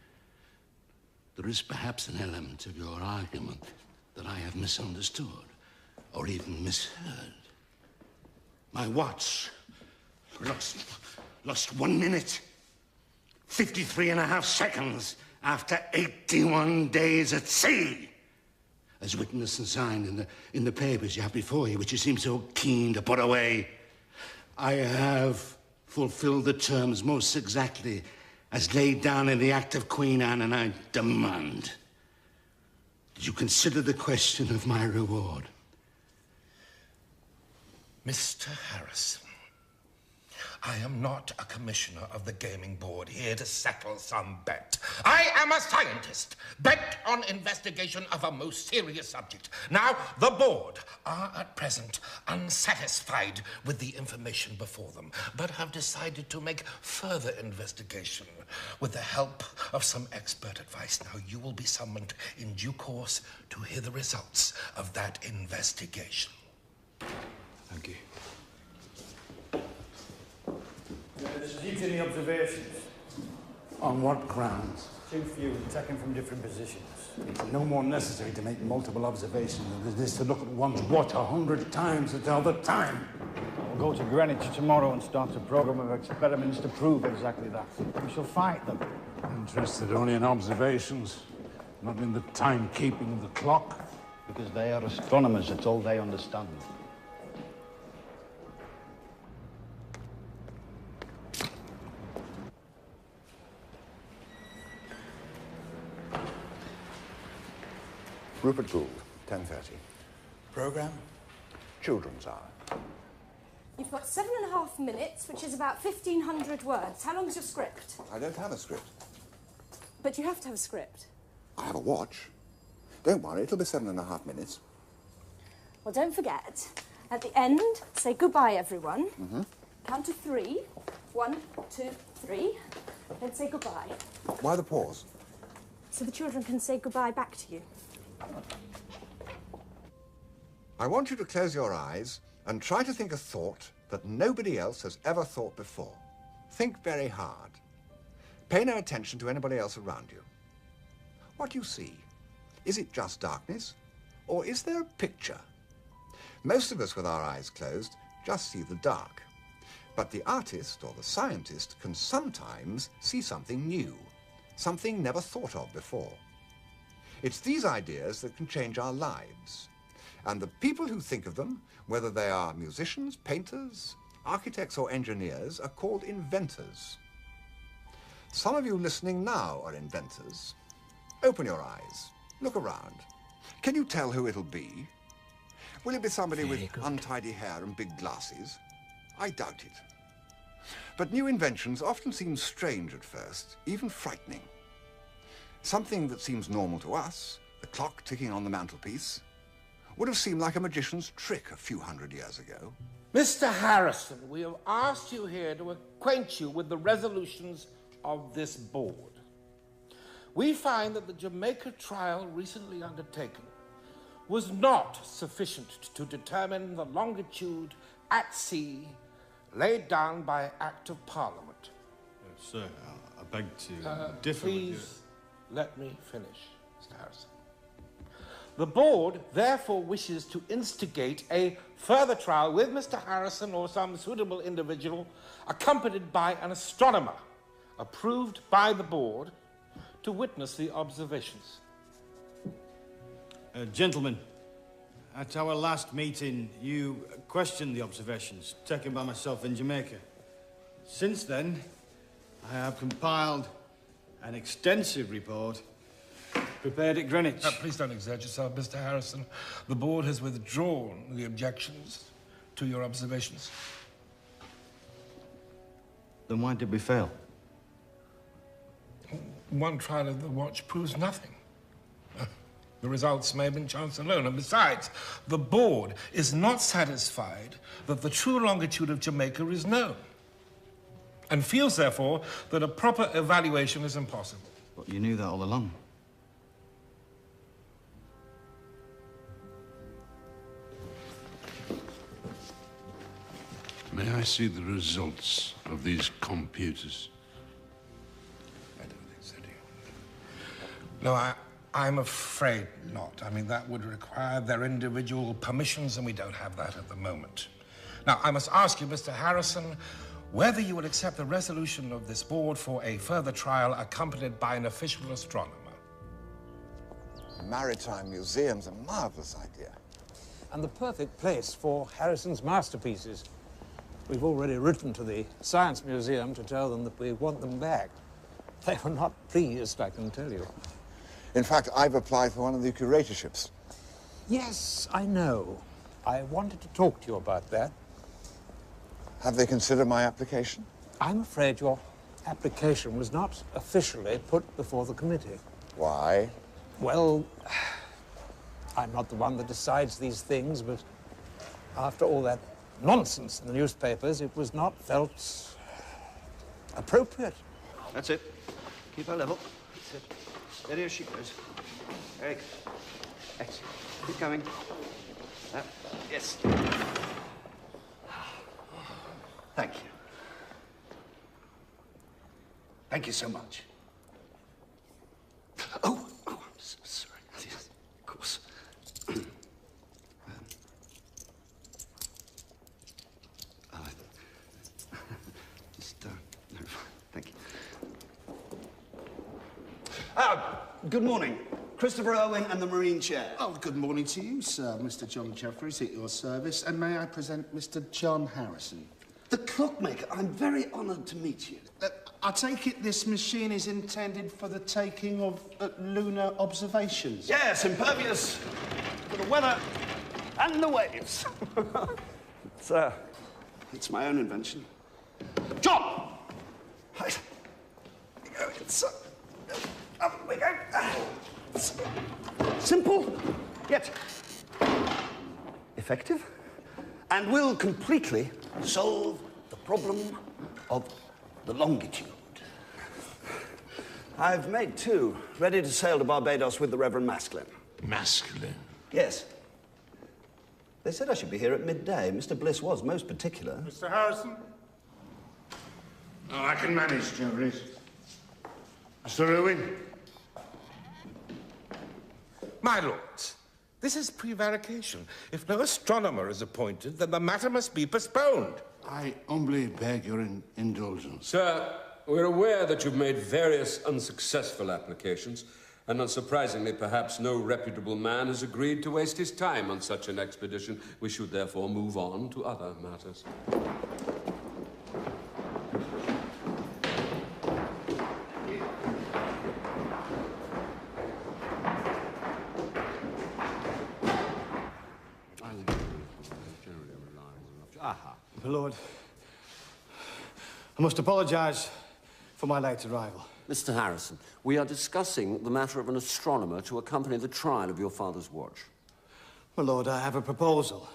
There is perhaps an element of your argument that I have misunderstood, or even misheard. My watch lost 1 minute, 53.5 seconds after 81 days at sea, as witnessed and signed in the papers you have before you, which you seem so keen to put away. I have fulfilled the terms most exactly as laid down in the Act of Queen Anne, and I demand that you consider the question of my reward. Mr. Harrison, I am not a commissioner of the gaming board here to settle some bet. I am a scientist, bent on investigation of a most serious subject. Now, the board are at present unsatisfied with the information before them, but have decided to make further investigation with the help of some expert advice. Now, you will be summoned in due course to hear the results of that investigation. Thank you. There's a leak in the observations. On what grounds? Too few, taken from different positions. It's no more necessary to make multiple observations than it is to look at one's watch 100 times to tell the time. We'll go to Greenwich tomorrow and start a program of experiments to prove exactly that. We shall fight them. Interested only in observations, not in the timekeeping of the clock. Because they are astronomers, that's all they understand. Rupert Gould, 10:30. Program? Children's hour. You've got 7.5 minutes, which is about 1,500 words. How long is your script? I don't have a script. But you have to have a script. I have a watch. Don't worry, it'll be 7.5 minutes. Well, don't forget, at the end, say goodbye, everyone. Mm-hmm. Count to 3. 1, 2, 3. Then say goodbye. Why the pause? So the children can say goodbye back to you. I want you to close your eyes and try to think a thought that nobody else has ever thought before. Think very hard. Pay no attention to anybody else around you. What do you see? Is it just darkness? Or is there a picture? Most of us with our eyes closed just see the dark. But the artist or the scientist can sometimes see something new, something never thought of before. It's these ideas that can change our lives. And the people who think of them, whether they are musicians, painters, architects or engineers, are called inventors. Some of you listening now are inventors. Open your eyes. Look around. Can you tell who it'll be? Will it be somebody with untidy hair and big glasses? I doubt it. But new inventions often seem strange at first, even frightening. Something that seems normal to us, the clock ticking on the mantelpiece, would have seemed like a magician's trick a few hundred years ago. Mr. Harrison, we have asked you here to acquaint you with the resolutions of this board. We find that the Jamaica trial recently undertaken was not sufficient to determine the longitude at sea laid down by Act of Parliament. Sir, I beg to differ with you. Please let me finish, Mr. Harrison. The board therefore wishes to instigate a further trial with Mr. Harrison or some suitable individual accompanied by an astronomer approved by the board to witness the observations. Gentlemen, at our last meeting, you questioned the observations taken by myself in Jamaica. Since then, I have compiled an extensive report prepared at Greenwich. Please don't exert yourself, Mr. Harrison. The board has withdrawn the objections to your observations. Then why did we fail? One trial of the watch proves nothing. The results may have been chance alone. And besides, the board is not satisfied that the true longitude of Jamaica is known, and feels, therefore, that a proper evaluation is impossible. But you knew that all along. May I see the results of these computers? I don't think so, do you? No, I'm afraid not. I mean, that would require their individual permissions, and we don't have that at the moment. Now, I must ask you, Mr. Harrison, whether you will accept the resolution of this board for a further trial accompanied by an official astronomer. Maritime museum's a marvelous idea. And the perfect place for Harrison's masterpieces. We've already written to the Science Museum to tell them that we want them back. They were not pleased, I can tell you. In fact, I've applied for one of the curatorships. Yes, I know. I wanted to talk to you about that. Have they considered my application? I'm afraid your application was not officially put before the committee. Why? Well, I'm not the one that decides these things, but after all that nonsense in the newspapers, it was not felt appropriate. That's it. Keep her level. That's it. Steady as she goes. Very good. Excellent. Keep going. Yes. Thank you. Thank you so much. Good morning. Christopher Owen and the Marine Chair. Oh, good morning to you, sir. Mr. John Jeffries at your service. And may I present Mr. John Harisson? The clockmaker. I'm very honoured to meet you. I take it this machine is intended for the taking of lunar observations? Yes, impervious to the weather and the waves. It's my own invention. John! Up we go. Simple, yet effective, and will completely solve the problem of the longitude. I've made two, ready to sail to Barbados with the Reverend Maskelyne. Maskelyne? Yes. They said I should be here at midday. Mr. Bliss was most particular. Mr. Harisson? Oh, I can manage, Jeffries. Mr. Owen? My lords, this is prevarication. If no astronomer is appointed, then the matter must be postponed. I humbly beg your indulgence. Sir, we're aware that you've made various unsuccessful applications, and unsurprisingly, perhaps no reputable man has agreed to waste his time on such an expedition. We should therefore move on to other matters. My lord, I must apologise for my late arrival. Mr. Harisson, we are discussing the matter of an astronomer to accompany the trial of your father's watch. My lord, I have a proposal.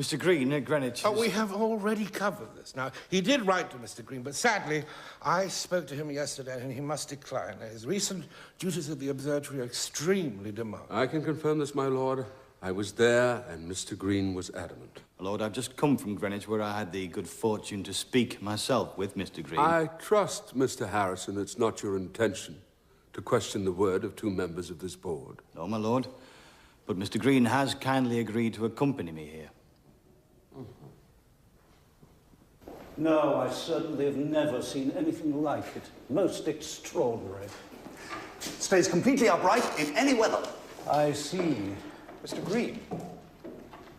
Mr. Green at Greenwich... Oh, we have already covered this. Now, he did write to Mr. Green, but sadly, I spoke to him yesterday and he must decline. His recent duties at the observatory are extremely demanding. I can confirm this, my lord. I was there, and Mr. Green was adamant. My lord, I've just come from Greenwich, where I had the good fortune to speak myself with Mr. Green. I trust, Mr. Harisson, it's not your intention to question the word of two members of this board. No, my lord. But Mr. Green has kindly agreed to accompany me here. No, I certainly have never seen anything like it. Most extraordinary. Stays completely upright in any weather. I see. Mr. Green,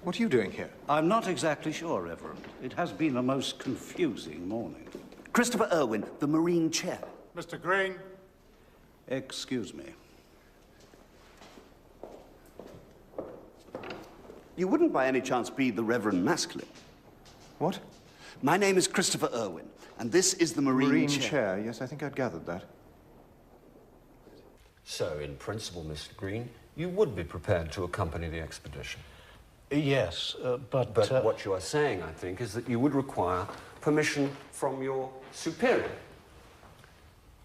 what are you doing here? I'm not exactly sure, Reverend. It has been a most confusing morning. Christopher Irwin, the Marine Chair. Mr. Green? Excuse me. You wouldn't by any chance be the Reverend Maskelyne? What? My name is Christopher Irwin, and this is the Marine Chair. Yes, I think I'd gathered that. So, in principle, Mr. Green, you would be prepared to accompany the expedition? Yes, but... But what you are saying, I think, is that you would require permission from your superior.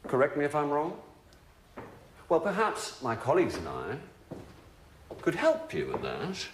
Correct me if I'm wrong? Well, perhaps my colleagues and I could help you with that.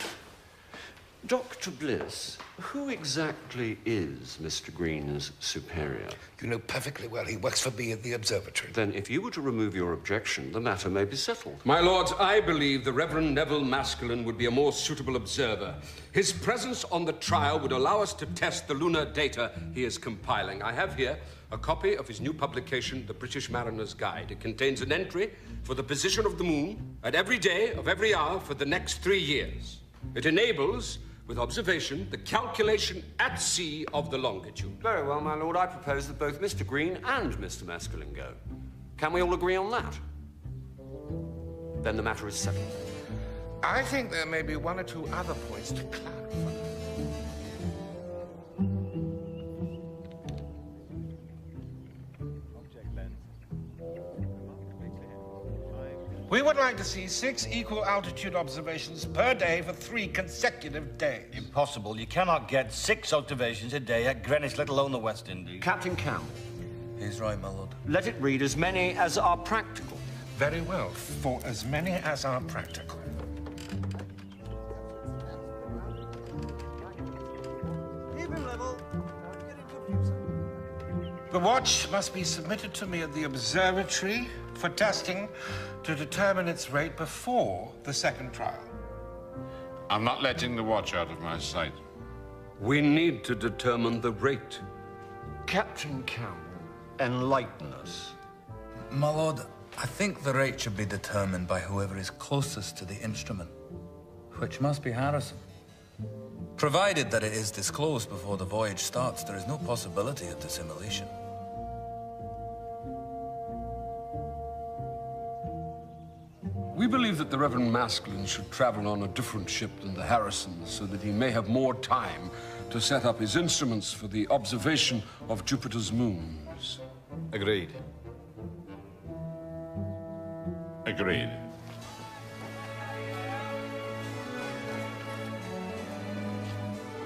Dr. Bliss, who exactly is Mr. Green's superior? You know perfectly well he works for me at the observatory. Then, if you were to remove your objection, the matter may be settled. My lords, I believe the Reverend Neville Maskelyne would be a more suitable observer. His presence on the trial would allow us to test the lunar data he is compiling. I have here a copy of his new publication, The British Mariner's Guide. It contains an entry for the position of the moon at every day of every hour for the next 3 years. It enables, with observation, the calculation at sea of the longitude. Very well, my lord. I propose that both Mr. Green and Mr. Maskelyne go. Can we all agree on that? Then the matter is settled. I think there may be one or two other points to clarify. We would like to see 6 equal altitude observations per day for 3 consecutive days. Impossible. You cannot get 6 observations a day at Greenwich, let alone the West Indies. Captain Kalle. He's right, my lord. Let it read as many as are practical. Very well, for as many as are practical. Keep him level. The watch must be submitted to me at the observatory for testing to determine its rate before the second trial. I'm not letting the watch out of my sight. We need to determine the rate. Captain Kalle, enlighten us. My lord, I think the rate should be determined by whoever is closest to the instrument, which must be Harrison. Provided that it is disclosed before the voyage starts, there is no possibility of dissimulation. We believe that the Reverend Maskelyne should travel on a different ship than the Harrisons so that he may have more time to set up his instruments for the observation of Jupiter's moons. Agreed. Agreed.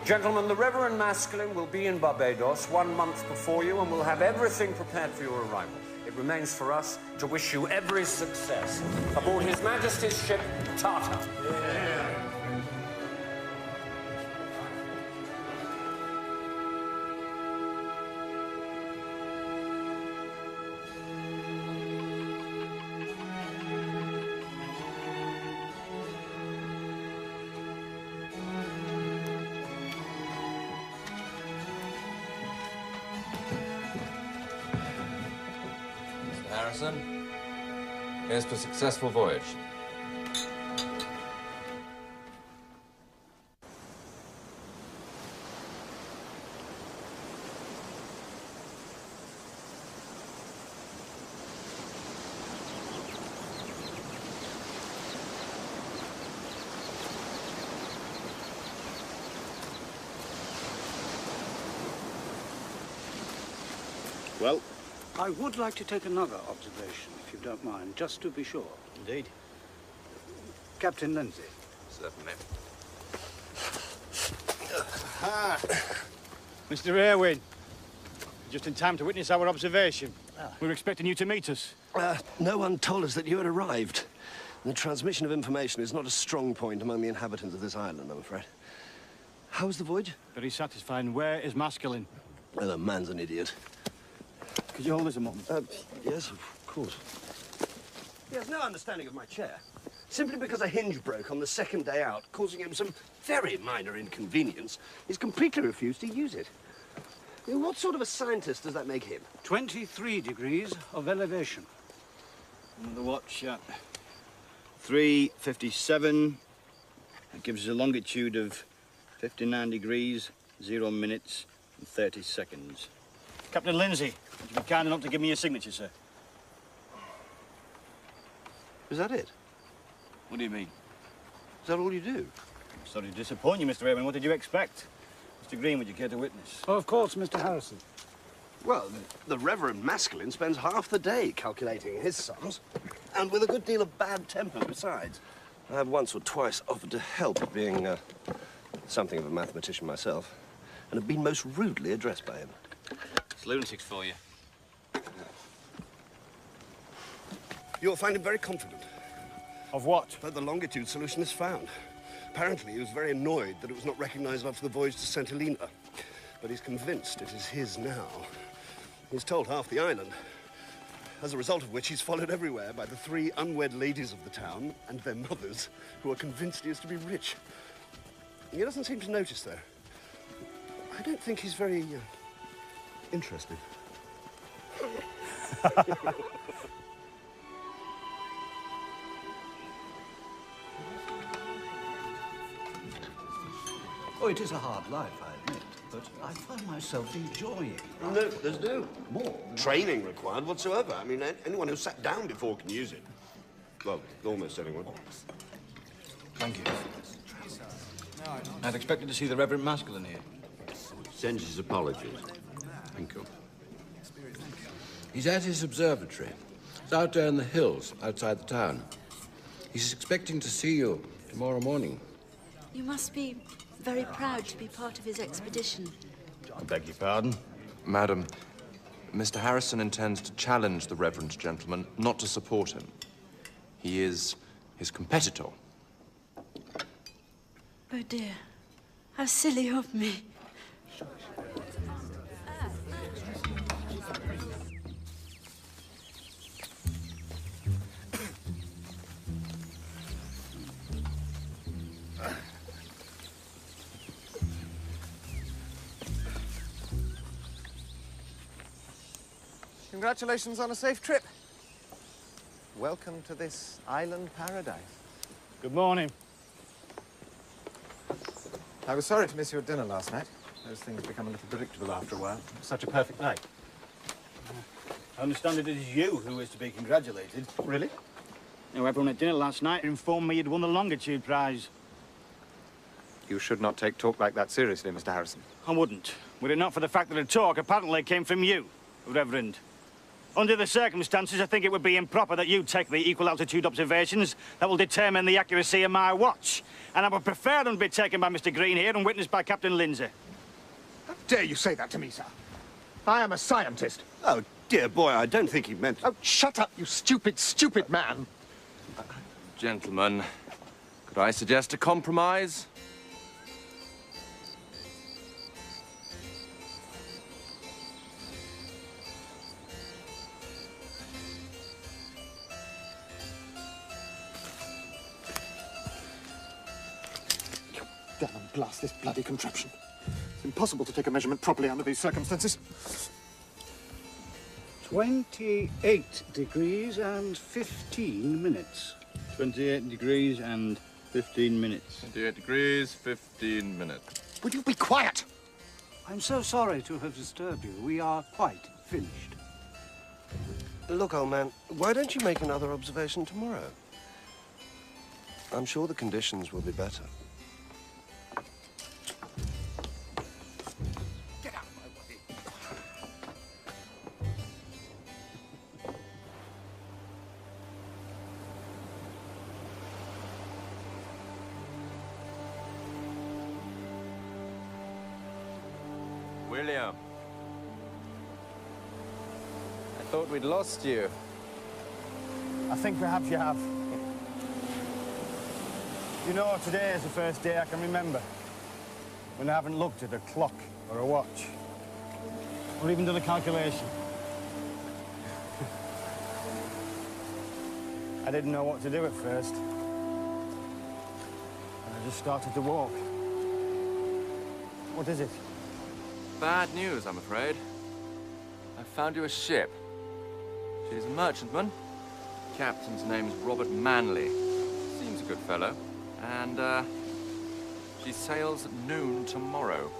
Gentlemen, the Reverend Maskelyne will be in Barbados 1 month before you and will have everything prepared for your arrival. It remains for us to wish you every success aboard His Majesty's ship, Tartar. Harrison, here's to a successful voyage. Well? I would like to take another observation, if you don't mind, just to be sure. Indeed. Captain Lindsay. Certainly. Ah, Mr. Irwin, just in time to witness our observation. We were expecting you to meet us. No one told us that you had arrived. The transmission of information is not a strong point among the inhabitants of this island, I'm afraid. How was the voyage? Very satisfying. Where is Maskelyne? Well, the man's an idiot. Could you hold us a moment? Yes, of course. He has no understanding of my chair. Simply because a hinge broke on the second day out, causing him some very minor inconvenience, he's completely refused to use it. I mean, what sort of a scientist does that make him? 23 degrees of elevation. The watch at 3:57. That gives us a longitude of 59 degrees, 0 minutes, and 30 seconds. Captain Lindsay, would you be kind enough to give me your signature, sir? Is that it? What do you mean? Is that all you do? I'm sorry to disappoint you, Mr. Irwin. What did you expect? Mr. Green, would you care to witness? Oh, of course, Mr. Harrison. Well, the Reverend Maskelyne spends half the day calculating his sums, and with a good deal of bad temper besides. I have once or twice offered to help, being something of a mathematician myself, and have been most rudely addressed by him. It's lunatics for you. You'll find him very confident. Of what? That the longitude solution is found. Apparently, he was very annoyed that it was not recognized after the voyage to St. Helena. But he's convinced it is his now. He's told half the island. As a result of which, he's followed everywhere by the 3 unwed ladies of the town and their mothers, who are convinced he is to be rich. He doesn't seem to notice, though. I don't think he's very interested. Oh, it is a hard life, I admit, but I find myself enjoying it. No, there's no training required whatsoever. I mean, anyone who sat down before can use it. Well, almost anyone. Thank you. I'd expected to see the Reverend Maskelyne here. Sends his apologies. Thank you. He's at his observatory. It's out there in the hills, outside the town. He's expecting to see you tomorrow morning. You must be very proud to be part of his expedition. I beg your pardon? Madam, Mr. Harrison intends to challenge the reverend gentleman, not to support him. He is his competitor. Oh dear, how silly of me. Congratulations on a safe trip. welcome to this island paradise. Good morning. I was sorry to miss you at dinner last night. Those things become a little predictable after a while. It was such a perfect night. I understand it is you who is to be congratulated. Really? Now, everyone at dinner last night informed me you'd won the Longitude prize. You should not take talk like that seriously, Mr. Harrison. I wouldn't. Were it not for the fact that the talk apparently came from you, Reverend. Under the circumstances, I think it would be improper that you take the equal altitude observations that will determine the accuracy of my watch. And I would prefer them to be taken by Mr. Green here and witnessed by Captain Lindsay. How dare you say that to me, sir? I am a scientist. Oh, dear boy, I don't think he meant... Oh, shut up, you stupid, stupid man. Gentlemen, could I suggest a compromise? Damn and blast this bloody contraption. It's impossible to take a measurement properly under these circumstances. 28 degrees and 15 minutes. 28 degrees and 15 minutes. 28 degrees, 15 minutes. Would you be quiet? I'm so sorry to have disturbed you. We are quite finished. Look, old man, why don't you make another observation tomorrow? I'm sure the conditions will be better. Get out of my way. William. I thought we'd lost you. I think perhaps you have. You know, today is the first day I can remember when I haven't looked at a clock or a watch, or even done a calculation. I didn't know what to do at first. And I just started to walk. What is it? Bad news, I'm afraid. I found you a ship. She's a merchantman. Captain's name's Robert Manley. Seems a good fellow. And, she sails at noon tomorrow.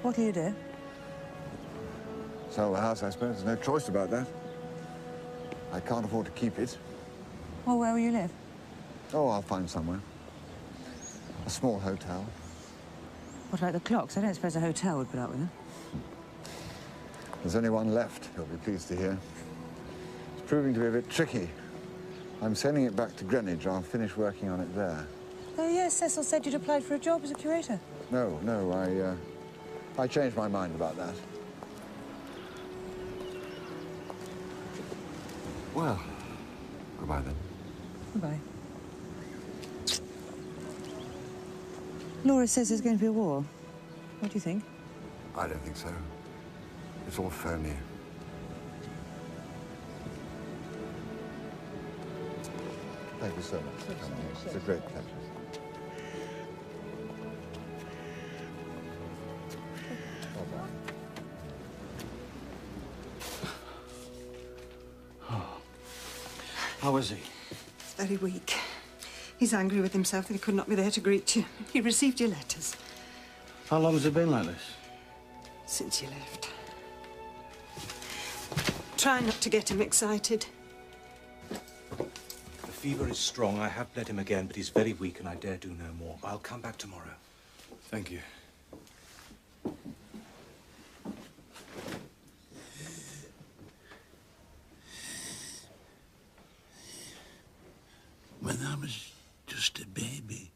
What do you do? Sell the house, I suppose. There's no choice about that. I can't afford to keep it. Well, where will you live? Oh, I'll find somewhere. A small hotel. What about the clocks? I don't suppose a hotel would put up with them. There's only one left, you'll be pleased to hear. It's proving to be a bit tricky. I'm sending it back to Greenwich. I'll finish working on it there. Oh, yes, Cecil said you'd applied for a job as a curator. No, I changed my mind about that. Well, goodbye then. Goodbye. Laura says there's going to be a war. What do you think? I don't think so. It's all phony. Thank you so much for coming here. It's a great pleasure. How is he? Very weak. He's angry with himself that he could not be there to greet you. He received your letters. How long has it been like this? Since you left. Try not to get him excited. The fever is strong. I have bled him again, but he's very weak and I dare do no more. I'll come back tomorrow. Thank you. When I was just a baby,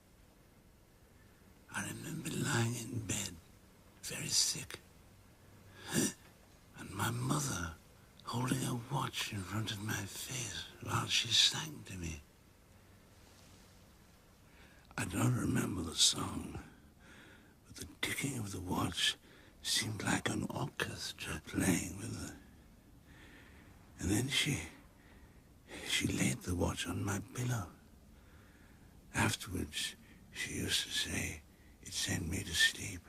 I remember lying in bed, very sick, a watch in front of my face while she sang to me. I don't remember the song, but the ticking of the watch seemed like an orchestra playing with her. And then she laid the watch on my pillow. Afterwards, she used to say it sent me to sleep,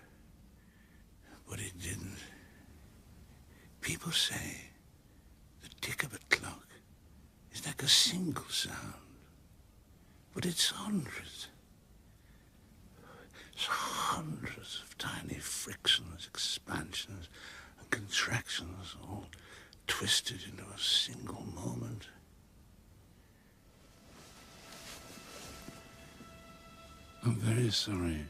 but it didn't. People say the tick of a clock is like a single sound, but it's hundreds. It's hundreds of tiny frictions, expansions, and contractions, all twisted into a single moment. I'm very sorry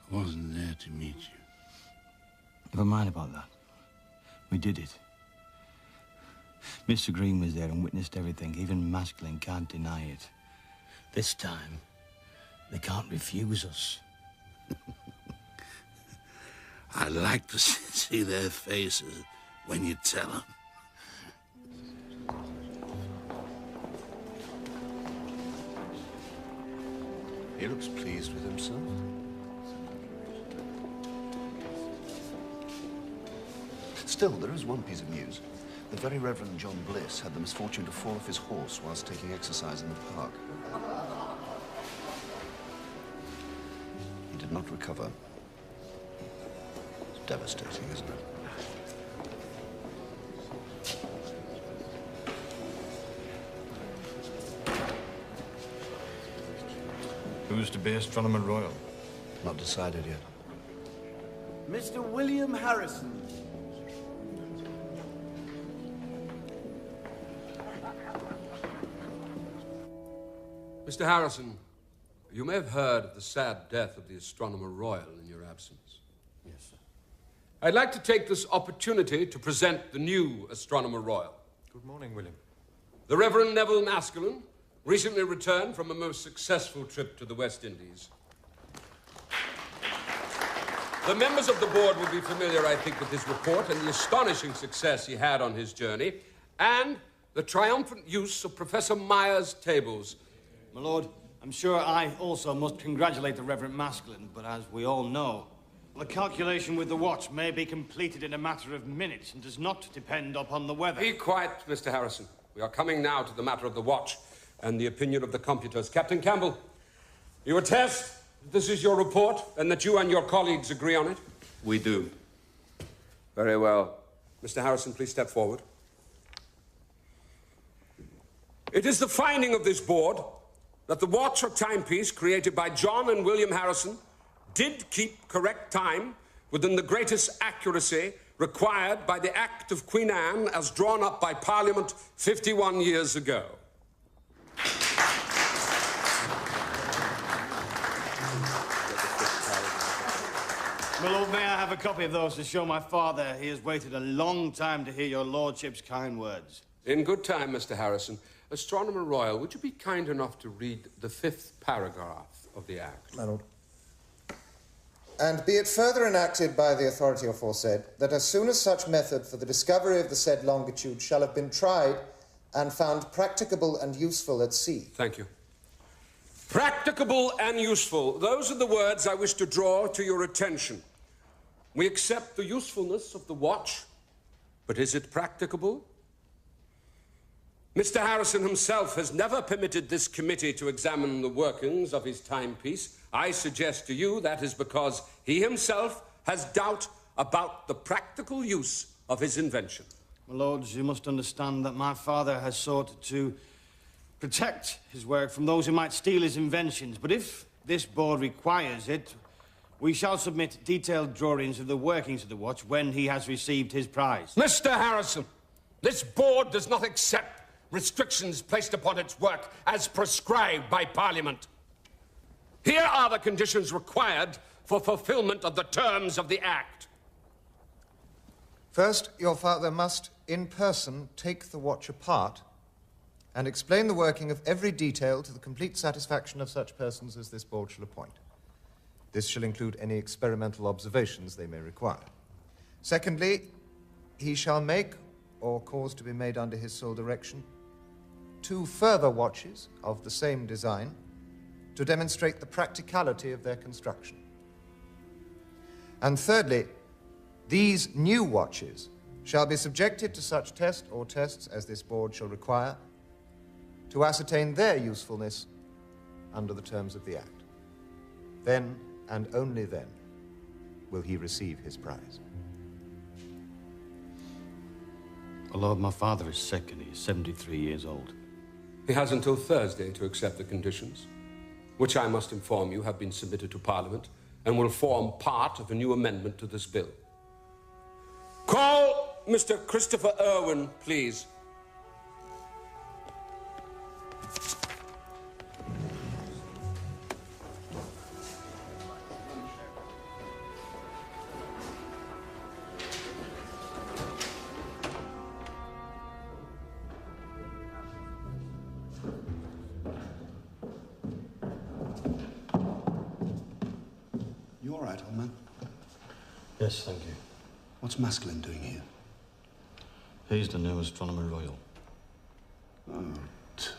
I wasn't there to meet you. Never mind about that. We did it. Mr. Green was there and witnessed everything. Even Masculine can't deny it. This time, they can't refuse us. I'd like to see their faces when you tell them. He looks pleased with himself. Still, there is one piece of news. The very Reverend John Bliss had the misfortune to fall off his horse whilst taking exercise in the park. He did not recover. It's devastating, isn't it? Who's to be Astronomer Royal? Not decided yet. Mr. William Harisson. Mr. Harrison, you may have heard of the sad death of the Astronomer Royal in your absence. Yes, sir. I'd like to take this opportunity to present the new Astronomer Royal. Good morning, William. The Reverend Neville Maskelyne recently returned from a most successful trip to the West Indies. The members of the board will be familiar, I think, with his report and the astonishing success he had on his journey, and the triumphant use of Professor Meyer's tables. My lord, I'm sure I also must congratulate the Reverend Maskelyne, but as we all know, the calculation with the watch may be completed in a matter of minutes and does not depend upon the weather. Be quiet, Mr. Harrison. We are coming now to the matter of the watch and the opinion of the computers. Captain Campbell, you attest that this is your report and that you and your colleagues agree on it? We do. Very well. Mr. Harrison, please step forward. It is the finding of this board that the watch or timepiece created by John and William Harisson did keep correct time within the greatest accuracy required by the Act of Queen Anne as drawn up by Parliament 51 years ago. My lord, may I have a copy of those to show my father? He has waited a long time to hear your lordship's kind words. In good time, Mr. Harrison. Astronomer Royal, would you be kind enough to read the 5th paragraph of the Act? My lord. And be it further enacted by the authority aforesaid, that as soon as such method for the discovery of the said longitude shall have been tried and found practicable and useful at sea. Thank you. Practicable and useful. Those are the words I wish to draw to your attention. We accept the usefulness of the watch, but is it practicable? Mr. Harrison himself has never permitted this committee to examine the workings of his timepiece. I suggest to you that is because he himself has doubt about the practical use of his invention. My lords, you must understand that my father has sought to protect his work from those who might steal his inventions. But if this board requires it, we shall submit detailed drawings of the workings of the watch when he has received his prize. Mr. Harrison, this board does not accept restrictions placed upon its work as prescribed by Parliament. Here are the conditions required for fulfillment of the terms of the Act. First, your father must, in person, take the watch apart and explain the working of every detail to the complete satisfaction of such persons as this board shall appoint. This shall include any experimental observations they may require. Secondly, he shall make or cause to be made under his sole direction, 2 further watches of the same design to demonstrate the practicality of their construction. And thirdly, these new watches shall be subjected to such test or tests as this board shall require to ascertain their usefulness under the terms of the Act. Then, and only then, will he receive his prize. My lord, my father is sick and he's 73 years old. He has until Thursday to accept the conditions, which I must inform you have been submitted to Parliament and will form part of a new amendment to this bill. Call Mr. Christopher Irwin, please. You all right, old man? Yes, thank you. What's Maskelyne doing here? He's the new Astronomer Royal. Oh, turd.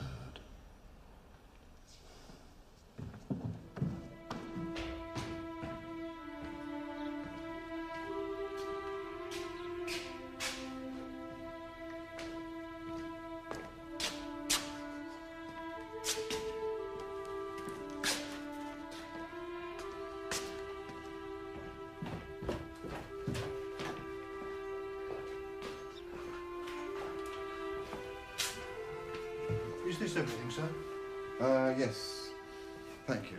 Is this everything, sir? Yes. Thank you.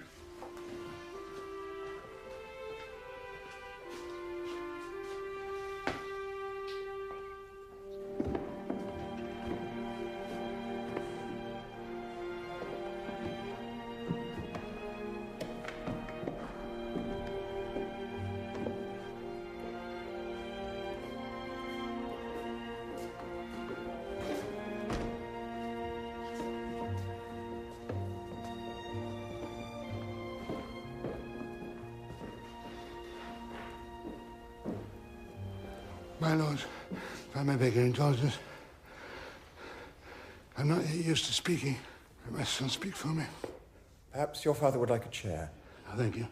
My lord, if I may beg your indulgence, I'm not yet used to speaking. My son speak for me. Perhaps your father would like a chair. Oh, thank you.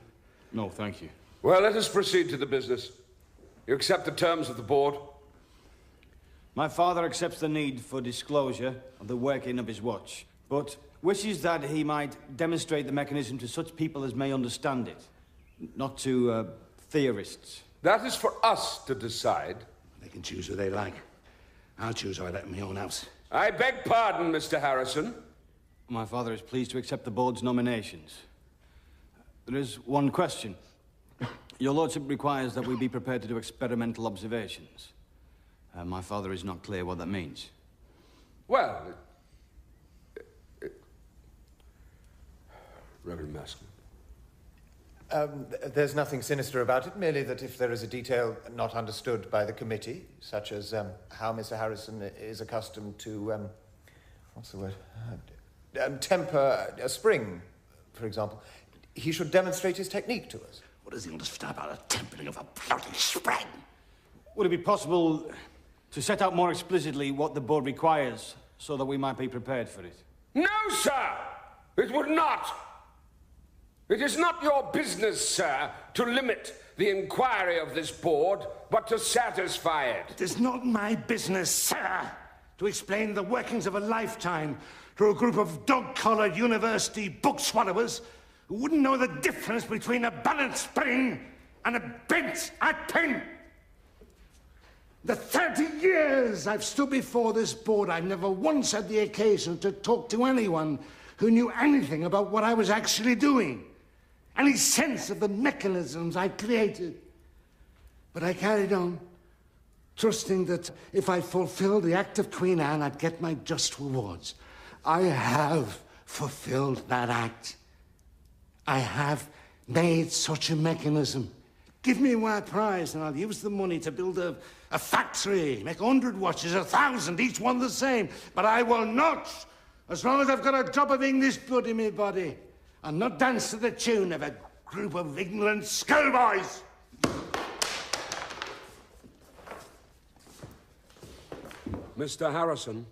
No, thank you. Well, let us proceed to the business. You accept the terms of the board? My father accepts the need for disclosure of the working of his watch, but wishes that he might demonstrate the mechanism to such people as may understand it, not to theorists. That is for us to decide. They can choose who they like. I'll choose who I let in my own house. I beg pardon, Mr. Harisson. My father is pleased to accept the board's nominations. There is one question. Your lordship requires that we be prepared to do experimental observations. My father is not clear what that means. Well, Reverend Maskelyne. There's nothing sinister about it, merely that if there is a detail not understood by the committee, such as how Mr. Harisson is accustomed to, what's the word? Temper a spring, for example, he should demonstrate his technique to us. What does he understand about the tempering of a bloody spring? Would it be possible to set out more explicitly what the board requires so that we might be prepared for it? No, sir! It would not! It is not your business, sir, to limit the inquiry of this board, but to satisfy it. It is not my business, sir, to explain the workings of a lifetime to a group of dog-collared university book swallowers who wouldn't know the difference between a balanced spring and a bent pin. The 30 years I've stood before this board, I've never once had the occasion to talk to anyone who knew anything about what I was actually doing, any sense of the mechanisms I created. But I carried on, trusting that if I fulfilled the Act of Queen Anne, I'd get my just rewards. I have fulfilled that act. I have made such a mechanism. Give me my prize and I'll use the money to build a factory, make 100 watches, 1,000, each one the same. But I will not, as long as I've got a drop of English blood in my body, and not dance to the tune of a group of ignorant schoolboys. Mr. Harrison.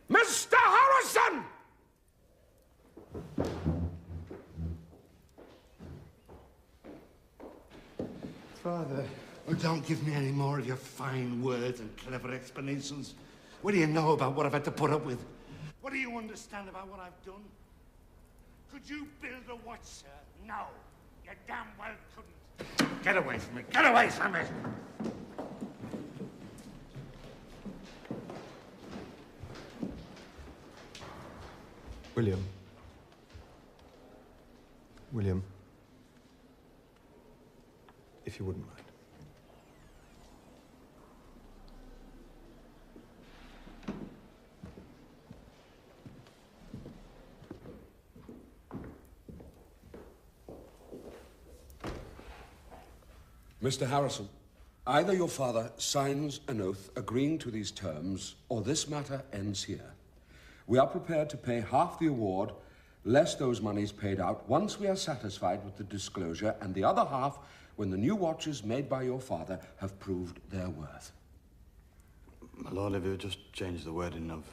Mr. Harrison! Father. Oh, don't give me any more of your fine words and clever explanations. What do you know about what I've had to put up with? What do you understand about what I've done? Could you build a watch, sir? No. You damn well couldn't. Get away from me. Get away from me! William. William. If you wouldn't mind. Mr. Harrison, either your father signs an oath agreeing to these terms, or this matter ends here. We are prepared to pay half the award, less those monies paid out, once we are satisfied with the disclosure, and the other half when the new watches made by your father have proved their worth. My lord, if he would just change the wording of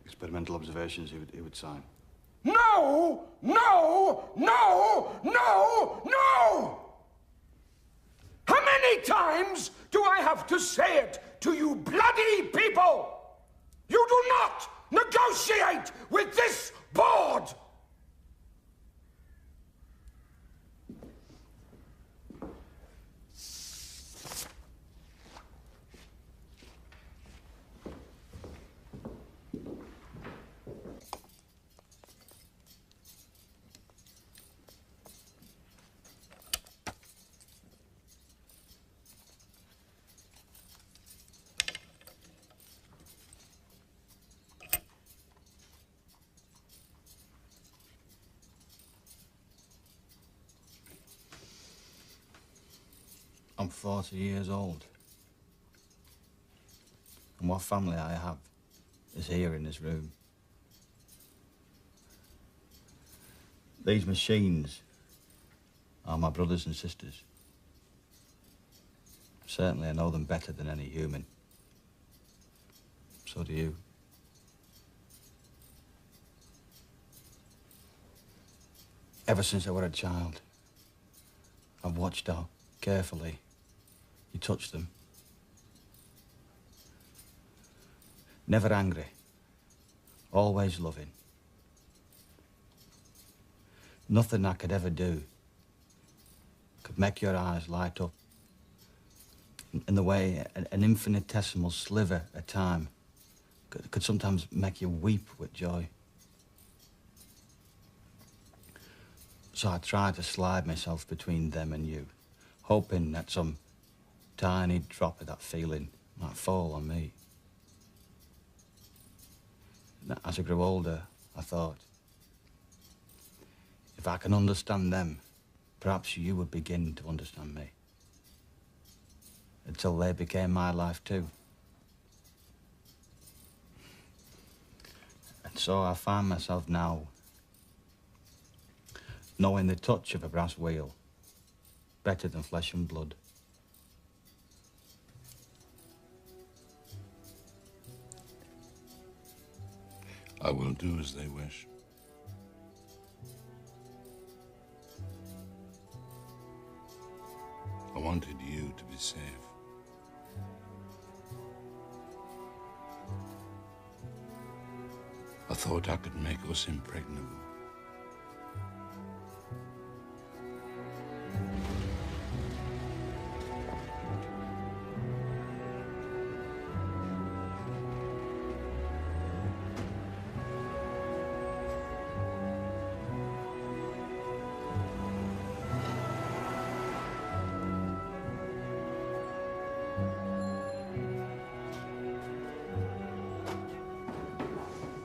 experimental observations, he would sign. No! No! No! No! No! How many times do I have to say it to you bloody people? You do not negotiate with this board! I'm 40 years old. And what family I have is here in this room. These machines are my brothers and sisters. Certainly I know them better than any human. So do you. Ever since I was a child, I've watched how carefully you touch them. Never angry, always loving. Nothing I could ever do could make your eyes light up in the way an infinitesimal sliver of time could sometimes make you weep with joy. So I tried to slide myself between them and you, hoping that some tiny drop of that feeling might fall on me. As I grew older, I thought, if I can understand them, perhaps you would begin to understand me. Until they became my life too. And so I find myself now knowing the touch of a brass wheel better than flesh and blood. I will do as they wish. I wanted you to be safe. I thought I could make us impregnable.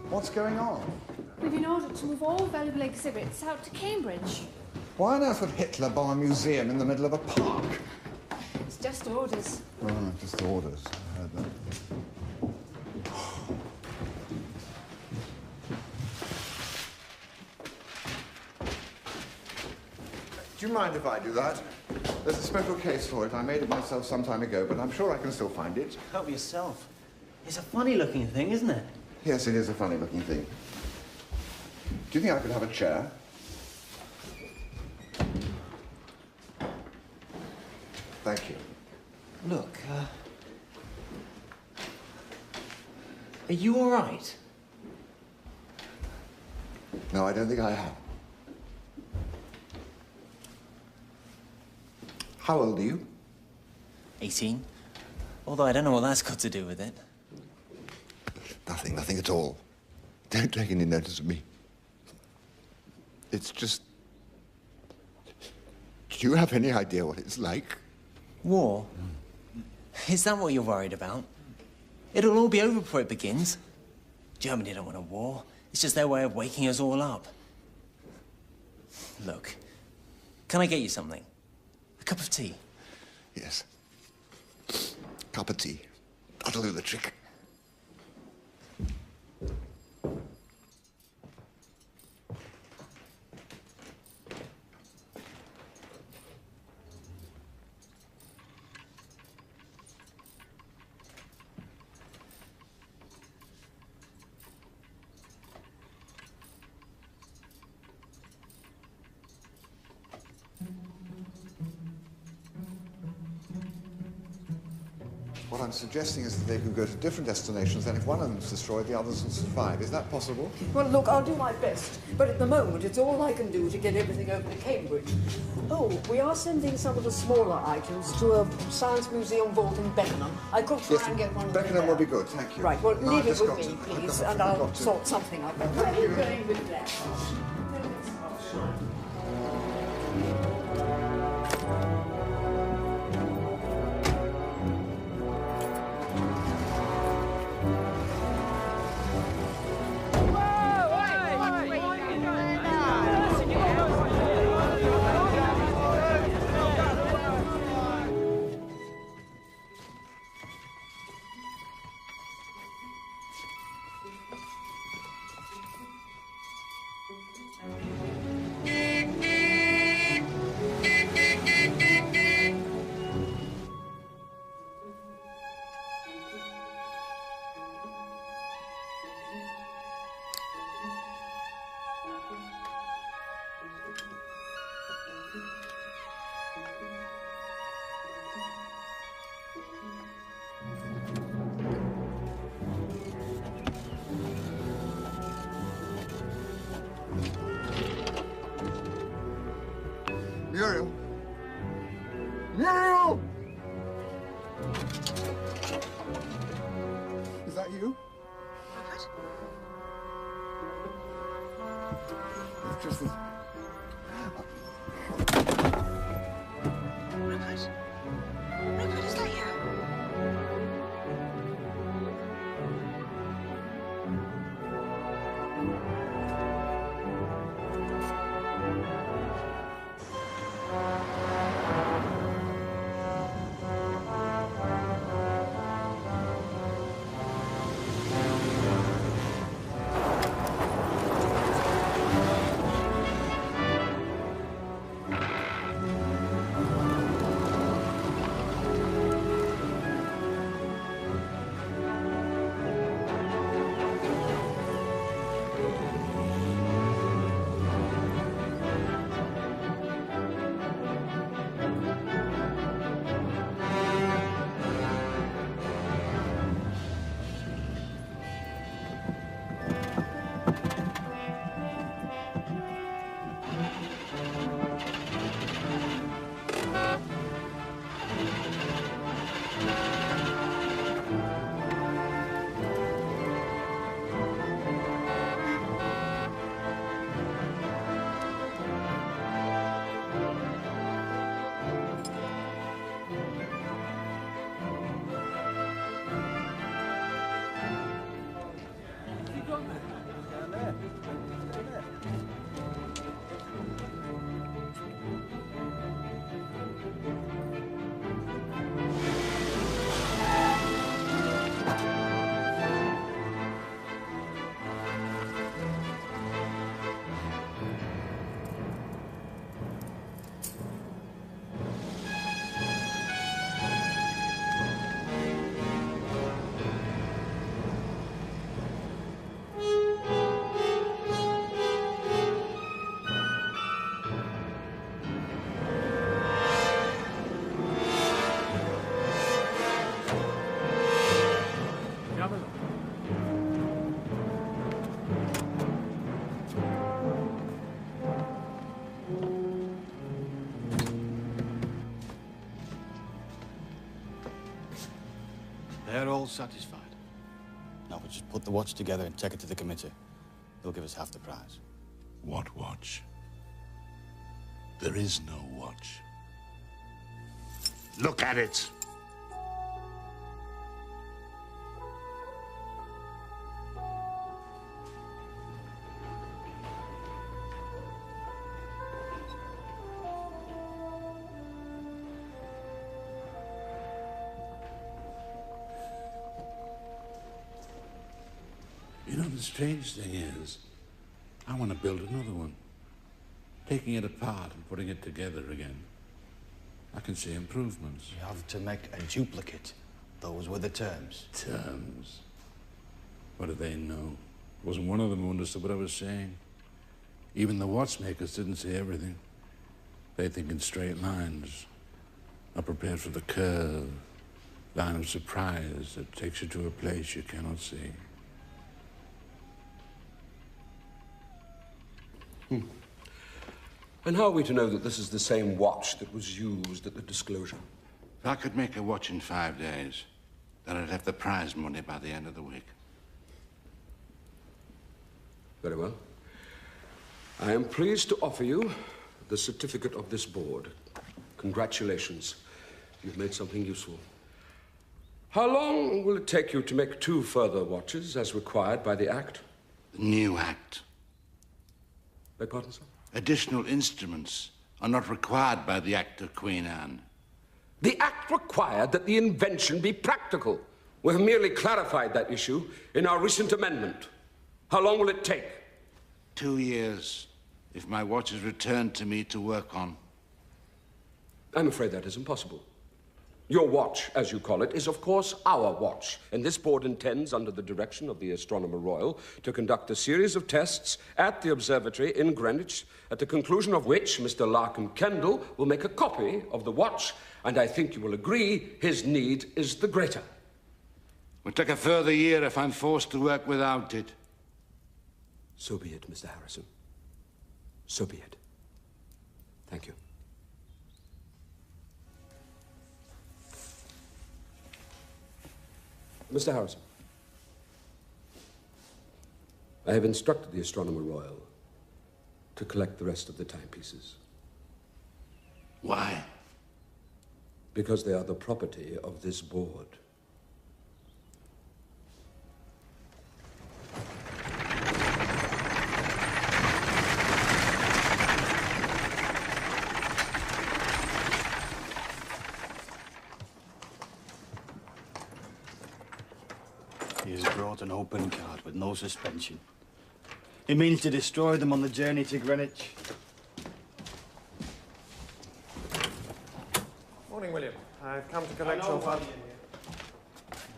What's going on? We've been ordered to move all valuable exhibits out to Cambridge. Why on earth would Hitler buy a museum in the middle of a park? It's just orders. Oh, just orders. I heard that. Do you mind if I do that? There's a special case for it. I made it myself some time ago, but I'm sure I can still find it. Help yourself. It's a funny-looking thing, isn't it? Yes, it is a funny-looking thing. Do you think I could have a chair? Thank you. Look, are you all right? No, I don't think I am. How old are you? 18. Although I don't know what that's got to do with it. Nothing at all. Don't take any notice of me. It's just... Do you have any idea what it's like? War? Is that what you're worried about? It'll all be over before it begins. Germany don't want a war. It's just their way of waking us all up. Look, can I get you something? A cup of tea? Yes. Cup of tea. That'll do the trick. What I'm suggesting is that they could go to different destinations, and if one of them's destroyed, the others will survive. Is that possible? Well, look, I'll do my best, but at the moment, it's all I can do to get everything over to Cambridge. Oh, we are sending some of the smaller items to a science museum vault in Beckenham. I could try and get one. Beckenham will be good, thank you. Right, well, No, leave I've it just with got me, to- please, I've and got I'll to- sort something out. Thank Where are you you. going with that? Muriel! Muriel! Is that you? It's just that... Rupert, is that you? They're all satisfied. Now we just put the watch together and take it to the committee. They'll give us half the prize. What watch? There is no watch. Look at it! You know, the strange thing is, I want to build another one. Taking it apart and putting it together again. I can see improvements. You have to make a duplicate. Those were the terms. Terms? What do they know? Wasn't one of them who understood what I was saying. Even the watchmakers didn't see everything. They think in straight lines. Are prepared for the curve, line of surprise that takes you to a place you cannot see. And how are we to know that this is the same watch that was used at the disclosure? If I could make a watch in 5 days, then I'd have the prize money by the end of the week. Very well. I am pleased to offer you the certificate of this board. Congratulations. You've made something useful. How long will it take you to make 2 further watches as required by the Act? The new Act. Beg pardon, sir? Additional instruments are not required by the Act of Queen Anne. The Act required that the invention be practical. We have merely clarified that issue in our recent amendment. How long will it take? 2 years, if my watch is returned to me to work on. I'm afraid that is impossible. Your watch, as you call it, is of course our watch, and this board intends, under the direction of the Astronomer Royal, to conduct a series of tests at the observatory in Greenwich, at the conclusion of which Mr. Larkin Kendall will make a copy of the watch, and I think you will agree his need is the greater. It'll take a further year if I'm forced to work without it. So be it, Mr. Harrison. So be it. Thank you. Mr. Harrison, I have instructed the Astronomer Royal to collect the rest of the timepieces. Why? Because they are the property of this board. He has brought an open card with no suspension. He means to destroy them on the journey to Greenwich. Morning, William. I've come to collect your fund.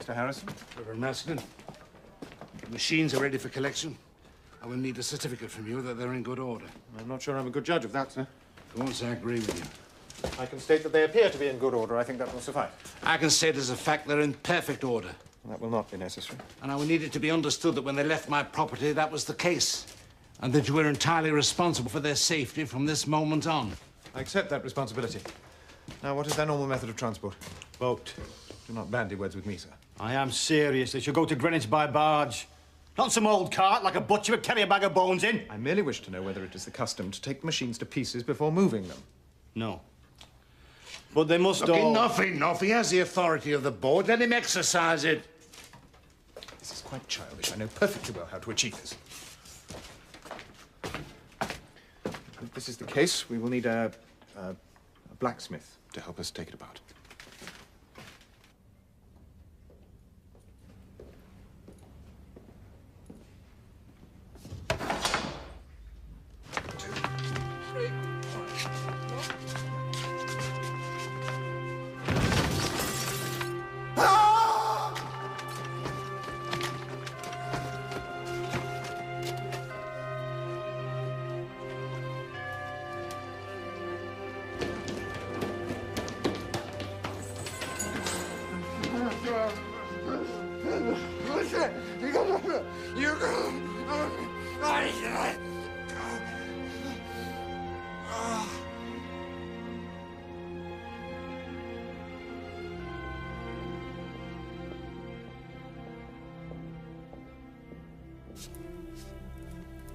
Mr. Harrison? Reverend Maskelyne, the machines are ready for collection. I will need a certificate from you that they're in good order. I'm not sure I'm a good judge of that, sir. Of course, I agree with you. I can state that they appear to be in good order. I think that will suffice. I can state as a fact they're in perfect order. That will not be necessary. And I will need it to be understood that when they left my property, that was the case. And that you were entirely responsible for their safety from this moment on. I accept that responsibility. Now, what is their normal method of transport? Boat. Do not bandy words with me, sir. I am serious. They should go to Greenwich by barge. Not some old cart like a butcher would carry a bag of bones in. I merely wish to know whether it is the custom to take machines to pieces before moving them. No. But they must Look, all... enough. He has the authority of the board. Let him exercise it. This is quite childish. I know perfectly well how to achieve this. If this is the case, we will need a blacksmith to help us take it apart.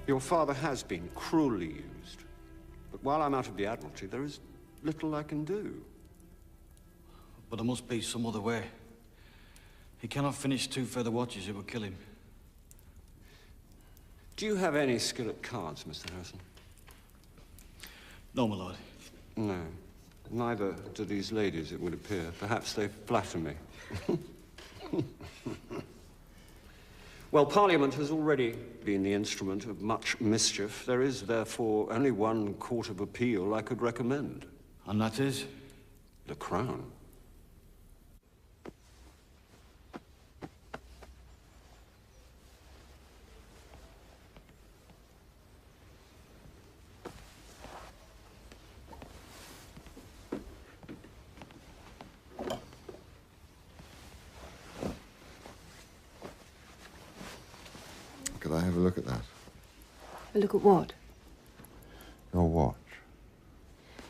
Your father has been cruelly used. But while I'm out of the Admiralty, there is little I can do. But there must be some other way. He cannot finish 2 further watches. It will kill him. Do you have any skill at cards, Mr. Harrison? No, my lord. No. Neither do these ladies, it would appear. Perhaps they flatter me. Well, Parliament has already been the instrument of much mischief. There is, therefore, only one court of appeal I could recommend. And that is? The Crown. Could I have a look at that? A look at what? Your watch.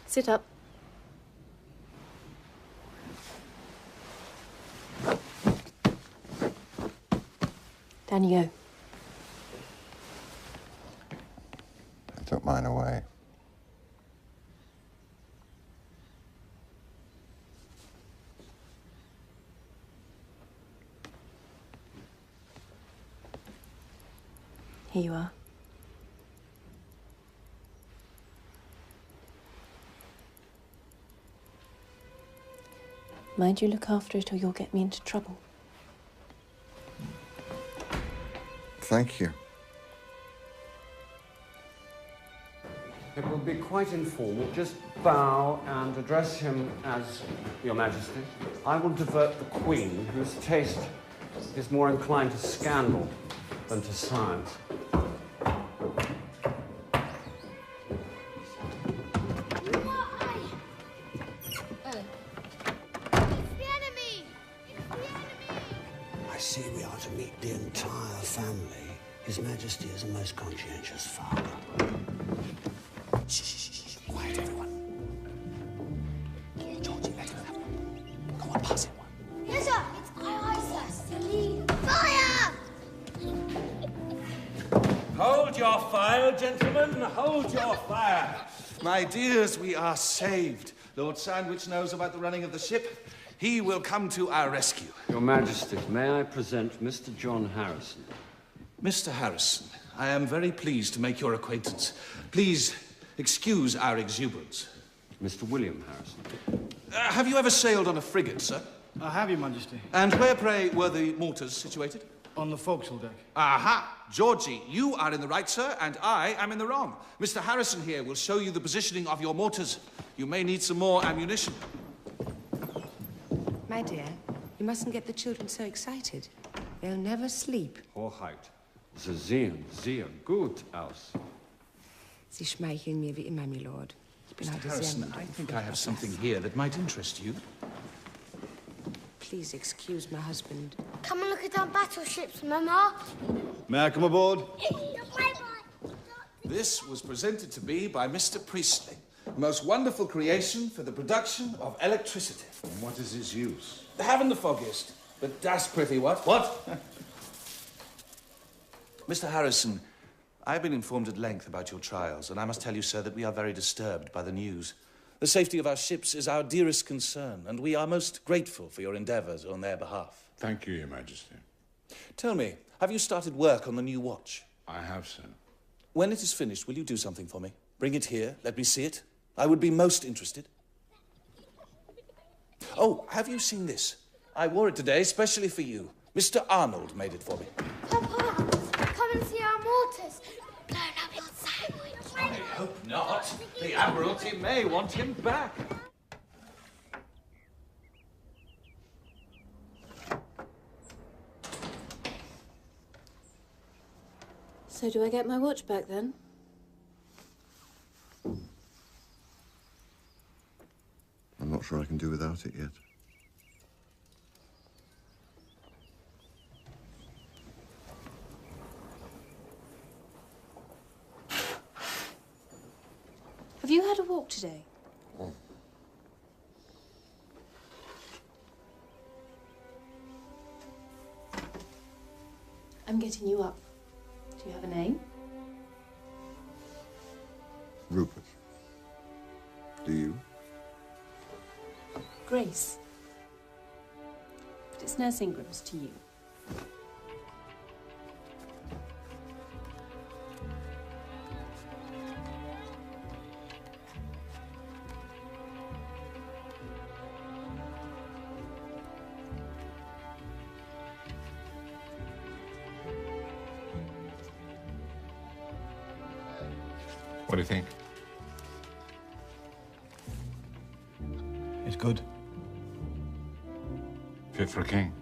Sit up. Down you go. I took mine away. Here you are. Mind you look after it or you'll get me into trouble. Thank you. It will be quite informal. Just bow and address him as Your Majesty. I will divert the Queen, whose taste is more inclined to scandal than to science. I see we are to meet the entire family. His Majesty is a most conscientious father. Shh, shh, shh, shh. Quiet, everyone. Georgie, let him have one. Go on, pass him one. Yes, sir. It's aye, sir. Silly. Fire! Hold your fire, gentlemen. Hold your fire. My dears, we are saved. Lord Sandwich knows about the running of the ship. He will come to our rescue. Your Majesty, may I present Mr. John Harisson? Mr. Harrison, I am very pleased to make your acquaintance. Please excuse our exuberance. Mr. William Harrison. Have you ever sailed on a frigate, sir? I have, Your Majesty. And where, pray, were the mortars situated? On the forecastle deck. Aha! Georgie, you are in the right, sir, and I am in the wrong. Mr. Harrison here will show you the positioning of your mortars. You may need some more ammunition. My dear, you mustn't get the children so excited. They'll never sleep. Hoheit, Sie sehen sehr gut aus. Sie schmeicheln mir wie immer, my lord. Ich bin Mr. heute Harrison, sehr I think I have something here that might interest you. Please excuse my husband. Come and look at our battleships, Mama. May I come aboard? This was presented to me by Mr. Priestley. The most wonderful creation for the production of electricity. And what is its use? Haven't the foggiest, but that's pretty what? What? Mr. Harrison, I've been informed at length about your trials, and I must tell you, sir, that we are very disturbed by the news. The safety of our ships is our dearest concern, and we are most grateful for your endeavours on their behalf. Thank you, Your Majesty. Tell me, have you started work on the new watch? I have, sir. When it is finished, will you do something for me? Bring it here, let me see it. I would be most interested. Oh, have you seen this? I wore it today, especially for you. Mr. Arnold made it for me. Papa, come and see our mortars. Blown up your sandwich. I hope not. The Admiralty may want him back. So do I get my watch back then? I'm not sure I can do without it yet. Have you had a walk today? I'm getting you up. Do you have a name? Rupert. Do you? Grace. But it's Nurse Ingram's to you. What do you think? It's good. Fit for a king.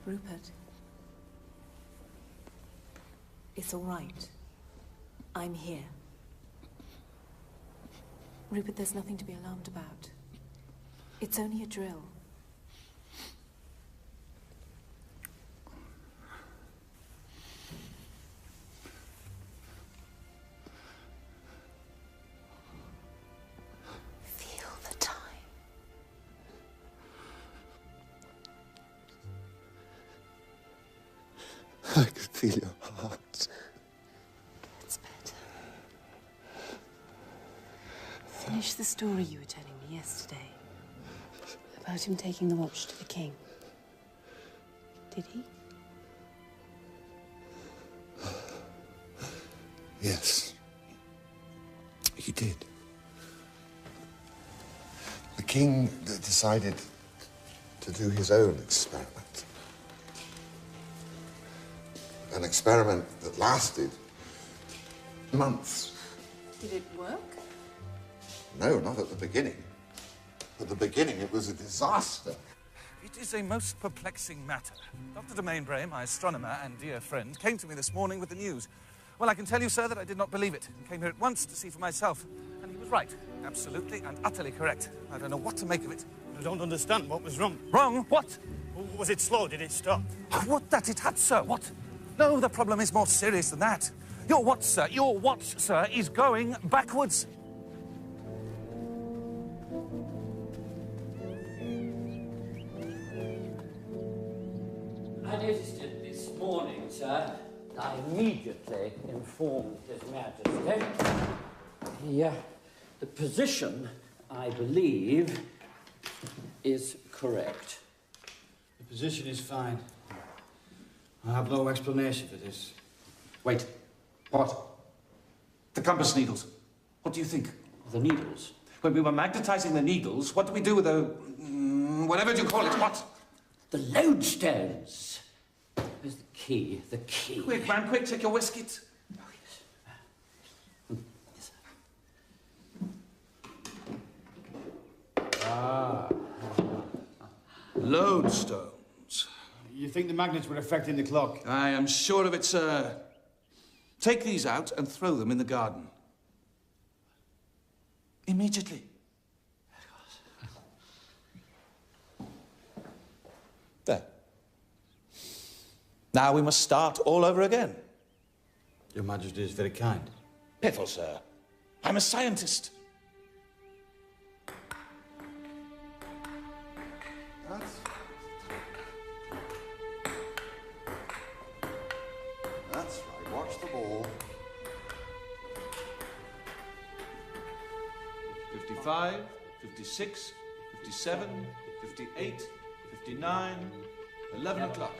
Rupert. It's all right. I'm here. Rupert, there's nothing to be alarmed about. It's only a drill. Feel the time. I could feel your heart. It's better. Finish the story you were telling me yesterday. About him taking the watch to the king. Did he? Yes. He did. The king decided to do his own experiment. An experiment that lasted months. Did it work? No, not at the beginning. At the beginning, it was a disaster. It is a most perplexing matter. Dr. de Mainbray, my astronomer and dear friend, came to me this morning with the news. Well, I can tell you, sir, that I did not believe it. I came here at once to see for myself. And he was right. Absolutely and utterly correct. I don't know what to make of it. I don't understand. What was wrong? Wrong? What? Was it slow? Did it stop? What that it had, sir. What? No, the problem is more serious than that. Your watch, sir, is going backwards. I noticed it this morning, sir. I immediately informed His Majesty. The position, I believe, is correct. The position is fine. I have no explanation for this. Wait. What? The compass needles. What do you think? The needles? When we were magnetizing the needles, what do we do with the... whatever you call it? What? The lodestones. Where's the key? The key. Quick, man, quick, take your waistcoat. Lodestones. You think the magnets were affecting the clock? I am sure of it, sir. Take these out and throw them in the garden. Immediately. There. Now we must start all over again. Your Majesty is very kind. Piffle, sir. I'm a scientist. That's right. Watch the ball. 55, 56, 57, 58, 59, 11 o'clock.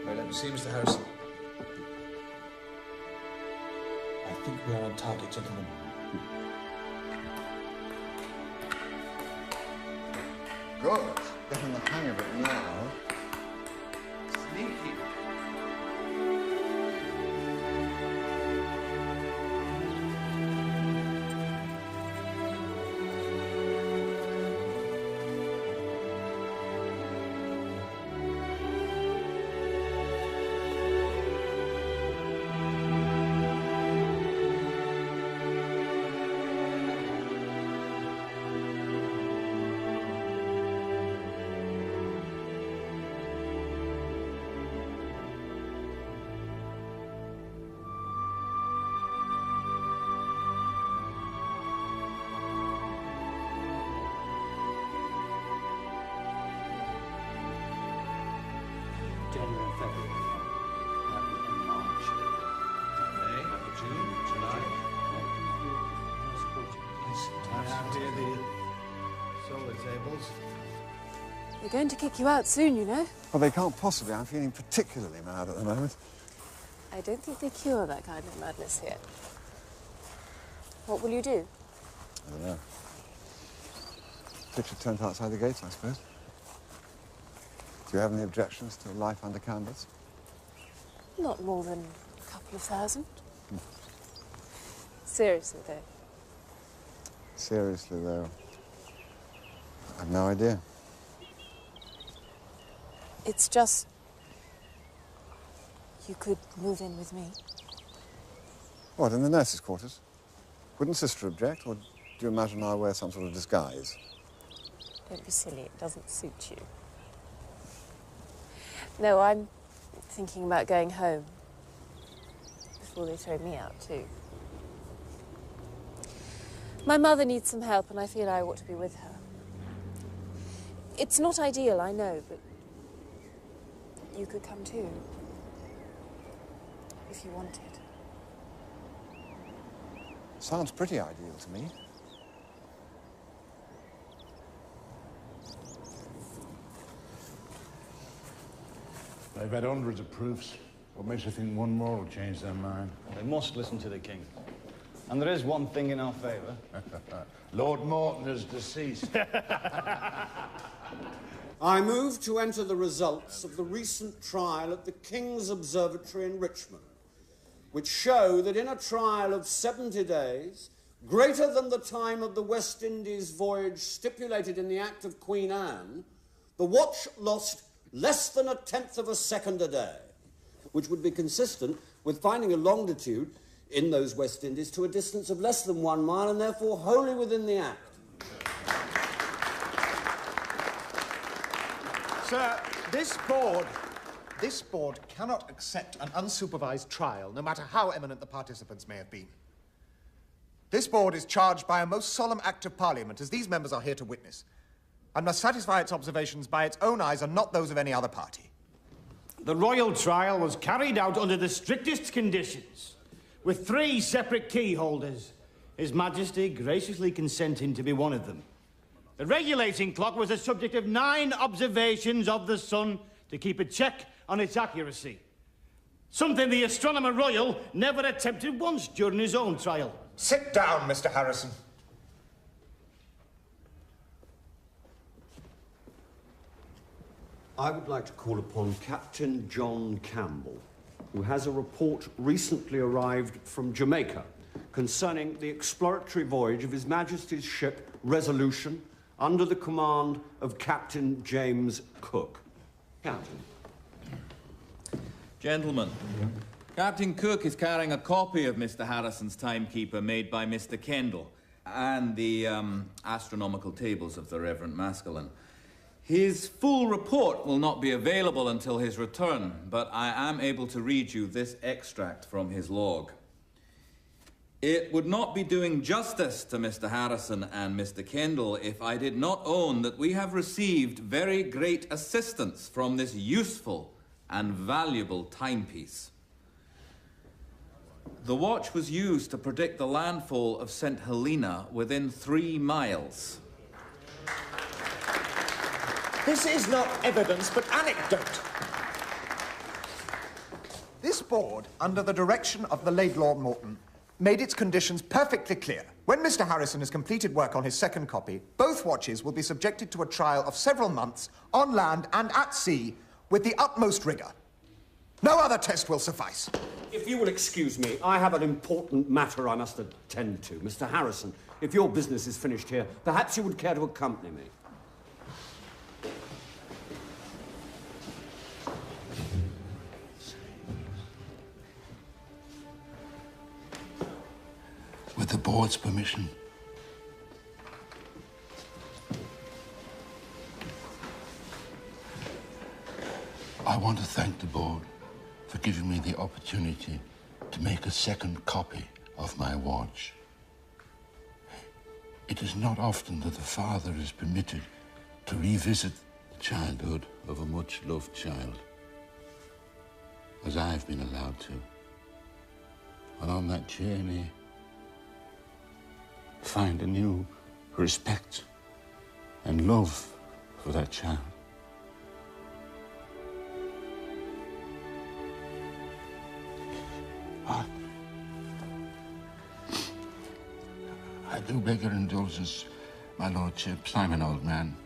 Right, let me see, Mr. Harrison. I think we are on target, gentlemen. Good. Getting the hang of it now. Sneaky. have here the solar tables. They're going to kick you out soon, you know. Well, they can't possibly. I'm feeling particularly mad at the moment. I don't think they cure that kind of madness here. What will you do? I don't know. Pitch a tent outside the gates, I suppose. Do you have any objections to life under canvas? Not more than a couple of thousand. Seriously, though. Seriously, though, I've no idea. It's just... you could move in with me. What, in the nurses' quarters? Wouldn't Sister object, or do you imagine I'll wear some sort of disguise? Don't be silly, it doesn't suit you. No, I'm thinking about going home. Before they throw me out, too. My mother needs some help, and I feel I ought to be with her. It's not ideal, I know, but you could come too. If you wanted. Sounds pretty ideal to me. They've had hundreds of proofs. What makes you think one more will change their mind? They must listen to the king. And there is one thing in our favour. Lord Morton is deceased. I move to enter the results of the recent trial at the King's Observatory in Richmond, which show that in a trial of 70 days, greater than the time of the West Indies voyage stipulated in the Act of Queen Anne, the watch lost less than 1/10 of a second a day, which would be consistent with finding a longitude in those West Indies to a distance of less than 1 mile and therefore wholly within the Act. Sir, this board cannot accept an unsupervised trial, no matter how eminent the participants may have been. This board is charged by a most solemn act of Parliament, as these members are here to witness, and must satisfy its observations by its own eyes and not those of any other party. The royal trial was carried out under the strictest conditions, with 3 separate key holders, His Majesty graciously consenting to be one of them. The regulating clock was the subject of 9 observations of the sun to keep a check on its accuracy. Something the Astronomer Royal never attempted once during his own trial. Sit down, Mr. Harisson. I would like to call upon Captain John Campbell, who has a report recently arrived from Jamaica concerning the exploratory voyage of His Majesty's ship Resolution under the command of Captain James Cook. Captain. Gentlemen, Captain Cook is carrying a copy of Mr. Harrison's timekeeper made by Mr. Kendall and the astronomical tables of the Reverend Maskelyne. His full report will not be available until his return, but I am able to read you this extract from his log. It would not be doing justice to Mr. Harisson and Mr. Kendall if I did not own that we have received very great assistance from this useful and valuable timepiece. The watch was used to predict the landfall of St. Helena within 3 miles. This is not evidence, but anecdote. This board, under the direction of the late Lord Morton, made its conditions perfectly clear. When Mr. Harisson has completed work on his second copy, both watches will be subjected to a trial of several months on land and at sea with the utmost rigour. No other test will suffice. If you will excuse me, I have an important matter I must attend to. Mr. Harisson, if your business is finished here, perhaps you would care to accompany me. With the board's permission. I want to thank the board for giving me the opportunity to make a second copy of my watch. It is not often that the father is permitted to revisit the childhood of a much-loved child, as I've been allowed to. And on that journey, find a new respect and love for that child. I do beg your indulgence, my lordships. I'm an old man,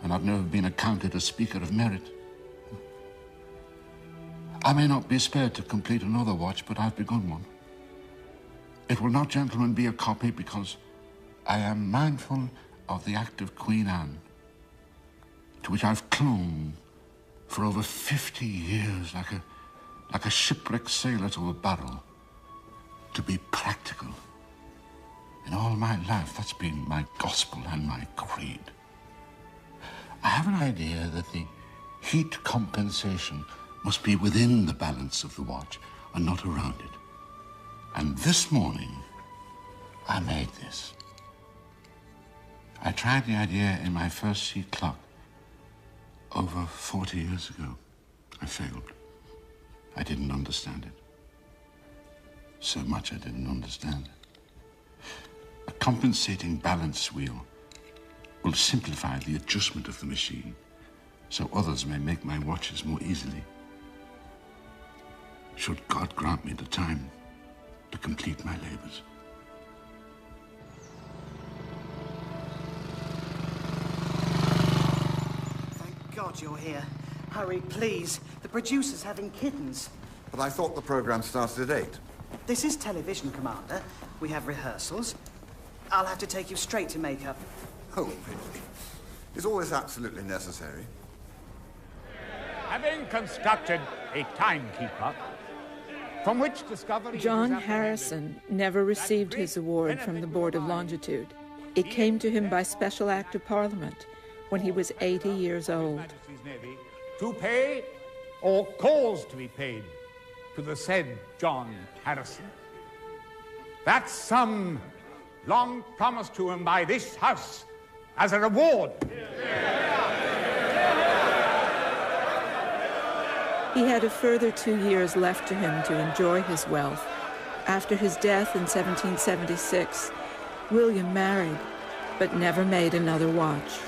and I've never been accounted a speaker of merit. I may not be spared to complete another watch, but I've begun one. It will not, gentlemen, be a copy, because I am mindful of the act of Queen Anne, to which I've clung for over 50 years like a shipwrecked sailor to a barrel, to be practical. In all my life, that's been my gospel and my creed. I have an idea that the heat compensation must be within the balance of the watch and not around it. And this morning, I made this. I tried the idea in my first sea clock over 40 years ago. I failed. I didn't understand it. So much I didn't understand it. A compensating balance wheel will simplify the adjustment of the machine so others may make my watches more easily. Should God grant me the time to complete my labors. Thank God you're here. Hurry, please. The producer's having kittens. But I thought the program started at 8. This is television, Commander. We have rehearsals. I'll have to take you straight to makeup. Oh, really? Is all this absolutely necessary? Having constructed a timekeeper, from which discovery... John Harisson never received his award from the Board of Longitude. It came to him by special act of Parliament when he was 80 years old. To pay, or cause to be paid, to the said John Harisson. That sum long promised to him by this House as a reward. He had a further 2 years left to him to enjoy his wealth. After his death in 1776, William married, but never made another watch.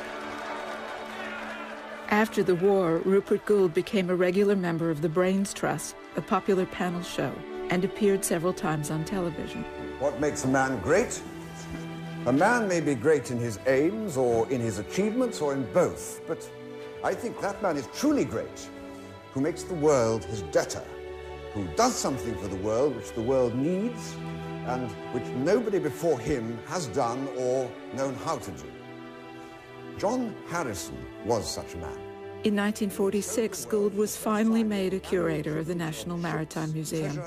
After the war, Rupert Gould became a regular member of the Brains Trust, a popular panel show, and appeared several times on television. What makes a man great? A man may be great in his aims or in his achievements or in both, but I think that man is truly great who makes the world his debtor, who does something for the world which the world needs and which nobody before him has done or known how to do. John Harisson was such a man. In 1946, Gould was finally made a curator of the National Maritime Museum.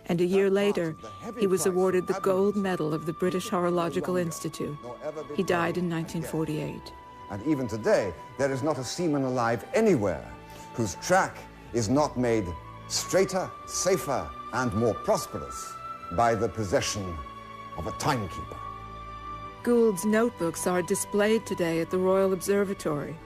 And a year later, he was awarded the Gold Medal of the British Horological Institute. He died in 1948. And even today, there is not a seaman alive anywhere whose track is not made straighter, safer, and more prosperous by the possession of a timekeeper. Gould's notebooks are displayed today at the Royal Observatory.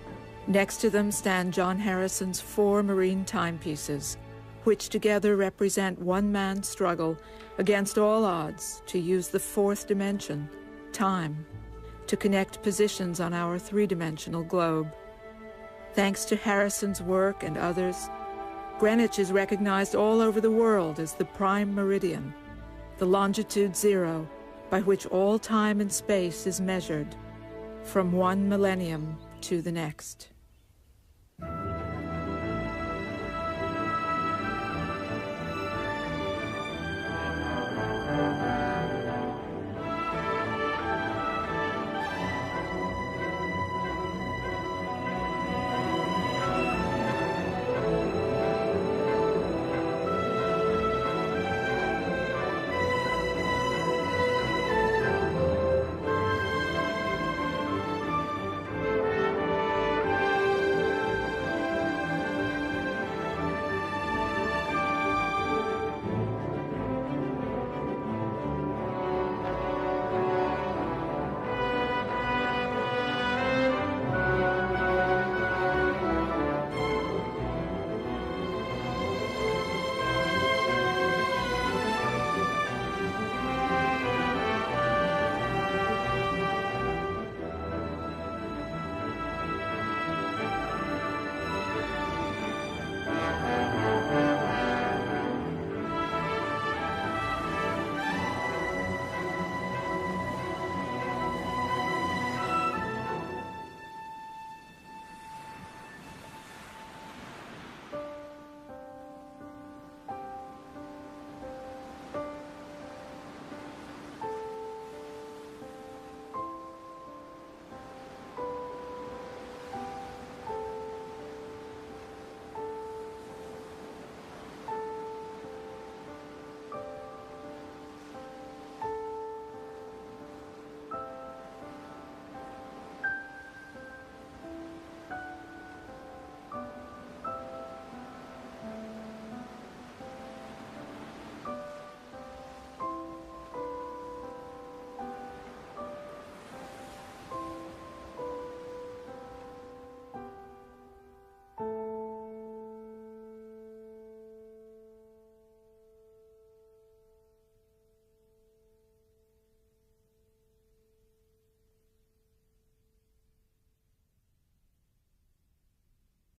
Next to them stand John Harrison's 4 marine timepieces, which together represent one man's struggle against all odds to use the 4th dimension, time, to connect positions on our 3-dimensional globe. Thanks to Harrison's work and others, Greenwich is recognized all over the world as the prime meridian, the longitude 0, by which all time and space is measured, from one millennium to the next.